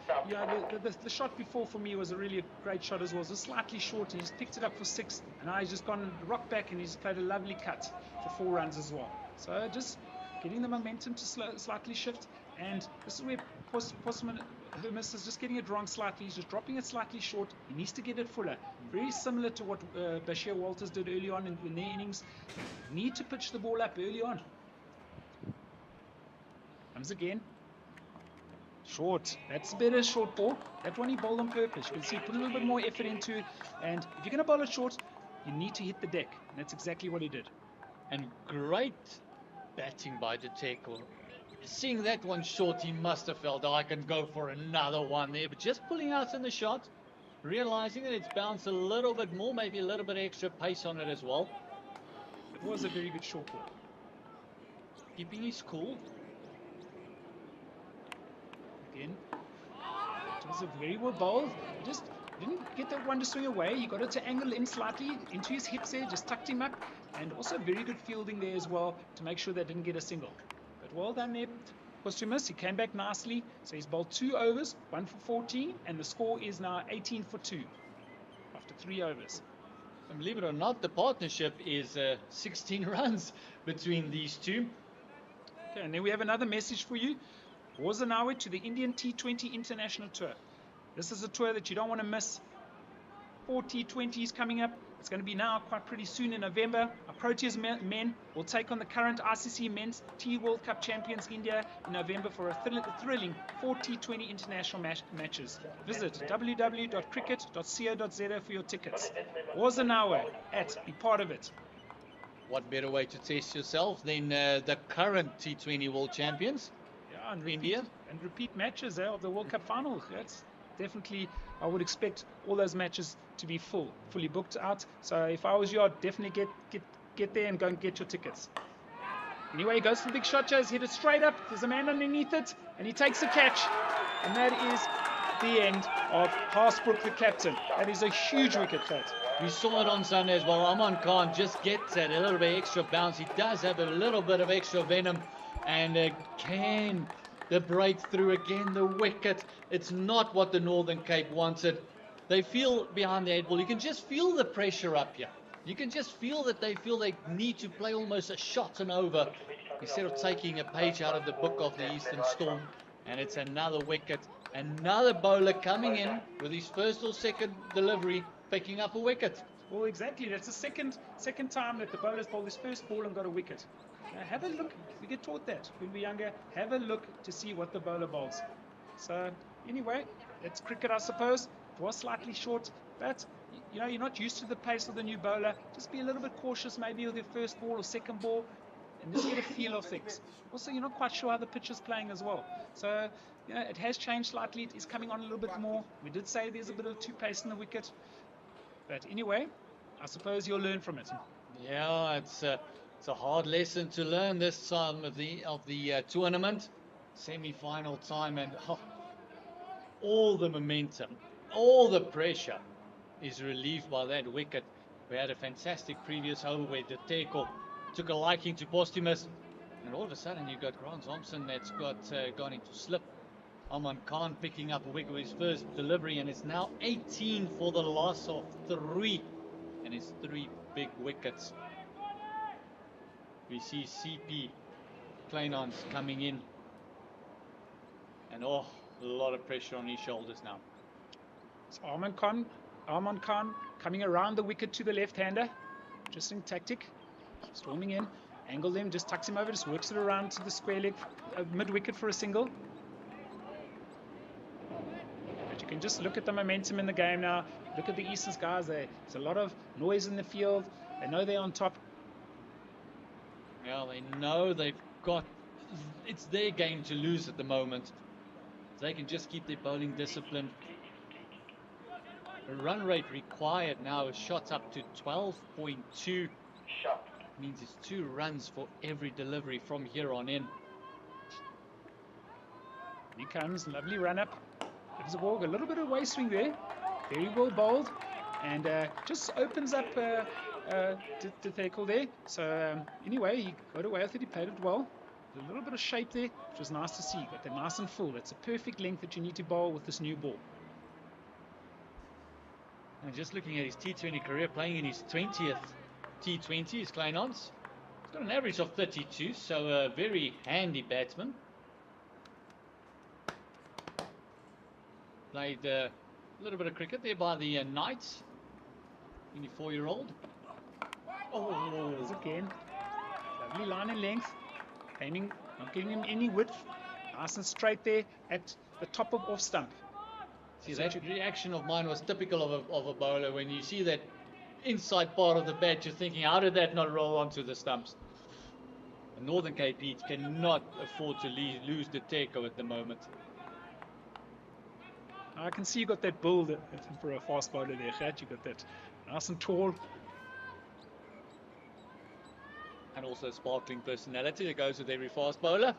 The shot before for me was a really great shot as well. It was slightly short, and he's picked it up for 6, and now he's just gone rock back and he's played a lovely cut for 4 runs as well. So just getting the momentum to slightly shift, and this is where Hermes is just getting it wrong slightly. He's just dropping it slightly short. He needs to get it fuller. Very similar to what Bashir Walters did early on in their innings. Need to pitch the ball up early on. Comes again. Short. That's a better short ball. That one he bowled on purpose. You can see he put a little bit more effort into it. And if you're going to bowl it short, you need to hit the deck. And that's exactly what he did. And great batting by the tackle. Seeing that one short, he must have felt, oh, I can go for another one there. But just pulling out in the shot, realizing that it's bounced a little bit more, maybe a little bit extra pace on it as well. It was a very good short ball. Keeping his cool. Again, it was a very well bowled. Just didn't get that one to swing away. He got it to angle in slightly into his hips there, just tucked him up. And also very good fielding there as well to make sure they didn't get a single. But well done there, Posthumous. He came back nicely. So he's bowled 2 overs, 1 for 14, and the score is now 18 for 2 after 3 overs. And believe it or not, the partnership is 16 runs between these two. Okay, and then we have another message for you. Wazanawe to the Indian T20 International Tour. This is a tour that you don't want to miss. 4 T20s coming up. It's going to be now quite pretty soon in November. Our Proteas men will take on the current ICC Men's T World Cup champions India in November for a thrilling 4 T20 international matches. Visit www.cricket.co.za for your tickets. Wazanawe be part of it. What better way to test yourself than the current T20 world champions? Yeah, and India. repeat matches of the World Cup final. That's definitely, I would expect all those matches to be fully booked out. So if I was you, I'd definitely get there and go and get your tickets. Anyway, he goes for the big shot, Joe's hit it straight up. There's a man underneath it, and he takes a catch. And that is the end of Haasbrook, the captain. That is a huge wicket, Fat. We saw it on Sunday as well. Aman Khan just gets that a little bit extra bounce. He does have a little bit of extra venom. And can the breakthrough again, the wicket. It's not what the Northern Cape wanted. They feel behind the 8 ball. You can just feel the pressure up here. You can just feel that they feel they need to play almost a shot and over instead of taking a page out of the book of the Eastern Storm. And it's another wicket. Another bowler coming in with his first or second delivery, picking up a wicket. Well, exactly. That's the second time that the bowler's bowled his first ball and got a wicket. Now, have a look. We get taught that when we're younger. Have a look to see what the bowler bowls. So, anyway, it's cricket, I suppose. It was slightly short, but you're not used to the pace of the new bowler. Just be a little bit cautious, maybe with your first ball or second ball, and just get a feel of things. Also, you're not quite sure how the pitch is playing as well. So, it has changed slightly. It is coming on a little bit more. We did say there's a bit of too pace in the wicket. But anyway, I suppose you'll learn from it. Yeah, it's a hard lesson to learn this time of the tournament. Semi-final time, and all the momentum, all the pressure is relieved by that wicket. We had a fantastic previous over where the tackle took a liking to Posthumous, and all of a sudden you've got Grant Thompson that's gone into slip. Aman Khan picking up a wicket with his first delivery, and it's now 18 for the loss of 3, and it's 3 big wickets. We see CP Kleinans coming in, and a lot of pressure on his shoulders now. So Arman Khan coming around the wicket to the left-hander. Interesting tactic. Storming in, angled him, just tucks him over, just works it around to the square leg, mid-wicket for a single. But you can just look at the momentum in the game now. Look at the Eastern guys. There's a lot of noise in the field. They know they're on top. Yeah, they know it's their game to lose at the moment. They can just keep their bowling discipline. The run rate required now is shot up to 12.2. Means it's 2 runs for every delivery from here on in. Here comes, lovely run up. Gives a ball, a little bit of waist swing there. Very well bowled. And just opens up the tackle there. So anyway, he got away with it. He played it well. A little bit of shape there, which was nice to see. Got that nice and full. That's a perfect length that you need to bowl with this new ball. And just looking at his T20 career, playing in his 20th T20, his Kleinans. He's got an average of 32, so a very handy batsman. Played a little bit of cricket there by the Knights, 24-year-old. Oh, Once again, lovely line and length, aiming, not giving him any width, nice and straight there at the top of off stump. see, that reaction of mine was typical of a bowler. When you see that inside part of the bat, you're thinking, how did that not roll onto the stumps? The Northern Cape Heat cannot afford to lose the takeover at the moment. I can see you got that build for a fast bowler there, Gert. You got that nice and tall. And also sparkling personality that goes with every fast bowler.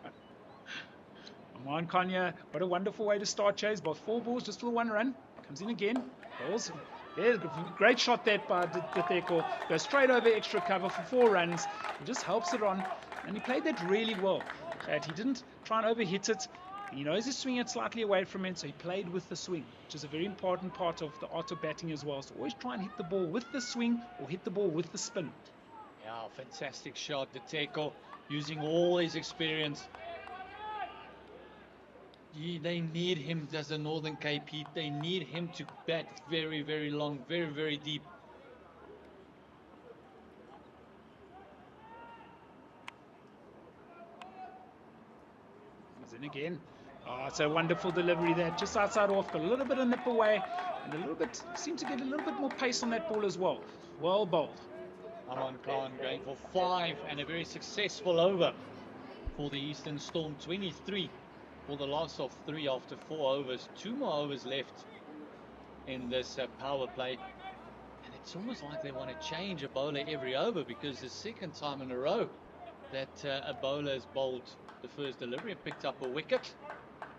Aman Kanya, what a wonderful way to start, Chase. About 4 balls just for the 1 run. Comes in again. Balls. Yeah, great shot that by Diteko. Goes straight over extra cover for 4 runs. He just helps it on. And he played that really well. He didn't try and overhit it. He knows he's swinging it slightly away from it, so he played with the swing, which is a very important part of the art of batting as well. So always try and hit the ball with the swing or hit the ball with the spin. Yeah, fantastic shot, Diteko, using all his experience. They need him as the Northern Cape Heat. They need him to bat very, very long, very, very deep. Comes in again. Oh, it's a wonderful delivery there, just outside off, got a little bit of nip away, and a little bit, seemed to get a little bit more pace on that ball as well. Well bowled. Aman Khan going for 5 and a very successful over for the Eastern Storm. 23 for the loss of 3 after 4 overs. 2 more overs left in this power play. And it's almost like they want to change a bowler every over, because the second time in a row that a bowler has bowled the first delivery and picked up a wicket.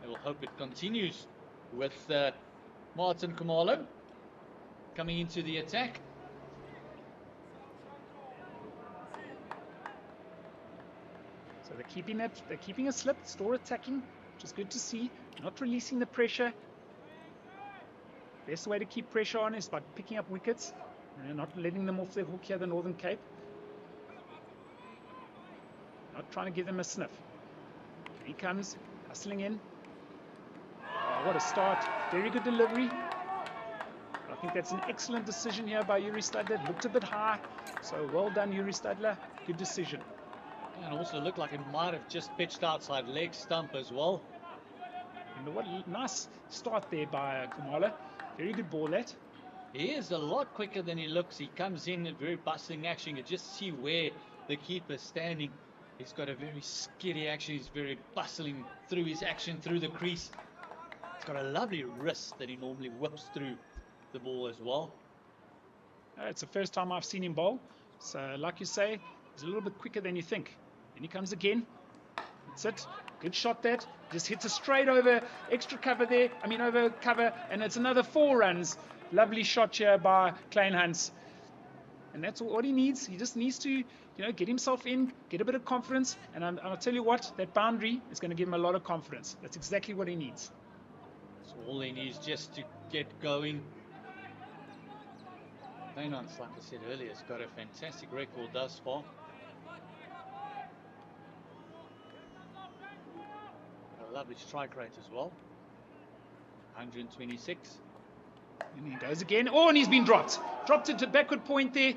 I will hope it continues with Martin Kumalo coming into the attack. So they're keeping a slip, store attacking, which is good to see. Not releasing the pressure. Best way to keep pressure on is by picking up wickets, not letting them off their hook here, the Northern Cape. Not trying to give them a sniff. Here he comes, hustling in. Oh, what a start. Very good delivery. I think that's an excellent decision here by Yuri Stadler. It looked a bit high, so well done, Yuri Stadler. Good decision. And also looked like it might have just pitched outside leg stump as well. And what a nice start there by Kumalo. Very good ball, that. He is a lot quicker than he looks. He comes in at very bustling action. You just see where the keeper's standing. He's got a very skitty action. He's very bustling through his action, through the crease. He's got a lovely wrist that he normally whips through the ball as well. It's the first time I've seen him bowl. So, like you say, he's a little bit quicker than you think. And he comes again. That's it. Good shot that. Just hits it straight over extra cover there. Over cover. And it's another 4 runs. Lovely shot here by Klein Hans. And that's what he needs. He just needs to, get himself in, get a bit of confidence. And I'll tell you what, that boundary is going to give him a lot of confidence. That's exactly what he needs. So all he needs just to get going. Benoni, like I said earlier, has got a fantastic record thus far. A lovely strike rate as well. 126. And he goes again. Oh, and he's been dropped. Dropped into backward point there.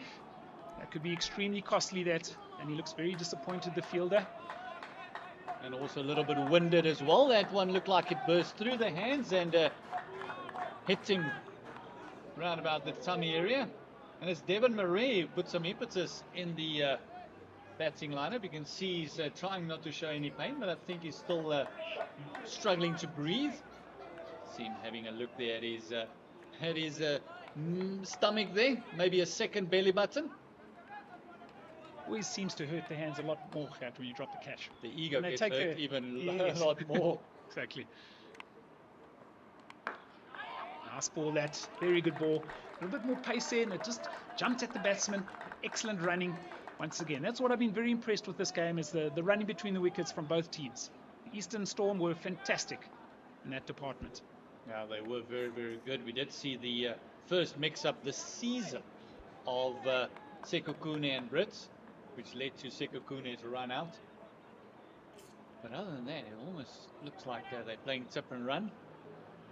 That could be extremely costly, that. And he looks very disappointed, the fielder. And also a little bit winded as well. That one looked like it burst through the hands and hit him round about the tummy area. And it's Devon Murray who put some impetus in the batting lineup. You can see he's trying not to show any pain, but I think he's still struggling to breathe. See him having a look there at his stomach there. Maybe a second belly button. Always seems to hurt the hands a lot more when you drop the catch. The ego gets hurt even Yes. a lot more. Exactly. Nice ball, that. Very good ball. A little bit more pace there, and it just jumped at the batsman. Excellent running once again. That's what I've been very impressed with this game, is the running between the wickets from both teams. The Eastern Storm were fantastic in that department. Yeah, they were very, very good. We did see the first mix-up this season of Sekokune and Brits, which led to Sekokune to run out. But other than that, it almost looks like they're playing tip and run.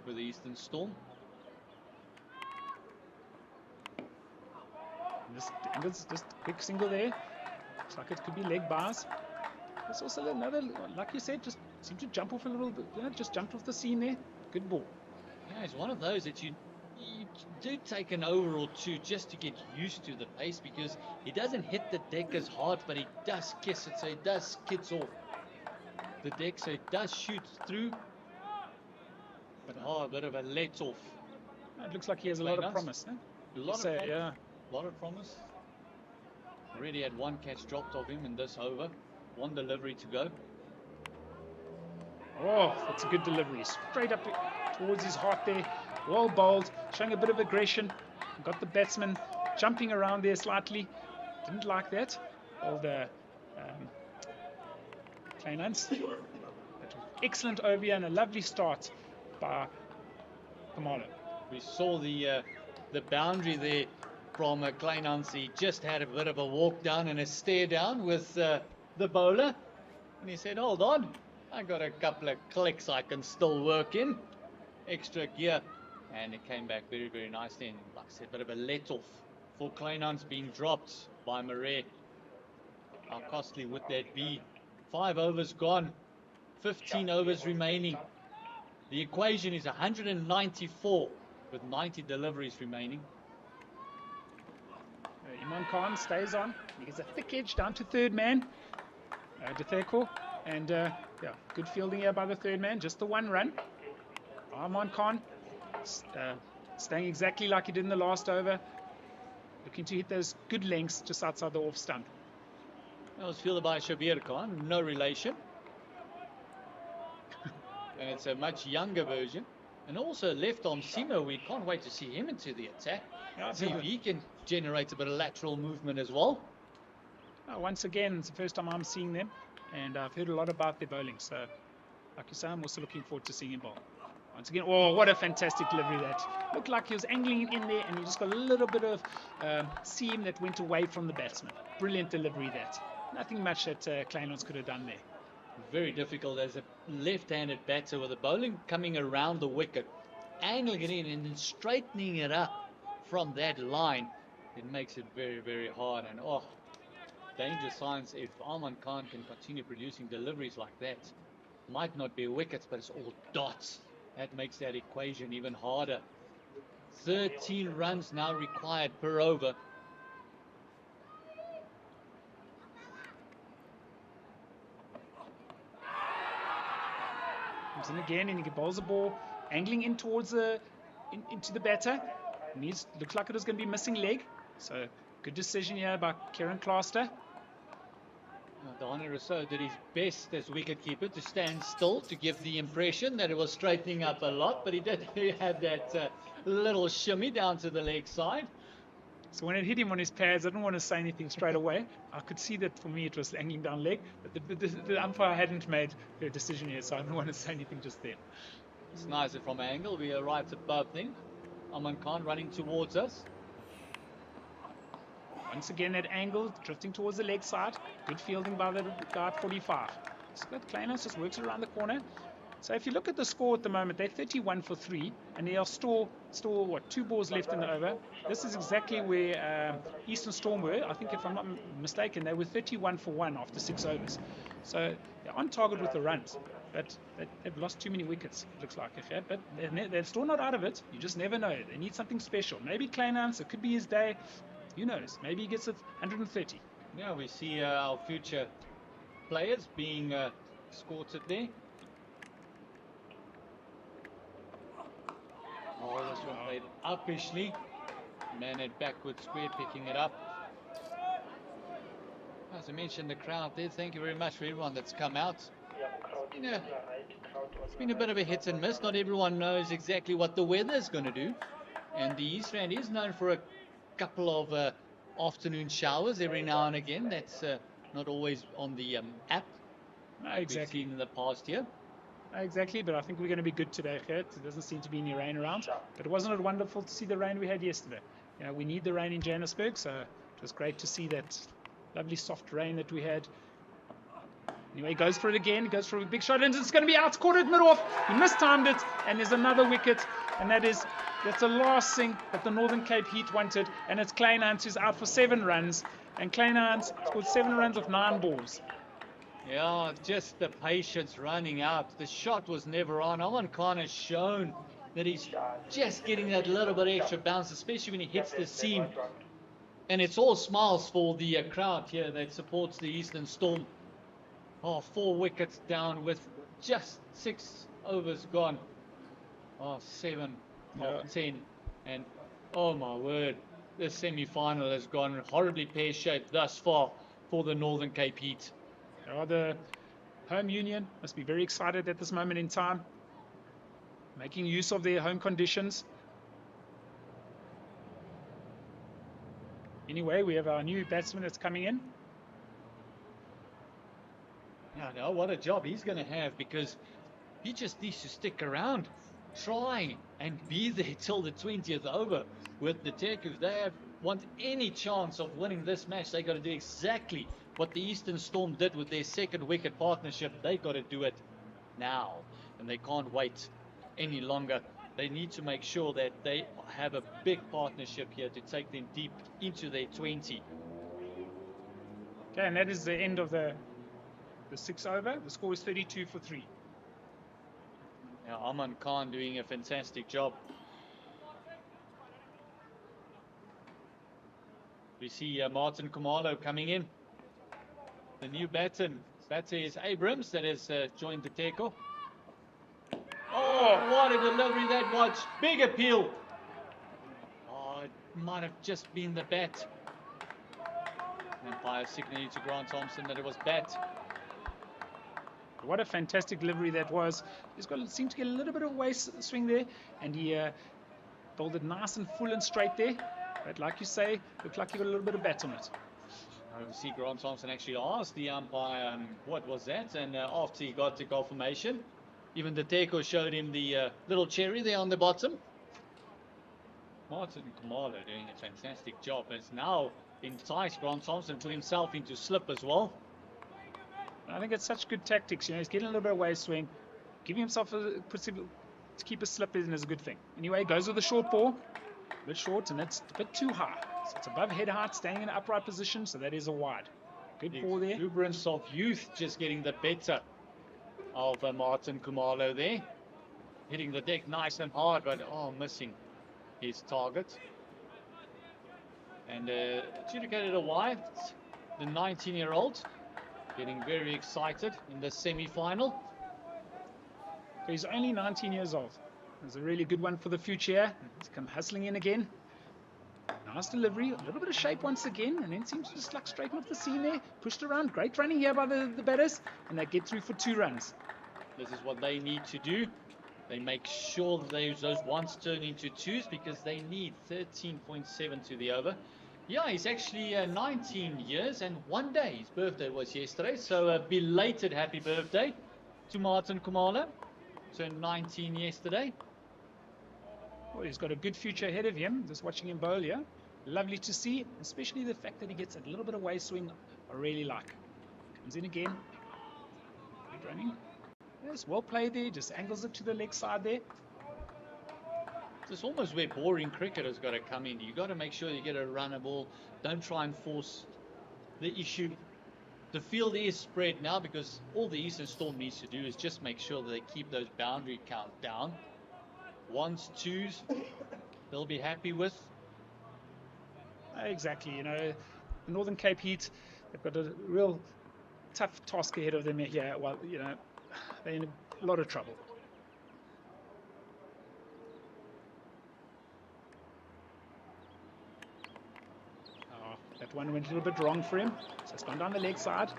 with the Eastern Storm. Just quick single there. Looks like it could be leg bars. There's also another, like you said, just seemed to jump off a little bit. Just jumped off the seam there. Good ball. Yeah, it's one of those that you do take an over or two just to get used to the pace, because he doesn't hit the deck as hard, but he does kiss it, so it does skids off the deck, so it does shoot through. But a bit of a let off. It looks like he has a lot of promise. A lot of promise. Already had one catch dropped off him in this over. One delivery to go. Oh, that's a good delivery. Straight up towards his heart there. Well bowled, showing a bit of aggression. Got the batsman jumping around there slightly. Didn't like that. All the Kleinhans. Excellent over and a lovely start by Kamalo. We saw the boundary there from Kleinhans. He just had a bit of a walk down and a stare down with the bowler. And he said, hold on, I got a couple of clicks I can still work in. Extra gear. And it came back very, very nicely. And like I said, a bit of a let-off for Kleinhans being dropped by Murray. How costly would that be? 5 overs gone. 15 overs remaining. The equation is 194 with 90 deliveries remaining. Imran Khan stays on. He gets a thick edge down to third man. Detheko. And good fielding here by the third man. Just the one run. Imran Khan staying exactly like he did in the last over. Looking to hit those good lengths just outside the off stump. That was fielded by Shabir Khan. No relation. And it's a much younger version. And also left arm seamer, we can't wait to see him into the attack. See if he can generate a bit of lateral movement as well. Once again, it's the first time I'm seeing them. And I've heard a lot about their bowling. So, like you say, I'm also looking forward to seeing him bowl. Once again, oh, what a fantastic delivery that. Looked like he was angling it in there and he just got a little bit of seam that went away from the batsman. Brilliant delivery that. Nothing much that Kleinhans could have done there. Very difficult as a left-handed batter with the bowling coming around the wicket, angling it in and then straightening it up from that line. It makes it very, very hard. And danger signs if Imran Khan can continue producing deliveries like that. Might not be wickets, but it's all dots. That makes that equation even harder. 13 runs now required per over. Comes in again and he bowls the ball, angling in towards into the batter. Looks like it was going to be missing leg. So good decision here by Kieran Claster. Dana Rousseau did his best as wicketkeeper to stand still to give the impression that it was straightening up a lot, but he did have that little shimmy down to the leg side. So when it hit him on his pads, I didn't want to say anything straight away. I could see that for me it was angling down leg, but the umpire hadn't made a decision yet, so I didn't want to say anything just then. It's nicer from an angle. We are right above them. Imran Khan running towards us. Once again at angle, drifting towards the leg side. Good fielding by the guy at 45. Scott Kleinhans just works around the corner. So if you look at the score at the moment, they're 31 for 3, and they are still what, 2 balls left in the over. This is exactly where Eastern Storm were. I think if I'm not mistaken, they were 31 for 1 after 6 overs. So they're on target with the runs, but they've lost too many wickets, it looks like. But they're still not out of it. You just never know. They need something special. Maybe Kleinhans, it could be his day. Who knows? Maybe he gets it 130. Yeah, we see our future players being escorted there. Oh, this one played uppishly. Man at backward square, picking it up. As I mentioned, the crowd there, thank you very much for everyone that's come out. It's been a bit of a hit and miss. Not everyone knows exactly what the weather is going to do. And the East Rand is known for a couple of afternoon showers every now and again. That's not always on the app. No, exactly. We've seen in the past year. Exactly, but I think we're going to be good today, Gert. There doesn't seem to be any rain around. But wasn't it wonderful to see the rain we had yesterday? You know, we need the rain in Johannesburg, so it was great to see that lovely soft rain that we had. Anyway, he goes for it again. He goes for a big shot, and it's going to be outscored mid-off. He mistimed it, and there's another wicket, and that's the last thing that the Northern Cape Heat wanted, and it's Kleinhans who's out for 7 runs, and Kleinhans scored 7 runs off 9 balls. Yeah, just the patience running out. The shot was never on. Aman Khan has shown that he's just getting that little bit extra bounce, especially when he hits the seam. And it's all smiles for the crowd here that supports the Eastern Storm. Oh, 4 wickets down with just 6 overs gone. Oh, 7 of 10. And oh my word, the semi-final has gone horribly pear-shaped thus far for the Northern Cape Heat. The home union must be very excited at this moment in time, making use of their home conditions. Anyway, we have our new batsman that's coming in. No, what a job he's going to have, because he just needs to stick around, try and be there till the 20th over with the Tech. If they want any chance of winning this match, they got to do exactly what the Eastern Storm did with their second wicket partnership. They got to do it now, and they can't wait any longer. They need to make sure that they have a big partnership here to take them deep into their 20. Okay, and that is the end of the 6 over. The score is 32 for 3. Now, Aman Khan doing a fantastic job. We see Martin Kumalo coming in. The new batter is Abrams that has joined the Teko. Oh, what a delivery that was. Big appeal. Oh, it might have just been the bat. Umpire signaling to Grant Thompson that it was bat. What a fantastic delivery that was. He's seemed to get a little bit of waist swing there, and he bowled it nice and full and straight there. But like you say, looked like he got a little bit of bat on it. I see Grant Thompson actually asked the umpire what was that, and after he got the confirmation, even the Teko showed him the little cherry there on the bottom. Martin Kumalo doing a fantastic job. It's now enticed Grant Thompson to himself into slip as well. I think it's such good tactics. He's getting a little bit of waist swing, giving himself to keep a slip in is a good thing. Anyway, he goes with a short ball, a bit short, and it's a bit too high. So it's above head height, staying in an upright position, so that is a wide. Good ball there. Exuberance of youth just getting the better of Martin Kumalo there. Hitting the deck nice and hard, but missing his target. And adjudicated a wide. The 19-year-old getting very excited in the semi-final. He's only 19 years old. It's a really good one for the future. He's come hustling in again. Nice delivery, a little bit of shape once again, and then seems to just like straighten off the seam there. Pushed around, great running here by the batters, and they get through for 2 runs. This is what they need to do. They make sure that those ones turn into 2s, because they need 13.7 to the over. Yeah, he's actually 19 years and 1 day. His birthday was yesterday, so a belated happy birthday to Martin Kumalo. Turned 19 yesterday. Well, he's got a good future ahead of him. Just watching him bowl here. Lovely to see, especially the fact that he gets a little bit of waist swing. I really like. Comes in again. Good running. Yes, well played there. Just angles it to the leg side there. It's almost where boring cricket has got to come in. You've got to make sure you get a runner ball. Don't try and force the issue. The field is spread now, because all the Eastern Storm needs to do is just make sure that they keep those boundary count down. 1s, 2s, they'll be happy with. Exactly. The Northern Cape Heat, they've got a real tough task ahead of them here. Well, they're in a lot of trouble. That one went a little bit wrong for him, so it's gone down the leg side.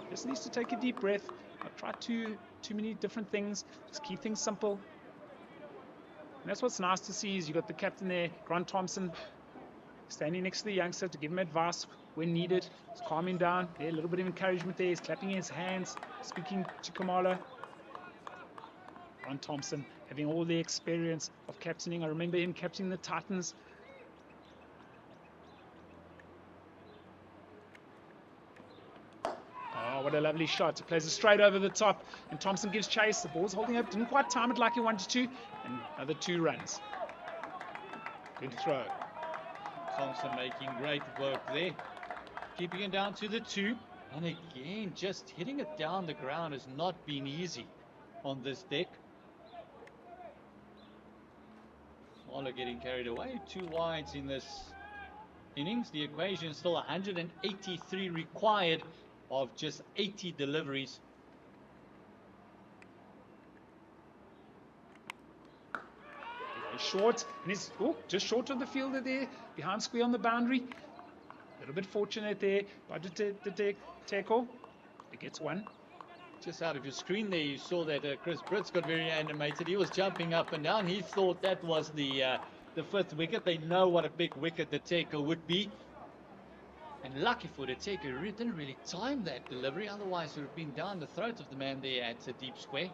Just needs to take a deep breath, not try too many different things, just keep things simple. And that's what's nice to see, is you got the captain there, Grant Thompson, standing next to the youngster to give him advice when needed. He's calming down, a little bit of encouragement there, he's clapping his hands, speaking to Kumalo. Grant Thompson having all the experience of captaining. I remember him captaining the Titans. what a lovely shot. It plays it straight over the top, and Thompson gives chase. The ball's holding up, didn't quite time it like he wanted to, and another 2 runs. Good throw. Thompson making great work there. Keeping it down to the 2. And again, just hitting it down the ground has not been easy on this deck. Waller getting carried away. 2 wides in this innings. The equation is still 183 required of just 80 deliveries. Short, and he's just short of the fielder there, behind square on the boundary. A little bit fortunate there by the tackle. He gets 1. Just out of your screen there, you saw that Chris Britz got very animated. He was jumping up and down. He thought that was the 5th wicket. They know what a big wicket the taker would be. And lucky for the taker, he didn't really time that delivery. Otherwise, it would have been down the throat of the man there at deep square.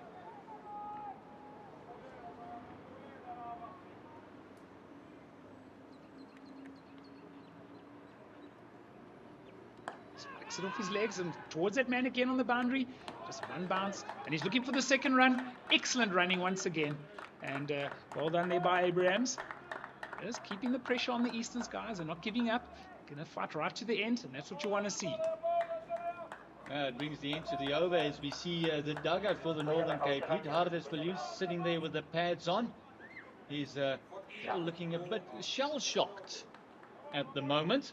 Spikes it off his legs and towards that man again on the boundary. Just 1 bounce, and he's looking for the 2nd run. Excellent running once again, and well done there by Abrahams. Just keeping the pressure on the Easterns, guys, and not giving up. Gonna fight right to the end, and that's what you want to see. It brings the end to the over as we see the dugout for the Northern Cape. Heat Hardersville sitting there with the pads on. He's looking a bit shell-shocked at the moment.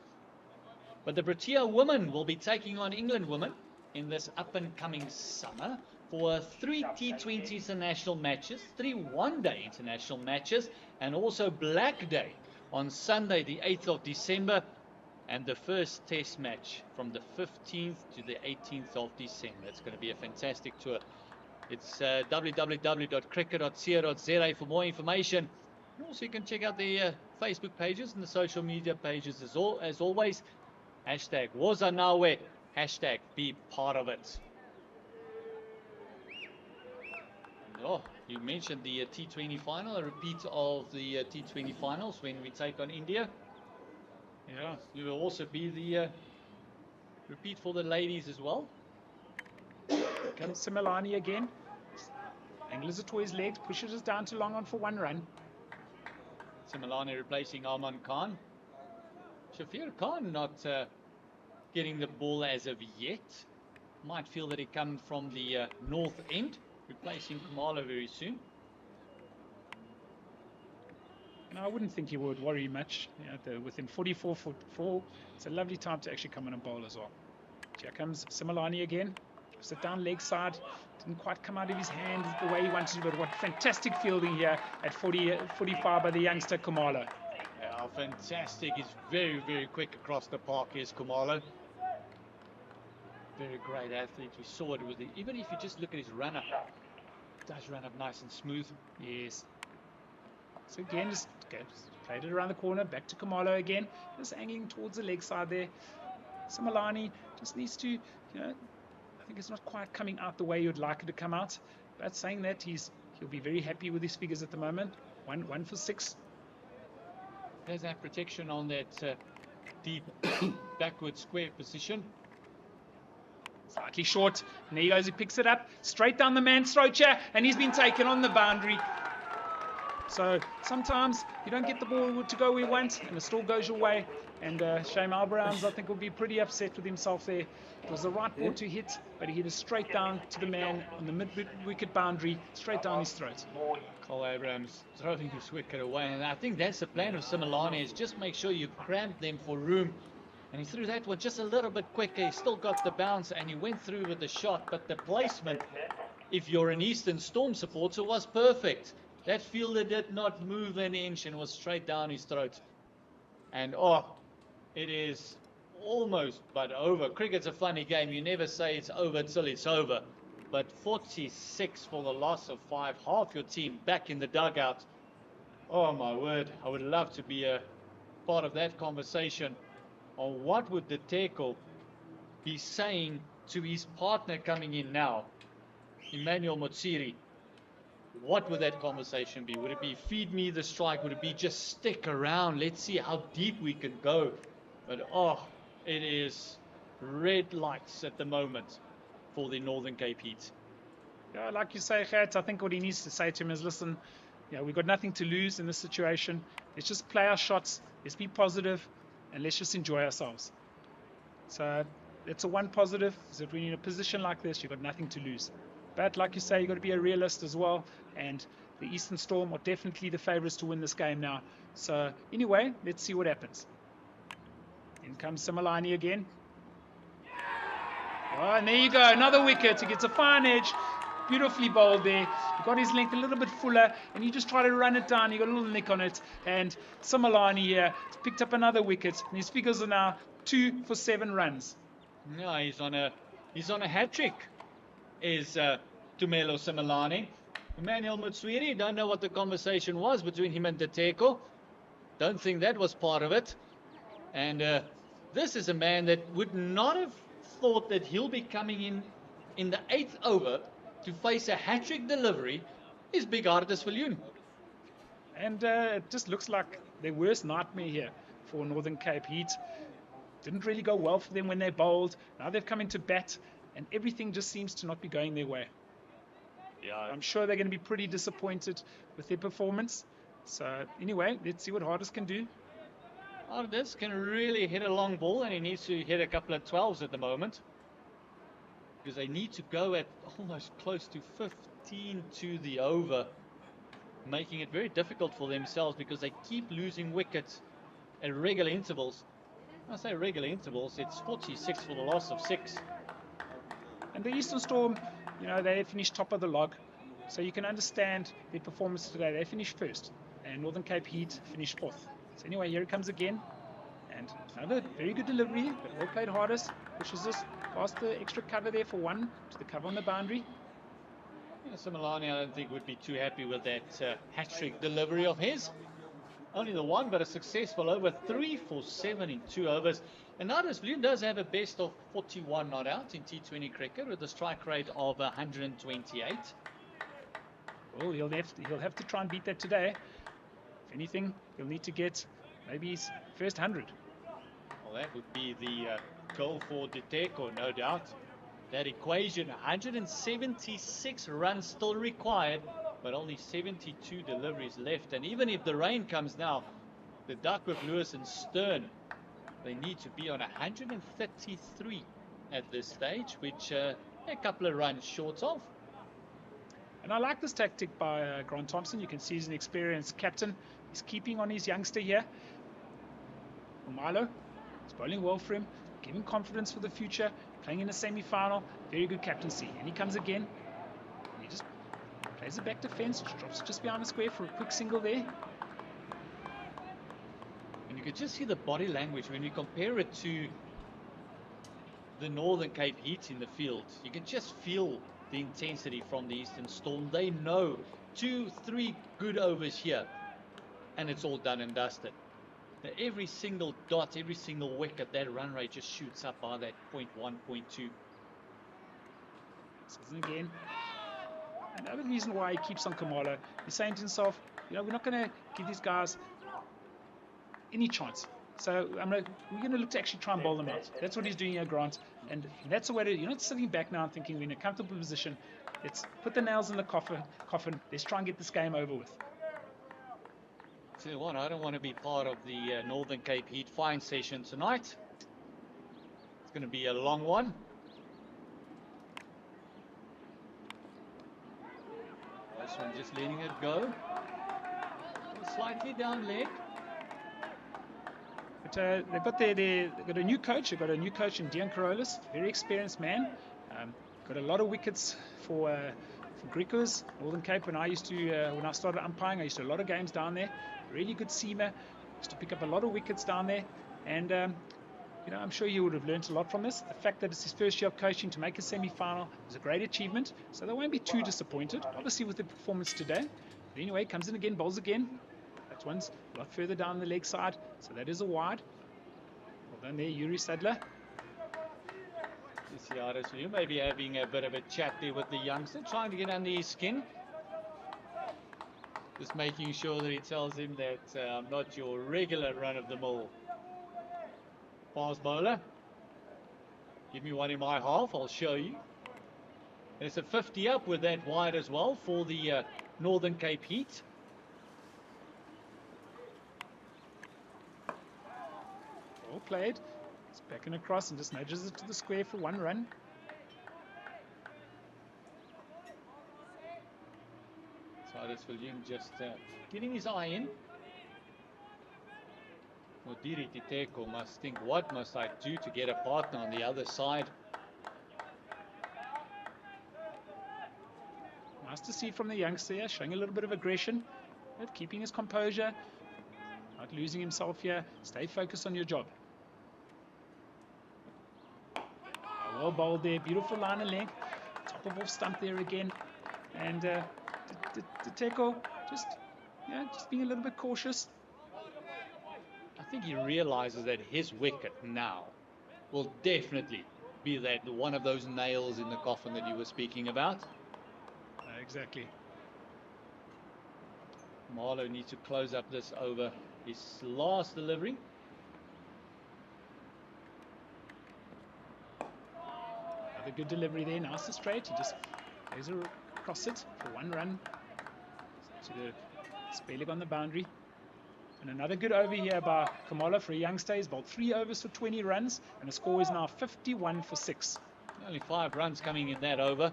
But the Protea women will be taking on England women in this up-and-coming summer for 3 T20 international matches, 3 one-day international matches, and also Black Day on Sunday, the 8th of December, and the first test match from the 15th to the 18th of December. It's going to be a fantastic tour. It's www.cricket.co.za for more information. And also, you can check out the Facebook pages and the social media pages as always. Hashtag Wozanawe, hashtag be part of it. Oh, you mentioned the T20 final, a repeat of the T20 finals when we take on India. Yeah, it will also be the repeat for the ladies as well. Comes Similani again. Angles it to his legs, pushes us down to long on for 1 run. Similani replacing Arman Khan. Shafir Khan not getting the ball as of yet. Might feel that he comes from the north end, replacing Kumalo very soon. No, I wouldn't think he would worry much. Within 44 foot 4, it's a lovely time to actually come in and bowl as well. Here comes Similani again. Sit down leg side. Didn't quite come out of his hand the way he wanted to, but what fantastic fielding here at 45 by the youngster Kumalo. Yeah, fantastic. He's very, very quick across the park. Here's Kumalo. Very great athlete. We saw it with the, even if you just look at his run up, does run up nice and smooth. Yes. So again, just played it around the corner, back to Kumalo again, just angling towards the leg side there. Similani just needs to, I think it's not quite coming out the way you'd like it to come out. But saying that, he'll be very happy with his figures at the moment. 1 for 6. There's that protection on that deep backward square position. Slightly short, and there he goes, he picks it up, straight down the man's throat here, and he's been taken on the boundary. So sometimes you don't get the ball to go where you want, and it still goes your way. And Shame Abrahams, I think, will be pretty upset with himself there. It was the right ball to hit, but he hit it straight down to the man on the mid-wicket boundary, straight down his throat. Cole Abrahams throwing his wicket away, and I think that's the plan of Similani, is just make sure you cramp them for room. And he threw that one just a little bit quicker. He still got the bounce, and he went through with the shot, but the placement, if you're an Eastern Storm supporter, was perfect. That fielder did not move an inch and was straight down his throat. And it is almost but over. Cricket's a funny game. You never say it's over till it's over. But 46 for the loss of 5. Half your team back in the dugout. Oh my word. I would love to be a part of that conversation on what would the tackle be saying to his partner coming in now, Emmanuel Motsiri. What would that conversation be? Would it be feed me the strike? Would it be just stick around? Let's see how deep we can go. But it is red lights at the moment. for the Northern Cape Heat. Yeah, like you say, Gert, I think what he needs to say to him is, listen, we've got nothing to lose in this situation. Let's just play our shots. Let's be positive, and let's just enjoy ourselves. So that's a one positive, is that when you're in a position like this, you've got nothing to lose. But like you say, you've got to be a realist as well. And the Eastern Storm are definitely the favourites to win this game now. So anyway, let's see what happens. In comes Simelane again. Oh, and there you go, another wicket. He gets a fine edge. Beautifully bowled there. He got his length a little bit fuller, and you just try to run it down. He got a little nick on it. And Simelane here has picked up another wicket. And his figures are now 2 for 7 runs. Yeah, he's on a hat trick. Is Tumelo Simelane. Emmanuel Mutswiri, don't know what the conversation was between him and Diteko. Don't think that was part of it. And this is a man that would not have thought that he'll be coming in the 8th over to face a hat-trick delivery. Is Big Artis Viljoen. And it just looks like their worst nightmare here for Northern Cape Heat. Didn't really go well for them when they bowled. Now they've come into bat, and everything just seems to not be going their way. Yeah, I'm sure they're going to be pretty disappointed with their performance. So anyway, let's see what Artis can do. Artis can really hit a long ball, and he needs to hit a couple of 12s at the moment, because they need to go at almost close to 15 to the over, making it very difficult for themselves because they keep losing wickets at regular intervals. When I say regular intervals, it's 46 for the loss of 6. And the Eastern Storm, they finished top of the log, so you can understand their performance today. They finished first, and Northern Cape Heat finished 4th. So anyway, here it comes again, and another very good delivery, but well played hardest, which is just past the extra cover there for 1 to the cover on the boundary. Yeah, Simelane, I don't think, would be too happy with that hat-trick delivery of his. Only the one, but a successful over. 3 for 7 in 2 overs. And Artis Viljoen does have a best of 41 not out in T20 cricket with a strike rate of 128. Well, he'll have to try and beat that today. If anything, he'll need to get maybe his first 100. Well, that would be the goal for Diteko, no doubt. That equation, 176 runs still required, but only 72 deliveries left. And even if the rain comes now, the Duckworth, Lewis and Stern, they need to be on 133 at this stage, which a couple of runs short of. And I like this tactic by Grant Thompson. You can see he's an experienced captain. He's keeping on his youngster here. Milo is bowling well for him, giving confidence for the future, playing in a semi-final. Very good captaincy. And he comes again. And he just plays it back to fence, drops it just behind the square for a quick single there. And you can just see the body language when we compare it to the Northern Cape Heat in the field. You can just feel the intensity from the Eastern Storm. They know 2-3 good overs here, and it's all done and dusted. Now, every single dot, every single wicket, that run rate just shoots up by that 0.1, 0.2. This isn't again. Another reason why he keeps on Kamalo, he's saying to himself, we're not going to give these guys any chance. So we're going to look to actually try and bowl them out. That's what he's doing here, Grant. And that's the way to, you're not sitting back now and thinking we're in a comfortable position. Let's put the nails in the coffin. Let's try and get this game over with. Tell you what, I don't want to be part of the Northern Cape Heat fine session tonight. It's going to be a long one. This one just letting it go. Slightly down leg. But they've got a new coach. They've got a new coach in Dean Carolus, very experienced man. Got a lot of wickets for Griquas, Northern Cape. When I started umpiring, I used to do a lot of games down there. Really good seamer. Used to pick up a lot of wickets down there. And I'm sure you would have learnt a lot from this. The fact that it's his first year of coaching to make a semi-final is a great achievement. So they won't be too disappointed, obviously, with the performance today. But anyway, comes in again, bowls again. That one's a lot further down the leg side, so that is a wide. Well done there, Yuri Sadler. You see Artis Viljoen maybe having a bit of a chat there with the youngster, trying to get under his skin. Just making sure that he tells him that I'm not your regular run-of-the-mill fast bowler. Give me one in my half, I'll show you. There's a 50 up with that wide as well for the Northern Cape Heat. Well played. It's backing across and just nudges it to the square for 1 run. So this Viljoen just getting his eye in. Modiri Titeko must think, what must I do to get a partner on the other side? Nice to see from the youngster here, showing a little bit of aggression, but keeping his composure, not losing himself here. Stay focused on your job. Well bowled there, beautiful line of length, top of off stump there again, and Titeko just being a little bit cautious. I think he realizes that his wicket now will definitely be that one of those nails in the coffin that you were speaking about. Exactly. Marlow needs to close up this over his last delivery. Another good delivery there, nice and straight. He just plays across it for 1 run to the spare leg on the boundary. And another good over here by Kamala for a youngster. He's bowled 3 overs for 20 runs, and the score is now 51 for 6. Only 5 runs coming in that over.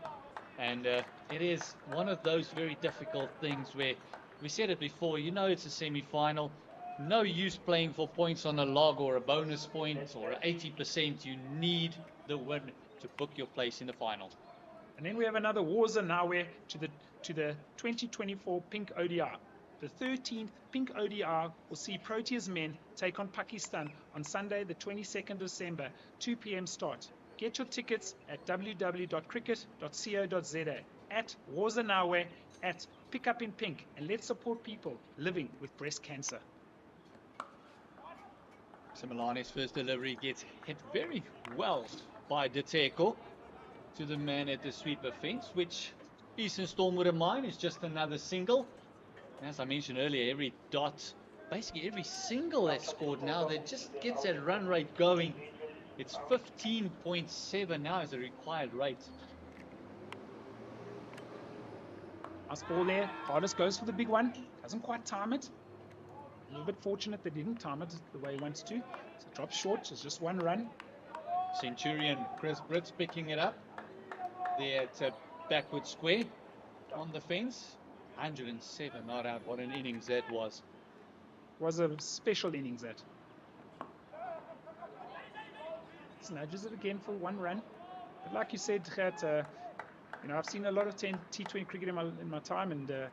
And it is one of those very difficult things where we said it before, you know it's a semi-final. No use playing for points on a log or a bonus point or 80%. You need the win to book your place in the final. And then we have another Warza Nawe to the 2024 Pink ODI. The 13th Pink ODI will see Proteas men take on Pakistan on Sunday, the 22nd December, 2 p.m. start. Get your tickets at www.cricket.co.za, at Warza Nawe, at Pick Up in Pink, and let's support people living with breast cancer. Similani's first delivery gets hit very well by Titeko to the man at the sweeper fence, which Eastern Storm would have mind is just another single. As I mentioned earlier, every dot, basically every single that's scored now, that just gets that run rate going. It's 15.7 now as a required rate. Nice ball there. Hardest goes for the big one. Doesn't quite time it. A little bit fortunate they didn't time it the way he wants to. So it drops short. It's just 1 run. Centurion Chris Brits picking it up there at backward square on the fence. 107 not out. What an innings that was. Was a special innings that. Nudges it again for 1 run. But like you said, Gert, I've seen a lot of T20 cricket in my time, and to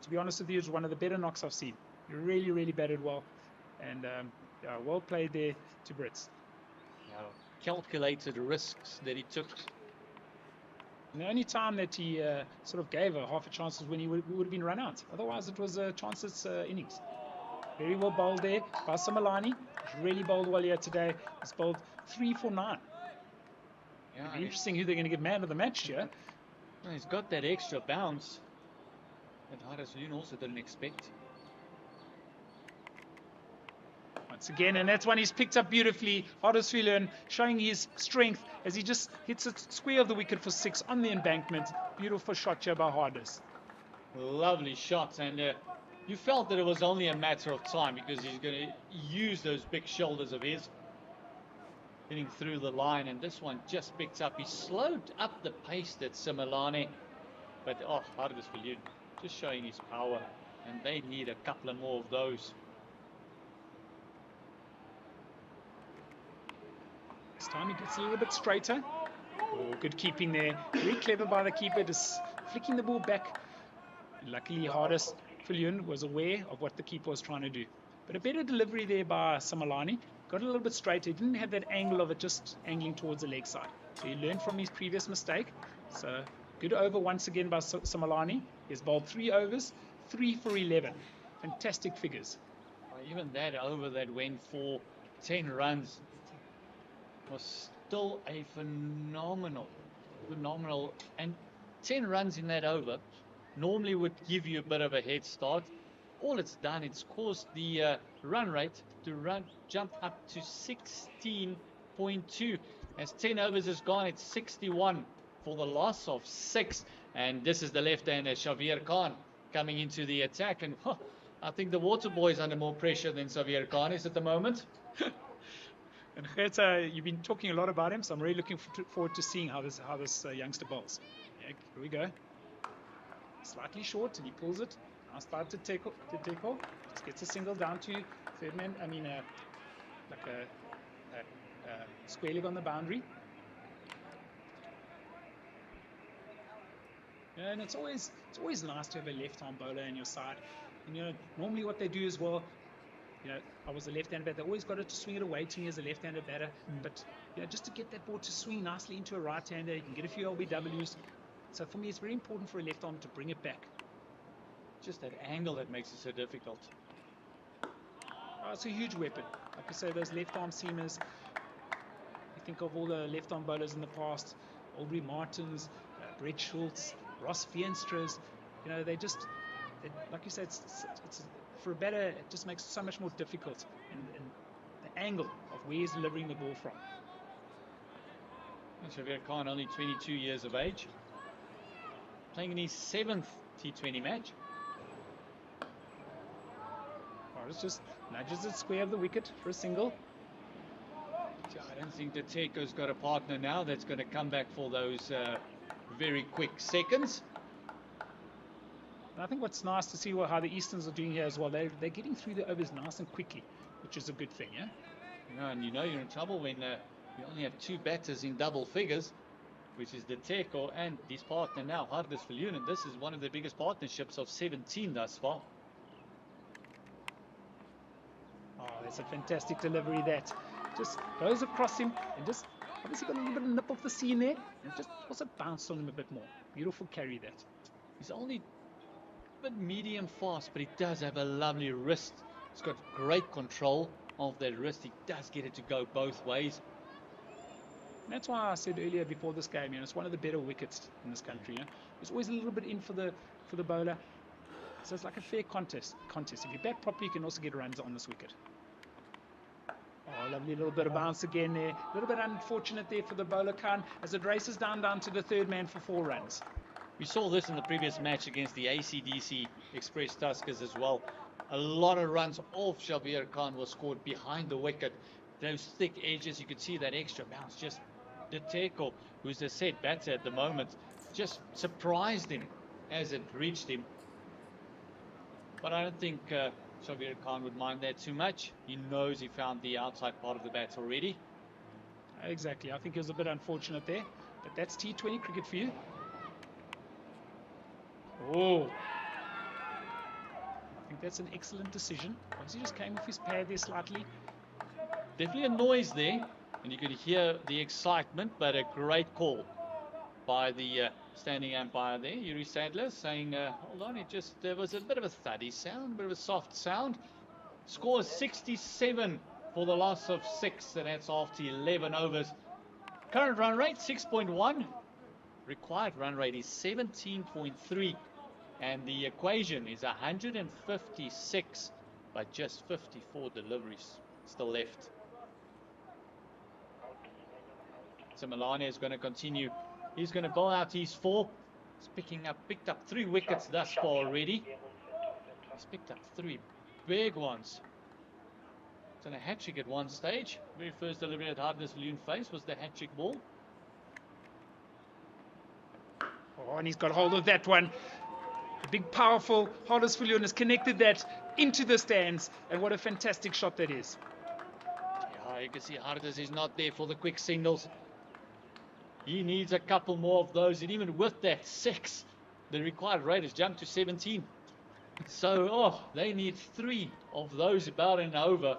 be honest with you, it's one of the better knocks I've seen. He really, really batted well, and well played there to Brits. Calculated risks that he took. And the only time that he sort of gave a half a chance was when he would have been run out. Otherwise, it was a chanceless innings. Very well bowled there by Similani. He's really bowled well here today. He's bowled 3 for 9. Yeah, It'll be interesting who they're going to give man of the match here. He's got that extra bounce that Huddersfield also didn't expect. Once again, and that's one he's picked up beautifully. Huddersfield showing his strength as he just hits it square of the wicket for 6 on the embankment. Beautiful shot here by Harders. Lovely shot, and you felt that it was only a matter of time because he's going to use those big shoulders of his getting through the line, and this one just picked up. He slowed up the pace that Similani, but Huddersfield just showing his power, and they need a couple of more of those. This time he gets a little bit straighter. Oh, good keeping there. Very clever by the keeper, just flicking the ball back. Luckily, Hardest Viljoen was aware of what the keeper was trying to do. But a better delivery there by Similani. Got a little bit straighter. He didn't have that angle of it just angling towards the leg side. So he learned from his previous mistake. So good over once again by Similani. He's bowled 3 overs, 3 for 11. Fantastic figures. Even that over that went for 10 runs was still a phenomenal, and 10 runs in that over normally would give you a bit of a head start. All it's done, it's caused the run rate to jump up to 16.2. As 10 overs is gone, it's 61 for the loss of 6. And this is the left-hander, Xavier Khan, coming into the attack. And I think the Water Boy is under more pressure than Xavier Khan is at the moment. And Gert, you've been talking a lot about him, so I'm really looking forward to seeing how this youngster bowls. Yeah, here we go. Slightly short, and he pulls it. Now start to tackle. Just gets a single down to third man. I mean, like a square leg on the boundary. Yeah, and it's always nice to have a left-arm bowler on your side. And normally what they do is, well, I was a left-hander batter. They always got it to swing it away to me as a left-hander batter. But just to get that ball to swing nicely into a right-hander, you can get a few LBWs. So for me, it's very important for a left arm to bring it back. Just that angle that makes it so difficult. Oh, it's a huge weapon. Like I say, those left-arm seamers. You think of all the left-arm bowlers in the past: Aubrey Martins, Brett Schultz, Ross Veenstra's. They like you said, it's for a batter, it just makes it so much more difficult. And the angle of where he's delivering the ball from. Xavier Khan, only 22 years of age, playing in his 7th T20 match. It just nudges it square of the wicket for a single. I don't think Dateko's got a partner now that's going to come back for those very quick seconds. And I think what's nice to see how the Easterns are doing here as well. They're getting through the overs nice and quickly, which is a good thing, yeah? And you're in trouble when you only have 2 batters in double figures, which is Dateko and his partner now, Hardus Viljoen. This is one of the biggest partnerships of 17 thus far. Oh, that's a fantastic delivery that just goes across him and just obviously got a little bit of nip off the seam there and just also bounced on him a bit more. Beautiful carry that. He's only a bit medium fast, but he does have a lovely wrist. He's got great control of that wrist. He does get it to go both ways. And that's why I said earlier before this game, it's one of the better wickets in this country. There's always a little bit in for the bowler. So it's like a fair contest. If you bat properly, you can also get runs on this wicket. Oh, lovely little bit of bounce again there. A little bit unfortunate there for the bowler Khan as it races down to the third man for 4 runs. We saw this in the previous match against the ACDC Express Tuskers as well. A lot of runs off Xavier Khan was scored behind the wicket. Those thick edges, you could see that extra bounce. Just Dateko, who's the set batter at the moment, just surprised him as it reached him. But I don't think Xavier Khan would mind that too much. He knows he found the outside part of the bat already. Exactly. I think it was a bit unfortunate there. But that's T20 cricket for you. Oh. I think that's an excellent decision. Obviously just came off his pad there slightly. Definitely a noise there. And you could hear the excitement, but a great call by the standing umpire there, Yuri Sadler, saying, hold on, there was a bit of a thuddy sound, a bit of a soft sound. Score 67 for the loss of 6, and that's after 11 overs. Current run rate 6.1. Required run rate is 17.3. And the equation is 156, but just 54 deliveries still left. So Milane is going to continue. He's going to bowl out his 4. He's picked up 3 wickets thus far already. He's picked up 3 big ones. He's done a hat-trick at one stage. Very first delivery at Hardus Viljoen face was the hat-trick ball. Oh, and he's got hold of that one. The big, powerful Hardus Viljoen has connected that into the stands. And what a fantastic shot that is. Yeah, you can see Hardus is not there for the quick signals. He needs a couple more of those, and even with that 6, the required rate has jumped to 17. So, they need 3 of those about and over.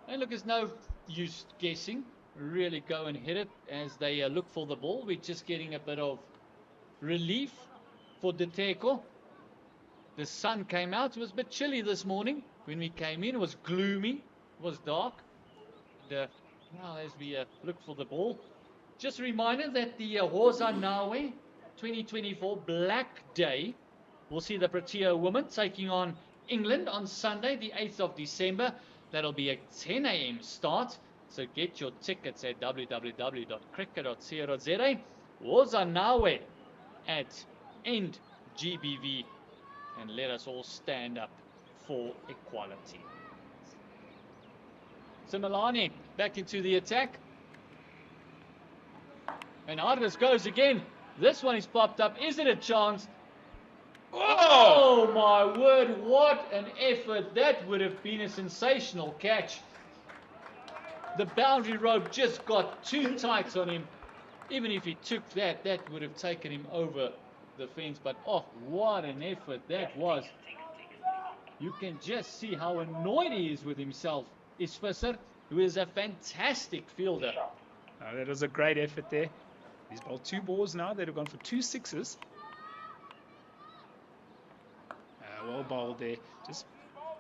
And look, there's no use guessing. Really go and hit it as they look for the ball. We're just getting a bit of relief for Dateko. The sun came out. It was a bit chilly this morning when we came in. It was gloomy. It was dark. And, now as we look for the ball. Just a reminder that the Hosa Nawe 2024 Black Day will see the Protea women taking on England on Sunday, the 8th of December. That'll be a 10 a.m. start. So get your tickets at www.cricket.co.za. Wozanawe at end GBV, and let us all stand up for equality. Simelane back into the attack. And Artis goes again. This one is popped up. Is it a chance? Oh my word, what an effort. That would have been a sensational catch. The boundary rope just got too tight on him. Even if he took that, that would have taken him over the fence. But oh, what an effort that was. You can just see how annoyed he is with himself. Is Visser, who is a fantastic fielder. That was a great effort there. He's bowled 2 balls now that have gone for 2 sixes. Well bowled there. Just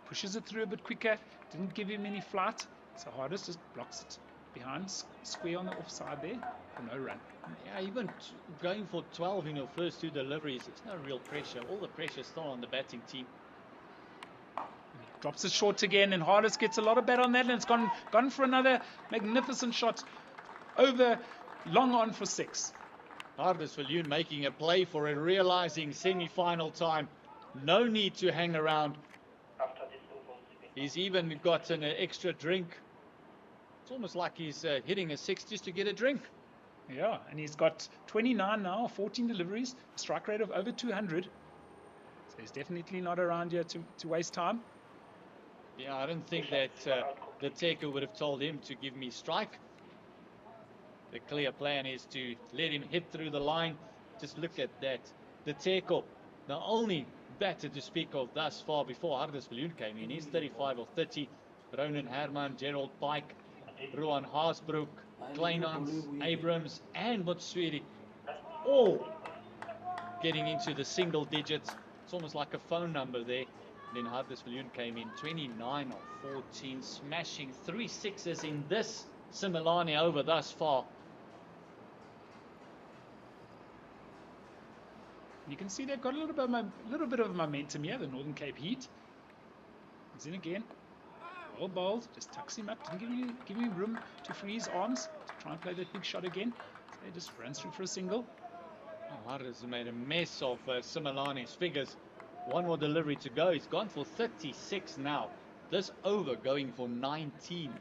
pushes it through a bit quicker. Didn't give him any flight. So Hardest just blocks it behind square on the offside there for no run. Yeah, even going for 12 in your first 2 deliveries, it's no real pressure. All the pressure is still on the batting team. Drops it short again, and Hardest gets a lot of bat on that, and it's gone for another magnificent shot over long on for 6. Hardest Viljoen making a play for it, realizing semi-final time. No need to hang around. He's even got an extra drink. It's almost like he's hitting a 6 just to get a drink. Yeah, and he's got 29 now, 14 deliveries, a strike rate of over 200. So he's definitely not around here to waste time. Yeah, I don't think that the taker would have told him to give me strike. The clear plan is to let him hit through the line. Just look at that. The taker, the only batter to speak of thus far before Hardest Viljoen came in. He's 35 of 30. Ronan Herman, Gerald Pike, Ruan Haasbroek, Kleinans, Abrams and Motswiri all getting into the single digits. It's almost like a phone number there. Then Hardest Viljoen came in 29 of 14, smashing 3 sixes in this Simelane over thus far. You can see they've got a little bit of momentum here, the Northern Cape Heat. He's in again. Well bowled, just tucks him up, didn't give him room to free his arms to try and play that big shot again. So he just runs through for a single. Oh, Hardest has made a mess of Simelane's figures. One more delivery to go. He's gone for 36 now. This over going for 19.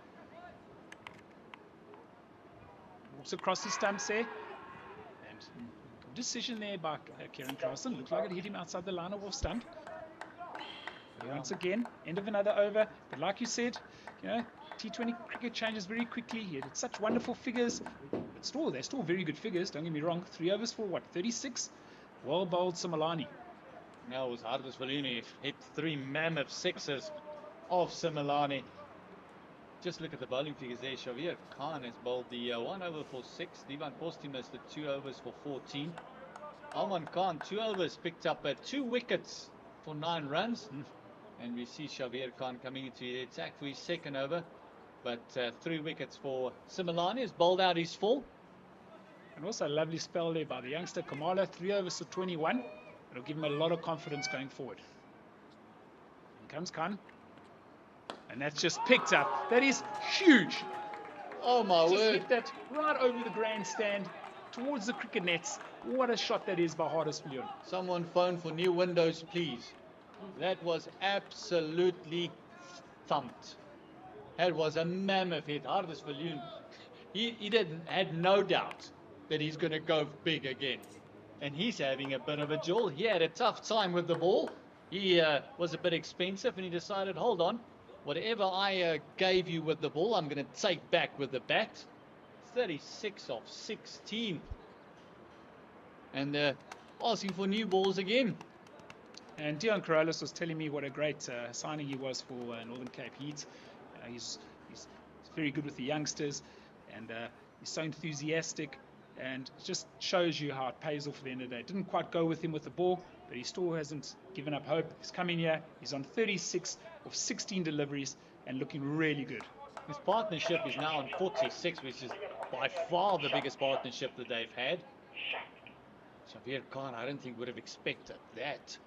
Walks across the stumps there. And good decision there by Kieran Carson. Looks like it hit him outside the line of off stump. Once again, end of another over. But like you said, you know, T20 cricket changes very quickly. He had such wonderful figures. But they're still very good figures, don't get me wrong. 3 overs for what, 36? Well bowled Simelane. Now it was Hardest Viljoen hit 3 mammoth sixes of Simelane. Just look at the bowling figures there. Xavier Khan has bowled the 1 over for 6. Divan Postumus the 2 overs for 14. Alman Khan 2 overs picked up 2 wickets for 9 runs. And we see Xavier Khan coming into the attack for his 2nd over. But 3 wickets for Simelane. Has bowled out his 4. And also a lovely spell there by the youngster Kamala. 3 overs for 21. It'll give him a lot of confidence going forward. In comes Khan. And that's just picked up. That is huge. Oh my Just word. hit that right over the grandstand towards the cricket nets. What a shot that is by Hardest Viljoen. Someone phone for new windows, please. That was absolutely thumped. That was a mammoth hit. Hardest Viljoen, he had no doubt that he's going to go big again. And he's having a bit of a jewel. He had a tough time with the ball. He was a bit expensive and he decided, hold on, whatever I gave you with the ball, I'm going to take back with the bat. 36 of 16. And asking for new balls again. And Dion Corrales was telling me what a great signing he was for Northern Cape Heat. He's very good with the youngsters, and he's so enthusiastic, and it just shows you how it pays off at the end of the day. It didn't quite go with him with the ball, but he still hasn't given up hope. He's come in here, he's on 36 of 16 deliveries and looking really good. His partnership is now on 46, which is by far the biggest partnership that they've had. Xavier Khan, I don't think would have expected that.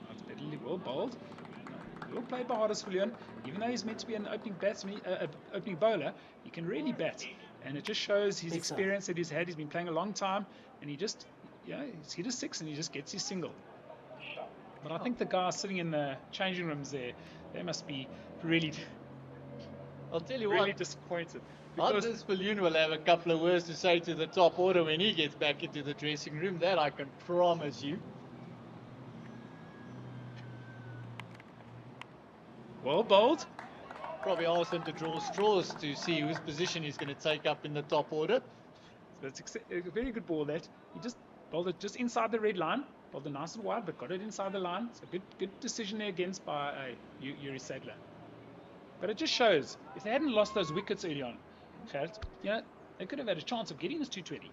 That's deadly well bowled. Well played by Hardisvillian. Even though he's meant to be an opening batsman, opening bowler, he can really bat. And it just shows his experience that he's had. He's been playing a long time, and he just, he's hit a 6 and he just gets his single. But I think the guys sitting in the changing rooms there, they must be really, I'll tell you really what, disappointed. Hardisvillian will have a couple of words to say to the top order when he gets back into the dressing room. That I can promise you. Well bowled. Probably ask him to draw straws to see whose position he's going to take up in the top order. So it's a very good ball that he just bowled it just inside the red line. Bowled it nice and wide, but got it inside the line. So good decision there against by Yuri Sadler. But it just shows if they hadn't lost those wickets early on, they could have had a chance of getting this 220.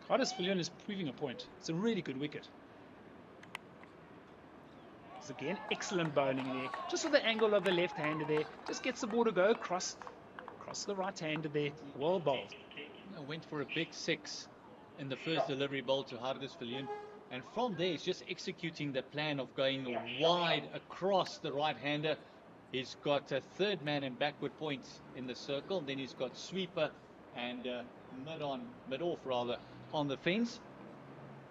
Hardisvillian is proving a point. It's a really good wicket. So again, excellent bowling there. Just with the angle of the left-hander there. Just gets the ball to go across the right-hander there. Well bowled. Went for a big 6 in the first delivery bowl to Hardisvillian. And from there, he's just executing the plan of going wide across the right-hander. He's got a third man and backward point in the circle. Then he's got sweeper and mid-off on the fence.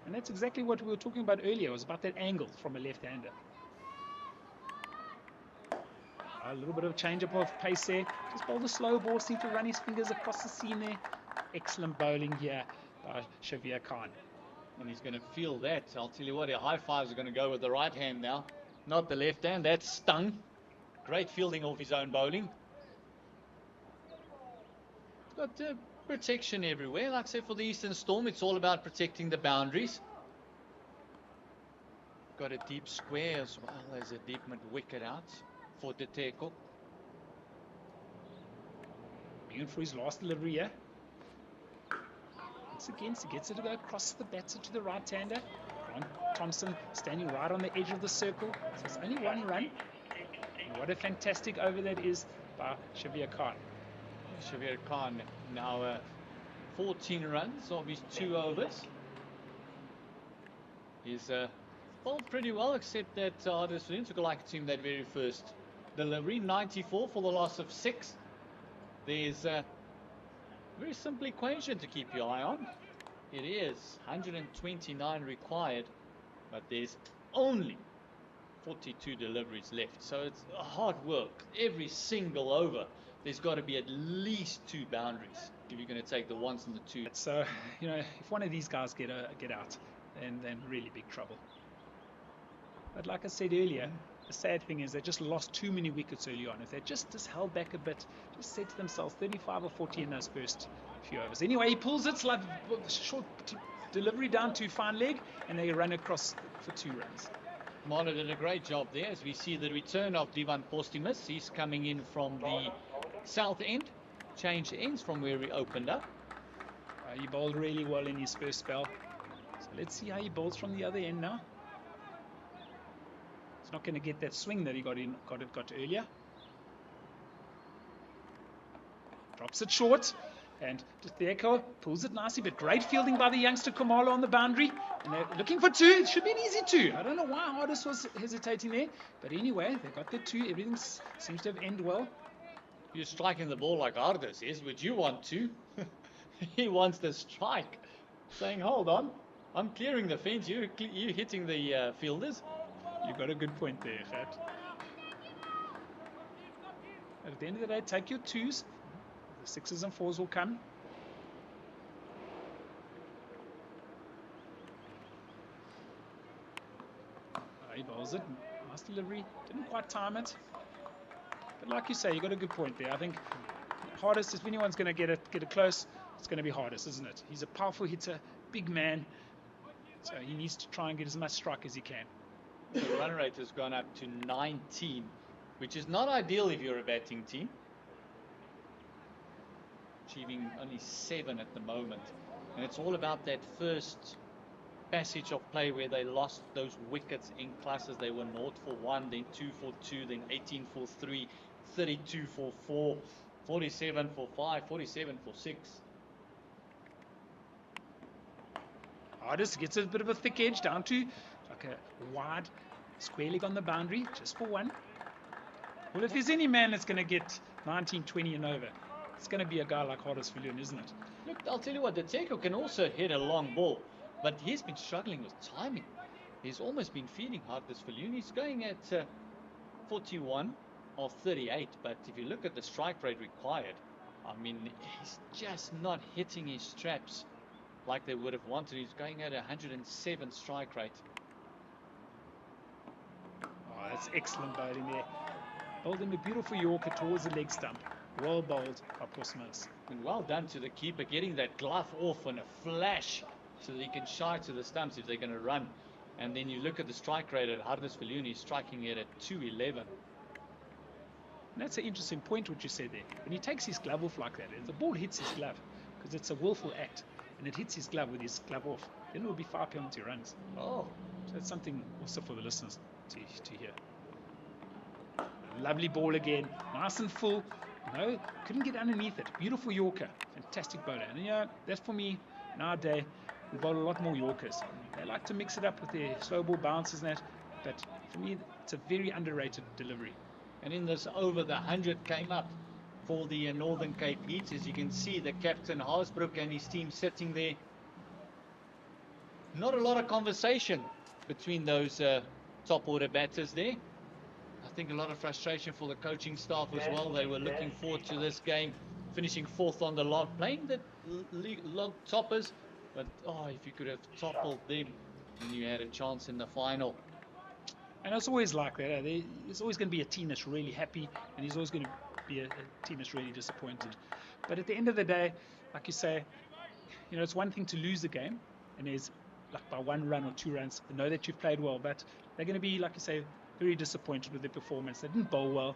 And that's exactly what we were talking about earlier. It was about that angle from a left-hander. A little bit of change-up of pace there. Just bowled a slow ball, seemed to run his fingers across the seam there. Excellent bowling here by Shavir Khan. And he's going to feel that. I'll tell you what, our high fives are going to go with the right hand now, not the left hand. That stung. Great fielding off his own bowling. Got protection everywhere. Like I said, for the Eastern Storm, it's all about protecting the boundaries. Got a deep square as well as a deep mid-wicket out for De Teko. Being for his last delivery here. Once again, he gets it to go across the batter to the right-hander. Grant Thompson standing right on the edge of the circle. So it's only one run. And what a fantastic over that is by Shavir Khan. Shavir Khan now 14 runs of his 2 overs. He's bowled pretty well, except that Hardisvillian took a like to him that very first delivery. 94 for the loss of 6. There's a very simple equation to keep your eye on. It is 129 required, but there's only 42 deliveries left. So it's hard work. Every single over, there's got to be at least 2 boundaries if you're going to take the 1s and the 2s. So, if one of these guys get out, then really big trouble. But like I said earlier, the sad thing is they just lost too many wickets early on. If they just held back a bit, just said to themselves 35 or 40 in those first few overs. Anyway, he pulls it, like short delivery down to fine leg, and they run across for 2 runs. Marlon did a great job there as we see the return of Divan Postumus. He's coming in from the south end, changed ends from where he opened up. He bowled really well in his first spell. So let's see how he bowls from the other end now. He's not going to get that swing that he got earlier. Drops it short. And Teko pulls it nicely, but great fielding by the youngster Kamala on the boundary. And they're looking for 2. It should be an easy 2. I don't know why Hardis was hesitating there. But anyway, they got the 2. Everything seems to have ended well. You're striking the ball like Hardis is. Would you want to? He wants the strike. Saying, hold on. I'm clearing the fence. You're hitting the fielders. You got a good point there, Fat. At the end of the day, take your 2s. The 6s and 4s will come. He bowls it. Nice delivery. Didn't quite time it. But like you say, you got a good point there. I think Hardis, if anyone's going to get it close, it's going to be Hardis, isn't it? He's a powerful hitter, big man. So he needs to try and get as much strike as he can. The run rate has gone up to 19, which is not ideal if you're a batting team. Achieving only 7 at the moment. And it's all about that first passage of play where they lost those wickets in classes. They were 0 for 1, then 2 for 2, then 18 for 3, 32 for 4, 47 for 5, 47 for 6. Hardis gets a bit of a thick edge down to like a wide square leg on the boundary, just for 1. Well, if there's any man that's going to get 19, 20 and over, it's going to be a guy like Hardisvillian, isn't it? Look, I'll tell you what, the Teko can also hit a long ball, but he's been struggling with timing. He's almost been feeding hard this Viljoen. He's going at 41 of 38, but if you look at the strike rate required, I mean, he's just not hitting his straps like they would have wanted. He's going at 107 strike rate. Oh, that's excellent bowling there. Bowled him a beautiful Yorker towards the leg stump. Well bowled by Postmas. And well done to the keeper, getting that glove off on a flash so that he can shy to the stumps if they're going to run. And then you look at the strike rate at Hardus Viljoen, he's striking it at 211. And that's an interesting point what you said there. When he takes his glove off like that, if the ball hits his glove, because it's a willful act, and it hits his glove with his glove off, then it will be 5 penalty runs. Oh, So that's something also for the listeners to hear. Lovely ball again, nice and full. No, couldn't get underneath it. Beautiful Yorker, fantastic bowler. And yeah, that's for me nowadays. We bowl a lot more Yorkers. They like to mix it up with their slow ball bounces and that, but for me, it's a very underrated delivery. and in this over, the 100 came up for the Northern Cape Heat. As you can see, the captain Haasbroek and his team sitting there. Not a lot of conversation between those top order batters there. I think a lot of frustration for the coaching staff as well. They were looking forward to this game, finishing fourth on the log, playing the log toppers. But oh, if you could have toppled them, then you had a chance in the final. And it's always like that. There's always going to be a team that's really happy, and there's always going to be a team that's really disappointed. But at the end of the day, like you say, you know, it's one thing to lose the game, and there's like by 1 run or 2 runs, they know that you've played well, but they're going to be, like you say, very disappointed with their performance. They didn't bowl well,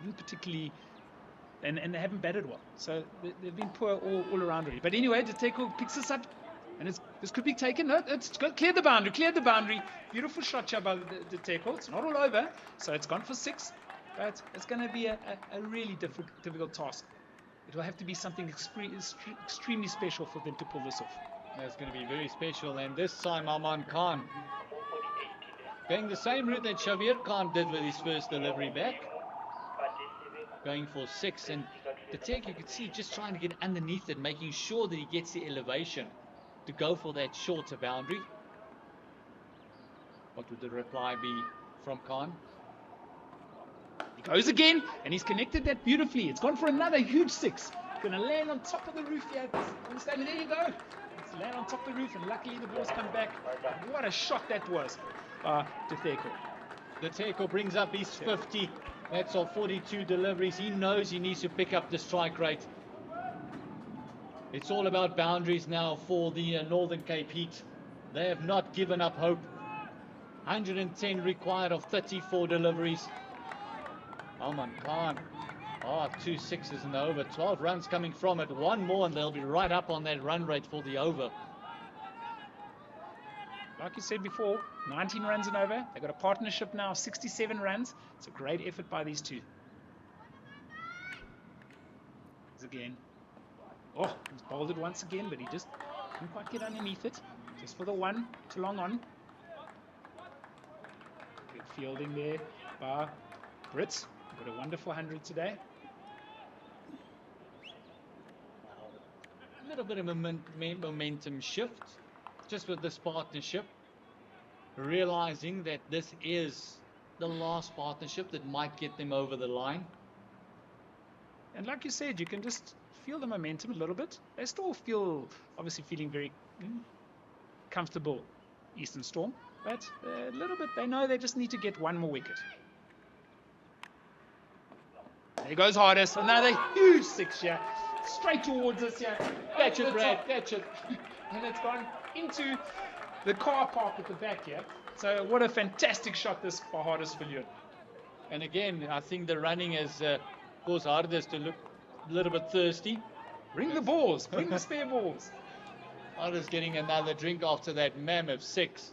didn't particularly, and they haven't batted well. So they've been poor all around really. But anyway, the tackle picks us up, and this could be taken. No, it's cleared the boundary. Beautiful shot here by the tackle. It's not all over, so it's gone for 6. But it's going to be a really difficult task. It will have to be something extremely special for them to pull this off. That's going to be very special. And this time, Aman Khan going the same route that Shavir Khan did with his first delivery back. Going for 6. And the tech, you could see, just trying to get underneath it, making sure that he gets the elevation to go for that shorter boundary. What would the reply be from Khan? He goes again, and he's connected that beautifully. It's gone for another huge 6. Going to land on top of the roof here. Understand? There you go. It's land on top of the roof, and luckily the ball's come back. What a shot that was to Theko. The Teko brings up his 50. That's on 42 deliveries. He knows he needs to pick up the strike rate. It's all about boundaries now for the Northern Cape Heat. They have not given up hope. 110 required of 34 deliveries. Aman Khan. 2 6s in the over. 12 runs coming from it. 1 more and they'll be right up on that run rate for the over. Like you said before, 19 runs and over. They've got a partnership now of 67 runs. It's a great effort by these two. Again. Oh, he's bowled it once again, but he just couldn't quite get underneath it. Just for the 1 to long on. Good fielding there by Brits. Got a wonderful 100 today. A little bit of momentum shift just with this partnership, realizing that this is the last partnership that might get them over the line. And like you said, you can just feel the momentum a little bit. They still feel, obviously feeling very comfortable, Eastern Storm, but a little bit, they know they just need to get 1 more wicket. There goes Hardest, another huge 6 here, straight towards us here. Catch it, Brad, catch it. And it's gone into the car park at the back here. So what a fantastic shot this for Hardest Viljoen. And again, I think the running has caused Hardest to look a little bit thirsty. Bring the balls, bring the spare balls. Hardest getting another drink after that mammoth 6.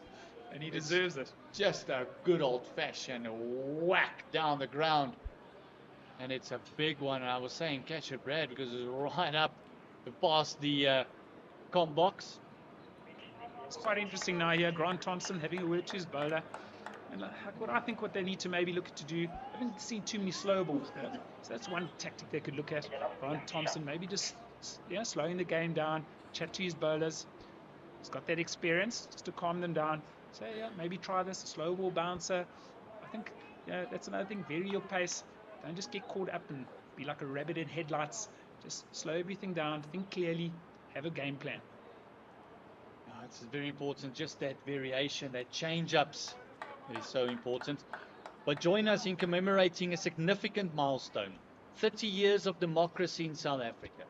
And he deserves it. Just a good old-fashioned whack down the ground. And it's a big one. And I was saying catch it, Brad, because it's right up past the comp box. It's quite interesting now here. Grant Thompson having a word to his bowler. And I think what they need to maybe look to do, I haven't seen too many slow balls there. So that's one tactic they could look at. Grant Thompson, maybe just slowing the game down, chat to his bowlers. He's got that experience just to calm them down. So yeah, maybe try this, a slow ball bouncer. I think that's another thing, vary your pace. Don't just get caught up and be like a rabbit in headlights. Just slow everything down, think clearly, have a game plan. It's very important, just that variation, that change-ups is so important. But join us in commemorating a significant milestone, 30 years of democracy in South Africa.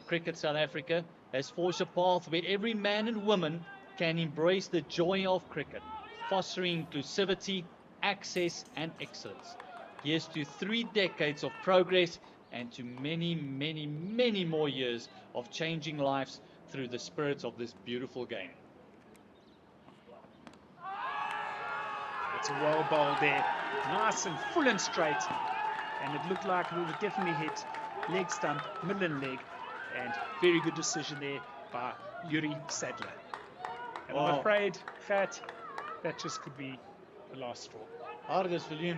Cricket South Africa has forged a path where every man and woman can embrace the joy of cricket, fostering inclusivity, access and excellence. Here's to 3 decades of progress and to many, many, many more years of changing lives through the spirit of this beautiful game. It's a well bowled there, nice and full and straight, and it looked like it would definitely hit leg stump, middle and leg, and very good decision there by Yuri Sadler. And I'm afraid that just could be the last straw. Hardes Viljoen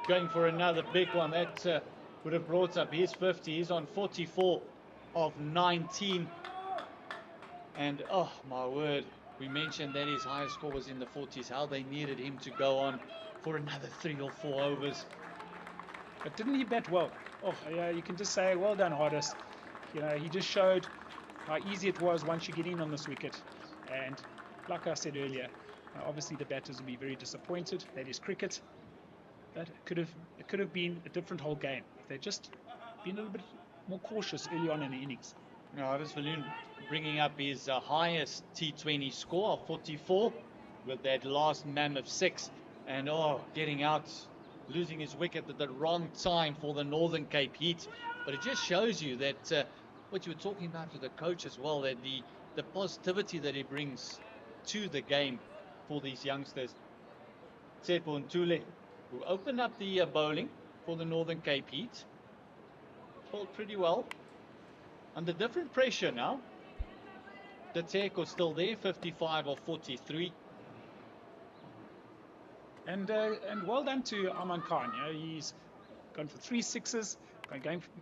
going for another big one. That would have brought up his 50. He's on 44 of 19. And oh my word, we mentioned that his highest score was in the 40s, how they needed him to go on for another 3 or 4 overs. But didn't he bat well? Oh yeah, you can just say well done, Hardes. He just showed how easy it was once you get in on this wicket. And like I said earlier, obviously the batters will be very disappointed. That is cricket. But it could have been a different whole game if they'd just been a little bit more cautious early on in the innings. Hardes Viljoen bringing up his highest T20 score of 44 with that last mammoth 6, and getting out, losing his wicket at the wrong time for the Northern Cape Heat. But it just shows you that what you were talking about with the coach as well, that the positivity that he brings to the game for these youngsters. Tsepo Ntule, who opened up the bowling for the Northern Cape Heat, bowled pretty well. Under different pressure now. The Tseko's still there, 55 of 43. And well done to Arman Khan. He's gone for 3 sixes,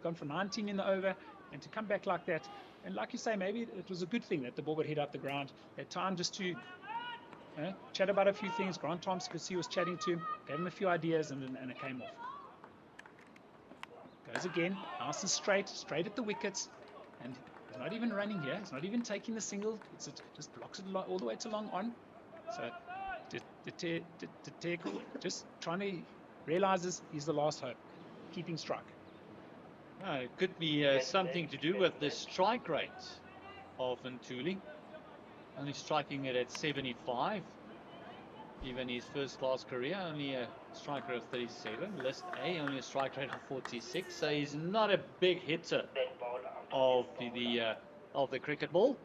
gone for 19 in the over, and to come back like that. And like you say, maybe it was a good thing that the ball would hit up the ground. They had time just to chat about a few things. Grant Thompson could see he was chatting to him, gave him a few ideas, and it came off. Goes again, nice and straight at the wickets. And he's not even running here. He's not even taking the single. It just blocks it all the way to long on. So the Teko just trying to realizes he's the last hope. Keeping strike. It could be something to do with the strike rate of Ntuli. Only striking it at 75. Even his first class career, only a strike rate of 37. List A, only a strike rate of 46. So he's not a big hitter of the cricket ball,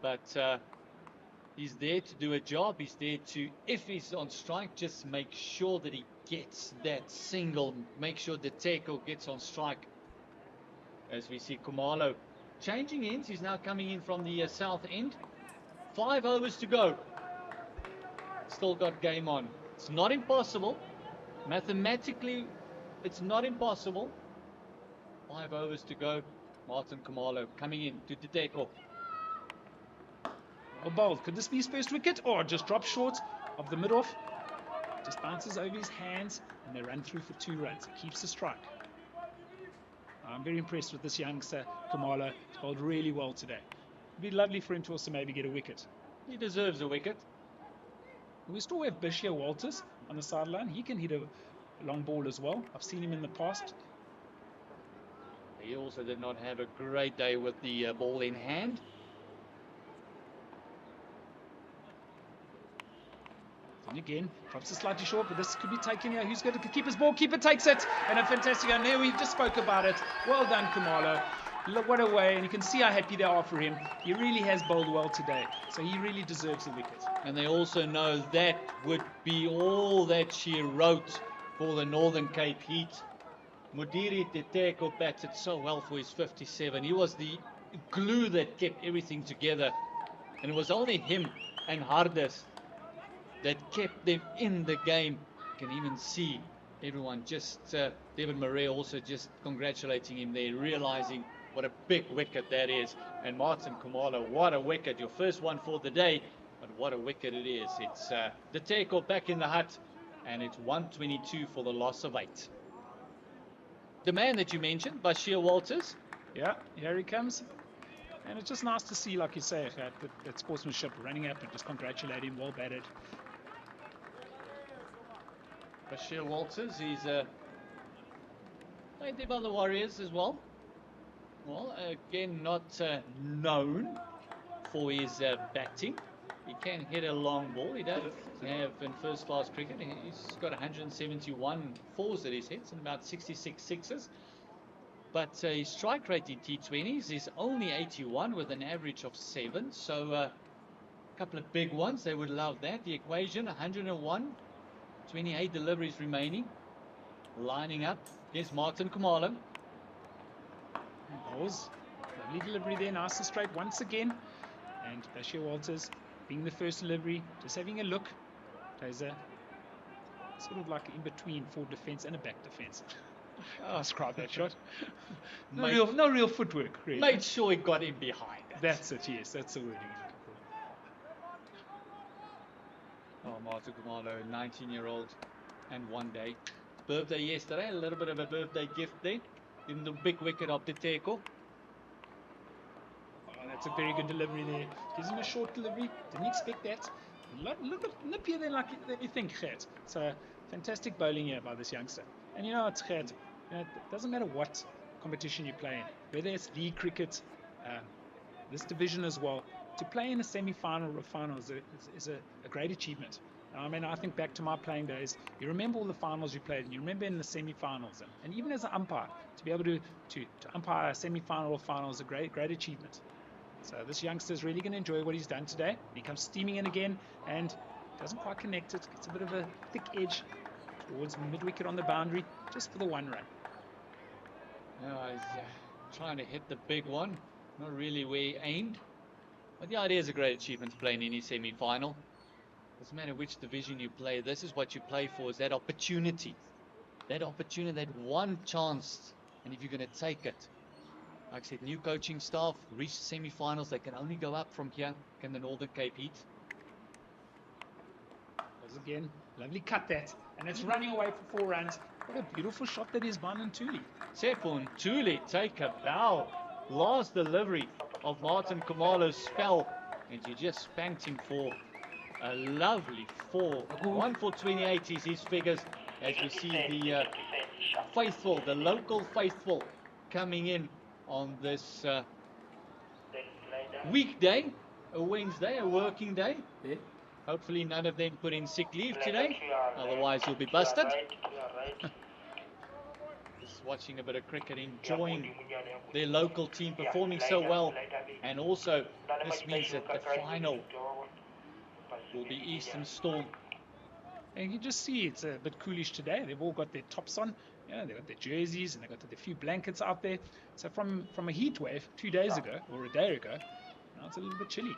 but he's there to do a job. He's there to, if he's on strike, just make sure that he gets that single, make sure the Teko gets on strike. As we see Khumalo changing ends, he's now coming in from the south end. 5 overs to go. Still got game on. It's not impossible. Mathematically, it's not impossible. 5 overs to go. Martin Khumalo coming in to Teko. Well bowled. Could this be his first wicket? Or just drop short of the mid-off? Just bounces over his hands and they run through for 2 runs. He keeps the strike. I'm very impressed with this youngster, Khumalo. He's bowled really well today. It'd be lovely for him to also maybe get a wicket. He deserves a wicket. We still have Bashir Walters on the sideline. He can hit a long ball as well. I've seen him in the past. He also did not have a great day with the ball in hand. And again, drops it slightly short, but this could be taken here. Who's going to keep his ball? Keeper takes it. And a fantastic, and there we just spoke about it. Well done, Khumalo. Look what a way, and you can see how happy they are for him. He really has bowled well today, so he really deserves the wicket. And they also know that would be all that she wrote for the Northern Cape Heat. Modiri Teko batted so well for his 57. He was the glue that kept everything together. And it was only him and Hardes that kept them in the game. You can even see everyone just, Devin Murray also just congratulating him there, realizing what a big wicket that is. And Martin Kumalo, what a wicket, your first one for the day, but what a wicket it is. It's the takeoff back in the hut, and it's 122 for the loss of 8. The man that you mentioned, Bashir Walters. Yeah, here he comes. And it's just nice to see, like you say, that sportsmanship, running up and just congratulate him, well batted. Bashir Walters, he's played there by the Warriors as well. Well, again, not known for his batting. He can hit a long ball. He does have in first class cricket. He's got 171 fours that he's hit and about 66 sixes. But his strike rate in T20s is only 81 with an average of 7. So a couple of big ones. They would love that. The equation, 101, 28 deliveries remaining. Lining up. Here's Martin Kumalo. Bowls. Lovely delivery there. Nice and straight once again. And Bashir Walters being the first delivery. Just having a look. Plays a sort of like in between forward defence and a back defence. I'll describe that shot. No real footwork, really. Made sure he got in behind it. That's it, yes. That's the word you're looking Oh, Martin Kumalo, 19-year-old and 1 day. Birthday yesterday, a little bit of a birthday gift there in the big wicket of the tackle. for. Oh, that's a very good delivery there. Gives him a short delivery. Didn't expect that. A little bit nippier than you think, Gert. So, fantastic bowling here by this youngster. And you know, it's Gert. It doesn't matter what competition you play in, whether it's league cricket, this division as well. To play in a semi-final or a final is a great achievement. I mean, I think back to my playing days. You remember all the finals you played, and you remember in the semi-finals, and even as an umpire, to be able to umpire a semi-final or final is a great achievement. So this youngster is really going to enjoy what he's done today. He comes steaming in again, and doesn't quite connect it. Gets a bit of a thick edge towards mid-wicket on the boundary, just for the 1 run. Now he's trying to hit the big one. Not really where he aimed. But the idea is a great achievement to play in any semi-final. Doesn't matter which division you play. This is what you play for, is that opportunity. That opportunity, that one chance. And if you're going to take it. Like I said, new coaching staff, reach the semi-finals. They can only go up from here. Can the Northern Cape Heat? Once again, lovely cut that. And it's running away for 4 runs. What a beautiful shot that is by Ntuli. Sepun Tuli take a bow. Last delivery of Martin Kumalo's spell. And you just spanked him for a lovely 4. 1 for 28 is his figures. As we see the faithful, the local faithful coming in on this weekday, a Wednesday, a working day. Hopefully none of them put in sick leave today, otherwise you'll be busted. Just watching a bit of cricket, enjoying their local team performing so well, and also this means that the final will be Eastern Storm. And you can just see it's a bit coolish today. They've all got their tops on. Yeah, they've got their jerseys and they've got their few blankets out there. So from a heat wave 2 days ago, or a day ago, now it's a little bit chilly.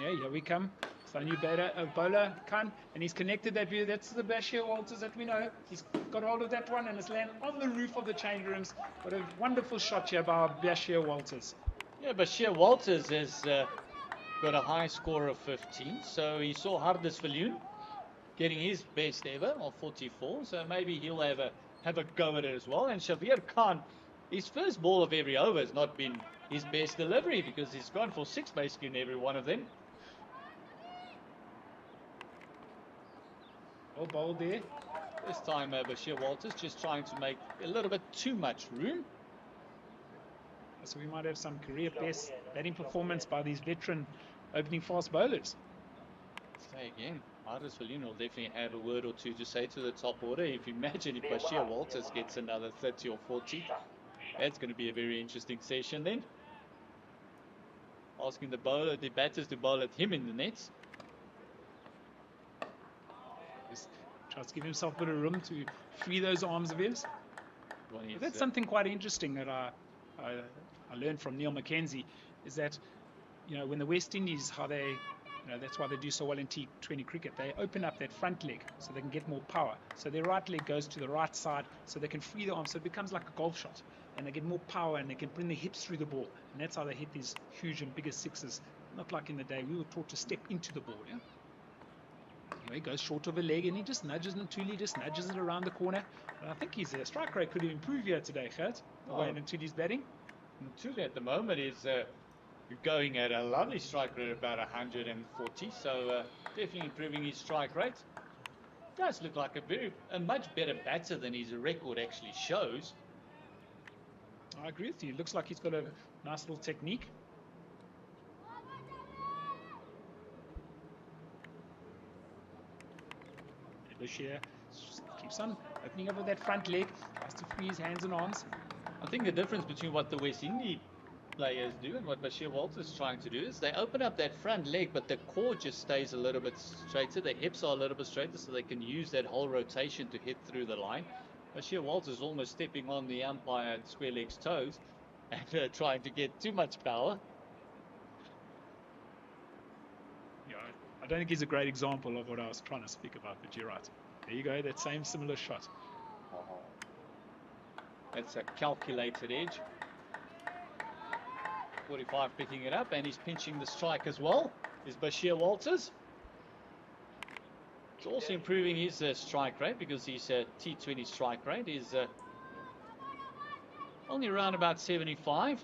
Yeah, here we come. So new bowler, Khan, and he's connected that view. That's the Bashir Walters that we know. He's got hold of that one and it's landed on the roof of the change rooms. What a wonderful shot here by Bashir Walters. Yeah, Bashir Walters has got a high score of 15. So he saw Hardis Viljoen getting his best ever of 44. So maybe he'll have a go at it as well. And Shabir Khan, his first ball of every over has not been his best delivery because he's gone for 6 basically in every one of them. Well bowled there. This time Bashir Walters just trying to make a little bit too much room. So we might have some career best batting performance by these veteran opening fast bowlers. Say again, Hardis Viljoen will definitely have a word or two to say to the top order. If you imagine if Bashir Walters gets another 30 or 40, that's going to be a very interesting session then. Asking the batters to bowl at him in the nets. Just tries to give himself a bit of room to free those arms of his. Well, But that's something quite interesting that I learned from Neil Mackenzie, is that, you know, when the West Indies, how they That's why they do so well in T20 cricket. They open up that front leg so they can get more power. So their right leg goes to the right side so they can free the arm. So it becomes like a golf shot. And they get more power and they can bring their hips through the ball. And that's how they hit these huge and bigger sixes. Not like in the day. We were taught to step into the ball. Yeah? Anyway, he goes short of a leg and he just nudges Ntuli, just nudges it around the corner. And I think his strike rate could improve here today, Gert. The way Ntuli's batting. Ntuli at the moment is going at a lovely strike rate, about 140. So definitely improving his strike rate. Does look like a much better batter than his record actually shows. I agree with you. Looks like he's got a nice little technique. Bashir keeps on opening up with that front leg. Has to free his hands and arms. I think the difference between what the West Indies players do and what Bashir Walters is trying to do is they open up that front leg, but the core just stays a little bit straighter. The hips are a little bit straighter, so they can use that whole rotation to hit through the line. Bashir Walters is almost stepping on the umpire and square leg's toes and trying to get too much power. Yeah, I don't think he's a great example of what I was trying to speak about, but you're right. There you go, that same similar shot. That's a calculated edge. 45 picking it up, and he's pinching the strike as well, is Bashir Walters. He's also improving his strike rate because his T20 strike rate is only around about 75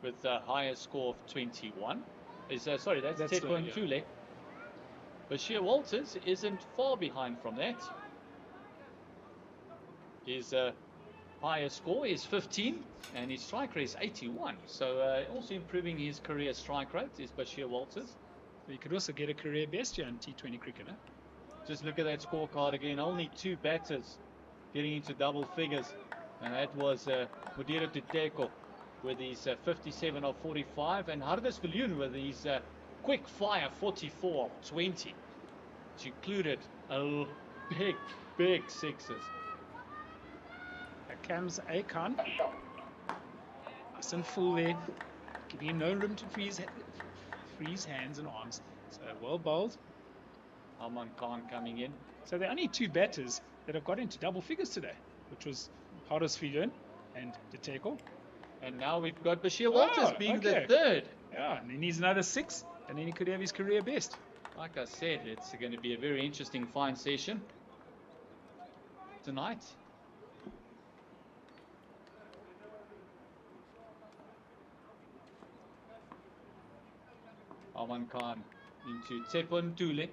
with a higher score of 21. Sorry, that's T20 Tule. Bashir Walters isn't far behind from that. His higher score is 15 and his strike rate is 81. So also improving his career strike rate is Bashir Walters. So you could also get a career best here in T20 cricket. Huh? Just look at that scorecard again. Only 2 batters getting into double figures. And that was Mudira Tuteko with his 57 of 45 and Hardas Viljoen with his quick fire 44 of 20. Which included a big sixes. Comes Akan. Nice and full there. Giving him no room to free his hands and arms. So well bowled. Aman Khan coming in. So there are only 2 batters that have got into double figures today, which was Hardas Viljoen and Tuteko. And now we've got Bashir Walters being the third. Yeah, and he needs another 6, and then he could have his career best. Like I said, it's going to be a very interesting fine session tonight. Aman Khan into Tepon Tule.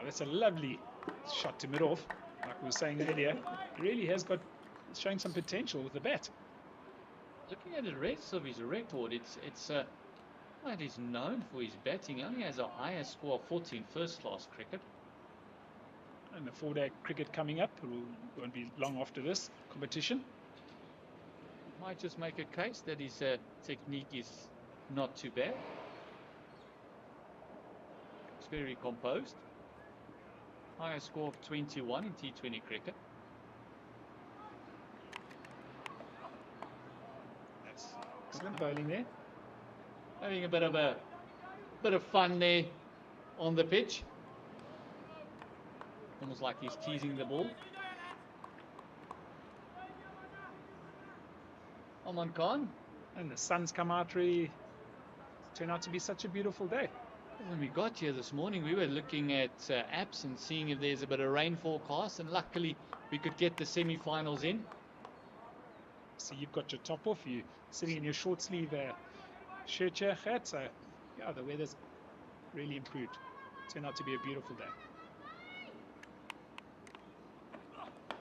That's a lovely shot to mid off. Like we were saying earlier, he really has got showing some potential with the bat. Looking at the rest of his record, well, he's known for his batting. He only has a higher score of 14 first-class cricket. And the 4-day cricket coming up. It won't be long after this competition. Might just make a case that his technique is not too bad. It's very composed. Higher score of 21 in T20 cricket. That's excellent bowling there. Having a bit of fun there on the pitch. Almost like he's teasing the ball. Aman Khan. And the sun's come out really. Turned out to be such a beautiful day. When we got here this morning, we were looking at apps and seeing if there's a bit of rain forecast, and luckily we could get the semi-finals in. So you've got your top off, you sitting in your short sleeve shirt here, Gert. So yeah, the weather's really improved. Turned out to be a beautiful day.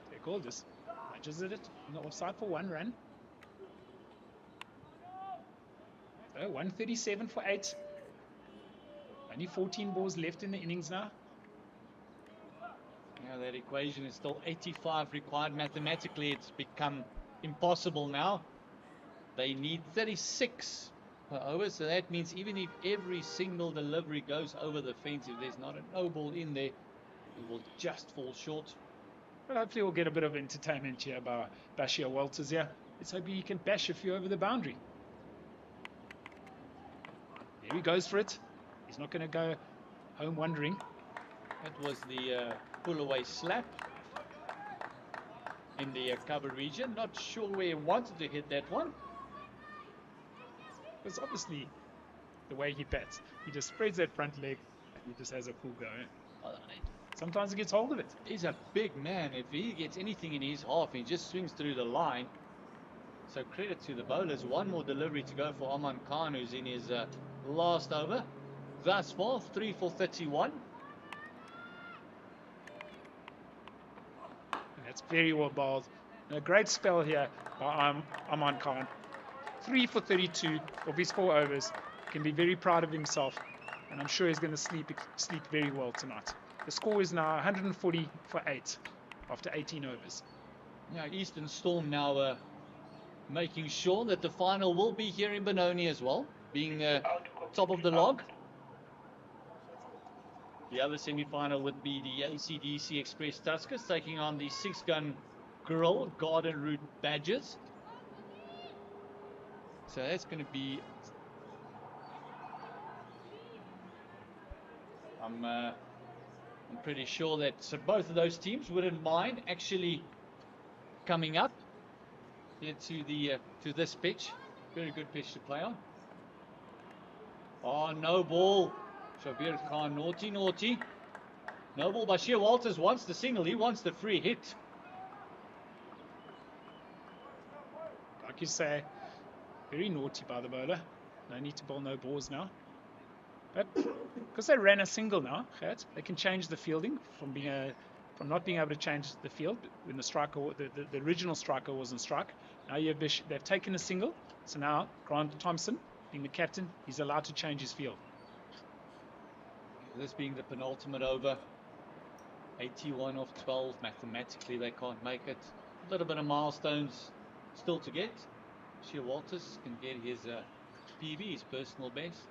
They called this. Nudges it on the offside for 1 run. So 137 for 8. Only 14 balls left in the innings now. Yeah, that equation is still 85 required. Mathematically, it's become impossible now. They need 36 per over, so that means even if every single delivery goes over the fence, if there's not a no ball in there, it will just fall short. But hopefully we'll get a bit of entertainment here by Bashir Walters here. Let's hope he can bash a few over the boundary. There he goes for it. He's not going to go home wondering. That was the pull-away slap in the cover region. Not sure where he wanted to hit that one. It's obviously the way he bats. He just spreads that front leg and he just has a full go. Sometimes he gets hold of it. He's a big man. If he gets anything in his half, he just swings through the line. So credit to the bowlers. One more delivery to go for Aman Khan, who's in his last over. Thus far, 3 for 31. And that's very well bowled. And a great spell here by Aman Khan. 3 for 32 of his 4 overs. Can be very proud of himself. And I'm sure he's going to sleep very well tonight. The score is now 140 for 8 after 18 overs. Yeah, Eastern Storm now making sure that the final will be here in Benoni as well, being top of the log. The other semi-final would be the ACDC Express Tuskers taking on the 6-gun Grill Garden Route Badgers. So that's going to be... I'm pretty sure that both of those teams wouldn't mind actually coming up here to this pitch. Very good pitch to play on. Oh, no ball. Shabir Khan, naughty. No ball. Bashir Walters wants the single. He wants the free hit. Like you say, very naughty by the bowler. No need to bowl no balls now. But because they ran a single now, they can change the fielding from not being able to change the field when the striker, the original striker wasn't struck. Now they've taken a single, so now Grant Thompson, being the captain, he's allowed to change his field. This being the penultimate over, 81 of 12. Mathematically, they can't make it. A little bit of milestones still to get. Bashir Walters can get his PB, his personal best.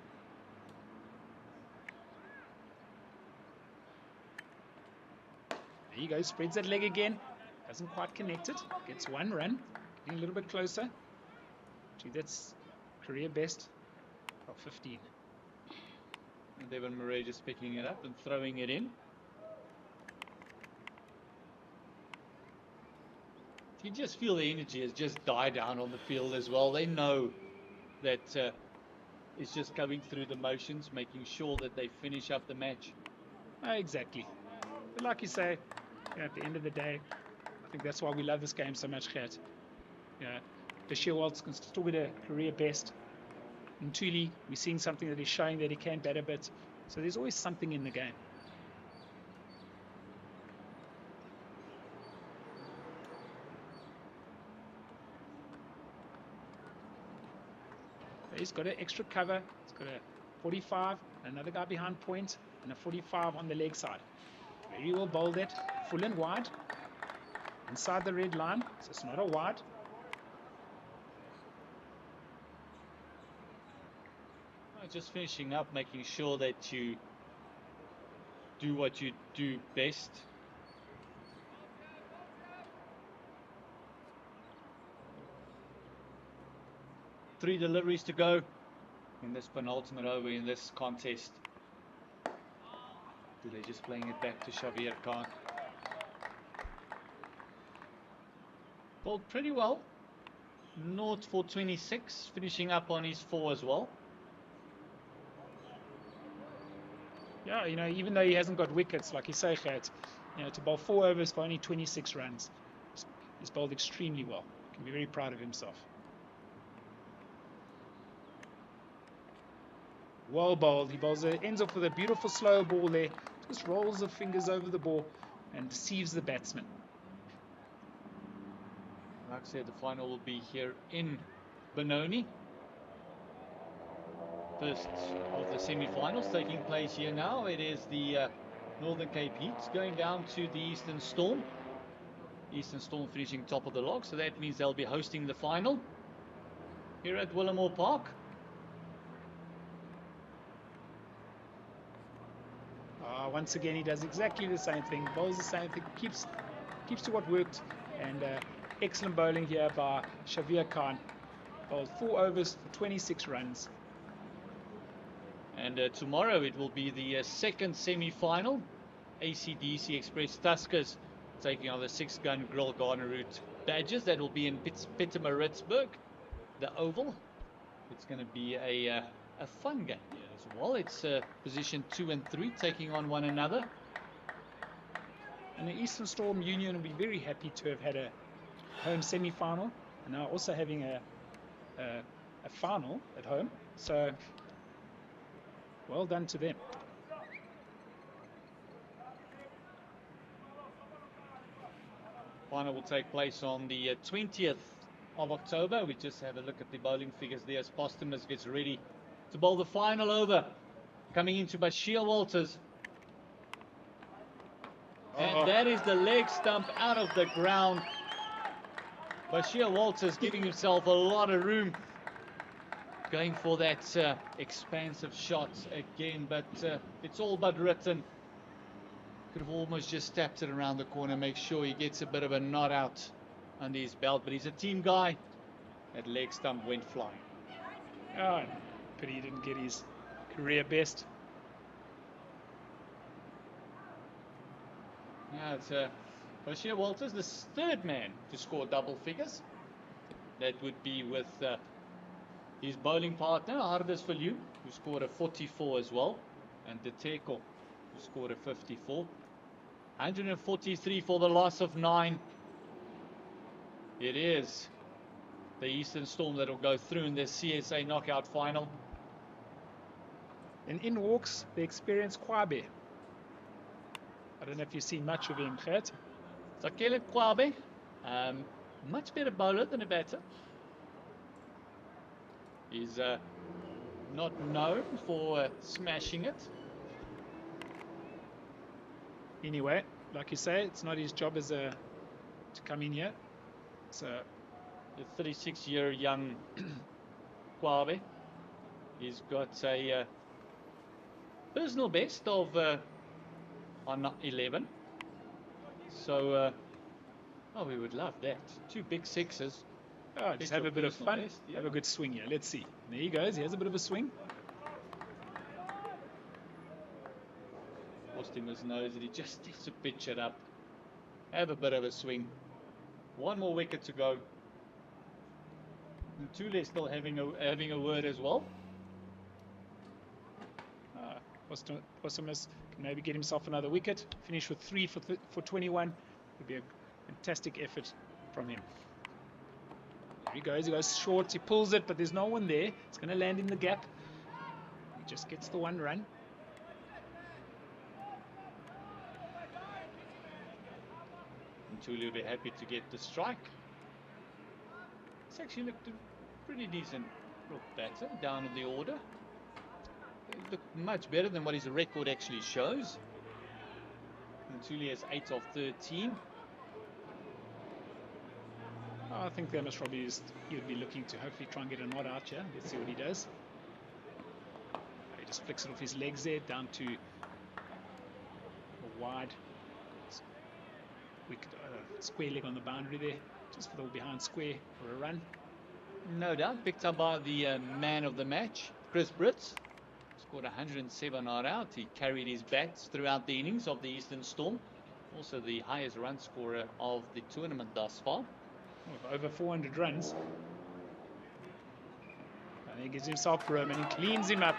There you go, spreads that leg again. Doesn't quite connect it. Gets 1 run. Getting a little bit closer to that's career best of 15. And Devon Murray just picking it up and throwing it in. You just feel the energy has just died down on the field as well. They know that it's just going through the motions, making sure that they finish up the match. Exactly. But like you say, at the end of the day, I think that's why we love this game so much, Gert. Bashir Walters can still get a career best. In Thuli, we're seeing something that is showing that he can bat a bit. So there's always something in the game. He's got an extra cover. He's got a 45, another guy behind point, and a 45 on the leg side. Very well bowled it, full and wide, inside the red line, so it's not a wide. Just finishing up, making sure that you do what you do best. Three deliveries to go in this penultimate over in this contest. They're just playing it back to Shabir Khan. Bowled pretty well. 0 for 26, finishing up on his 4 as well. Yeah, even though he hasn't got wickets, like you say, Gert, to bowl 4 overs for only 26 runs, he's bowled extremely well. Can be very proud of himself. Well bowled. He bowls ends off with a beautiful slow ball there. Just rolls the fingers over the ball and deceives the batsman. Like I said, the final will be here in Benoni. First of the semi-finals taking place here now. It is the Northern Cape Heat going down to the Eastern Storm. Eastern Storm finishing top of the log, so that means they'll be hosting the final here at Willowmoore Park. Once again, he does exactly the same thing. Bowls the same thing. Keeps to what worked. And excellent bowling here by Shabir Khan. Bowled 4 overs for 26 runs. And tomorrow it will be the second semi-final. ACDC Express Tuskers taking on the 6-gun Grill Garden Route Badgers. That will be in Pietermaritzburg, the Oval. It's going to be a fun game here as well. It's position 2 and 3 taking on one another. And the Eastern Storm Union will be very happy to have had a home semi-final and now also having a final at home. So well done to them. Final will take place on the 20th of October. We just have a look at the bowling figures there as Postumus gets ready to bowl the final over. Coming into Bashir Walters. And that is the leg stump out of the ground. Bashir Walters giving himself a lot of room. Going for that expansive shot again, but it's all but written. Could have almost just tapped it around the corner, make sure he gets a bit of a knot out under his belt, but he's a team guy. That leg stump went flying. Oh, but he didn't get his career best. Yeah, it's Bashir Walters, the third man to score double figures. That would be with his bowling partner, Hardus Viljoen, who scored a 44 as well, and De Teko, who scored a 54. 143 for the loss of 9. It is the Eastern Storm that will go through in the CSA knockout final. And in walks the experienced Kwabe. I don't know if you've seen much of him, Gert. Sakele Kwabe, much better bowler than a batter. He's not known for smashing it. Anyway, like you say, it's not his job as to come in here. So The 36-year young Kwabe, he's got a personal best of on 11. So, oh, we would love that. 2 big sixes. oh, just have a bit of personal fun. best, yeah. Have a good swing here. Let's see. There he goes. He has a bit of a swing. Postumus knows that he just needs to pitch it up. Have a bit of a swing. 1 more wicket to go. And Tule still having a word as well. Postumus can maybe get himself another wicket. Finish with 3 for 21. Would be a fantastic effort from him. There he goes. He goes short. He pulls it, but there's no one there. It's going to land in the gap. He just gets the 1 run. And Tule will be happy to get the strike. It's actually looked a pretty decent batter down in the order. He looked much better than what his record actually shows. And Tule has 8 of 13. I think the most probably is he would be looking to hopefully try and get a knot out here. Let's see what he does. He just flicks it off his legs there down to a wide square leg on the boundary there, just for the behind square for a run. No doubt, picked up by the man of the match, Chris Brits. Scored 107 not out. He carried his bats throughout the innings of the Eastern Storm. Also the highest run scorer of the tournament thus far. Over 400 runs. And he gives himself room and he cleans him up.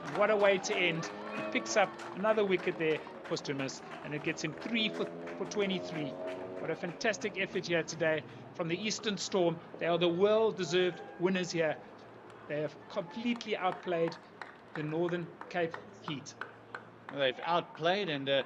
And what a way to end. He picks up another wicket there, Postumus, and it gets him 3 for 23. What a fantastic effort here today from the Eastern Storm. They are the well-deserved winners here. They have completely outplayed the Northern Cape Heat. They've outplayed and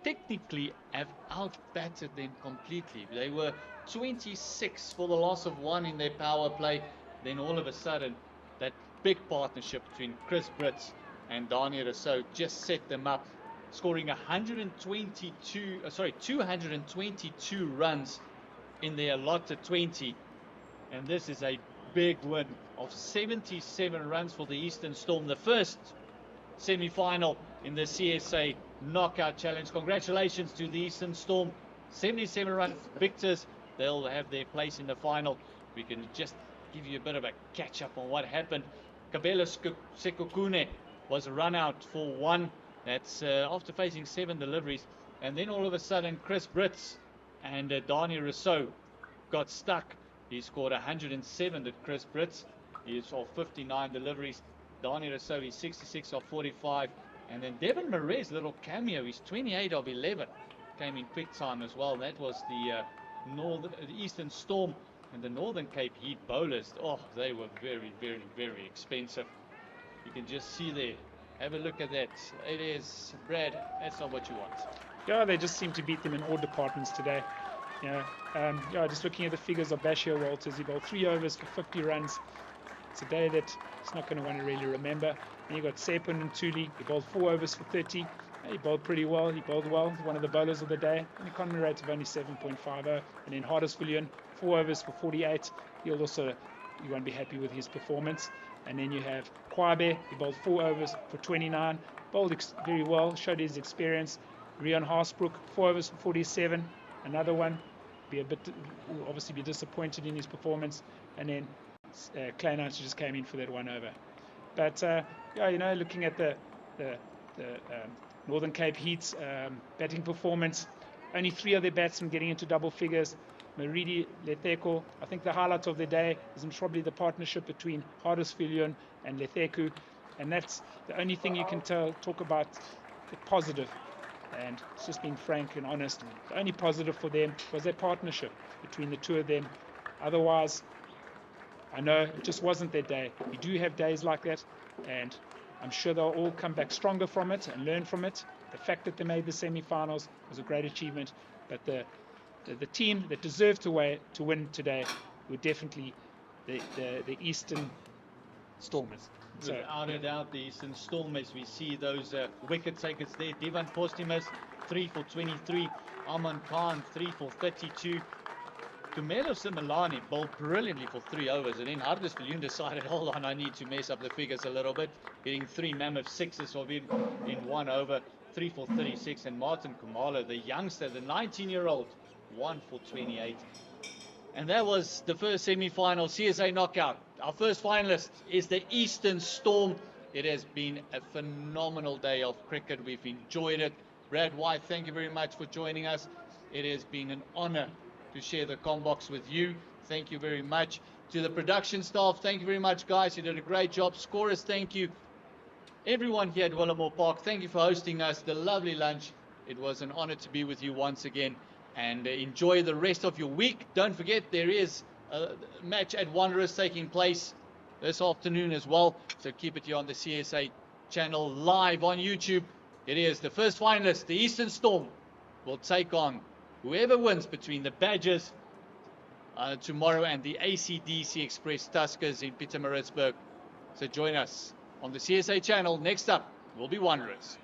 technically have outbatted them completely. They were 26 for the loss of 1 in their power play. Then all of a sudden, that big partnership between Chris Brits and Daniel Rousseau just set them up, scoring 222 runs in their allotted 20. And this is a big win of 77 runs for the Eastern Storm, the first semi-final in the CSA Knockout Challenge. Congratulations to the Eastern Storm, 77 run victors. They'll have their place in the final. We can just give you a bit of a catch up on what happened Kabelo Sekokune was run out for 1. That's after facing 7 deliveries. And then all of a sudden, Chris Brits and Dani Rousseau got stuck. He scored 107 at Chris Brits. He is of 59 deliveries. Dani Rousseau is 66 of 45. And then Devin Marais, little cameo, he's 28 of 11. Came in quick time as well. That was the Eastern Storm and the Northern Cape Heat bowlers. Oh, they were very, very, very expensive. You can just see there. Have a look at that. It is, Brad, that's not what you want. Yeah, they just seem to beat them in all departments today. Yeah, just looking at the figures of Bashir Walters, he bowled 3 overs for 50 runs. It's a day that he's not going to want to really remember. And you got Sepun and Tuli, he bowled 4 overs for 30. He bowled pretty well. He bowled well. One of the bowlers of the day. An economy rate of only 7.50. And then Hardisvillian, 4 overs for 48. You won't be happy with his performance. And then you have Kwabe. He bowled 4 overs for 29. Bowled very well. Showed his experience. Rian Haasbroek, 4 overs for 47. Another one. Will obviously be disappointed in his performance. And then Kleinert just came in for that 1 over. But looking at the Northern Cape Heat's batting performance, only 3 of their batsmen getting into double figures. Maridi Letheko, I think the highlight of the day is probably the partnership between Hardisvillian and Letheku, and that's the only thing you can talk about the positive. And it's just being frank and honest. The only positive for them was their partnership between the two of them. Otherwise, I know it just wasn't their day. We do have days like that, and I'm sure they'll all come back stronger from it and learn from it. The fact that they made the semi-finals was a great achievement, but the team that deserved to win today were definitely the Eastern Stormers. So, without a doubt, the Eastern Stormers. We see those wicket takers there. Devan Postumus, 3 for 23. Aman Khan, 3 for 32. Tumelo Similani bowled brilliantly for 3 overs, and then Hardisvillian decided, hold on, I need to mess up the figures a little bit, hitting 3 mammoth 6s of him in 1 over, 3 for 36, and Martin Kumalo, the youngster, the 19-year-old, 1 for 28. And that was the first semi-final CSA knockout. Our first finalist is the Eastern Storm. It has been a phenomenal day of cricket. We've enjoyed it. Brad White, thank you very much for joining us. It has been an honor to share the combox with you. Thank you very much. To the production staff, thank you very much, guys. You did a great job. Scorers, thank you. Everyone here at Willowmoore Park, thank you for hosting us. The lovely lunch. It was an honor to be with you once again. And enjoy the rest of your week. Don't forget, there is a match at Wanderers taking place this afternoon as well. So keep it here on the CSA channel live on YouTube. It is the first finalist, the Eastern Storm, will take on whoever wins between the Badgers tomorrow and the ACDC Express Tuskers in Pietermaritzburg. So join us on the CSA channel. Next up will be Wanderers.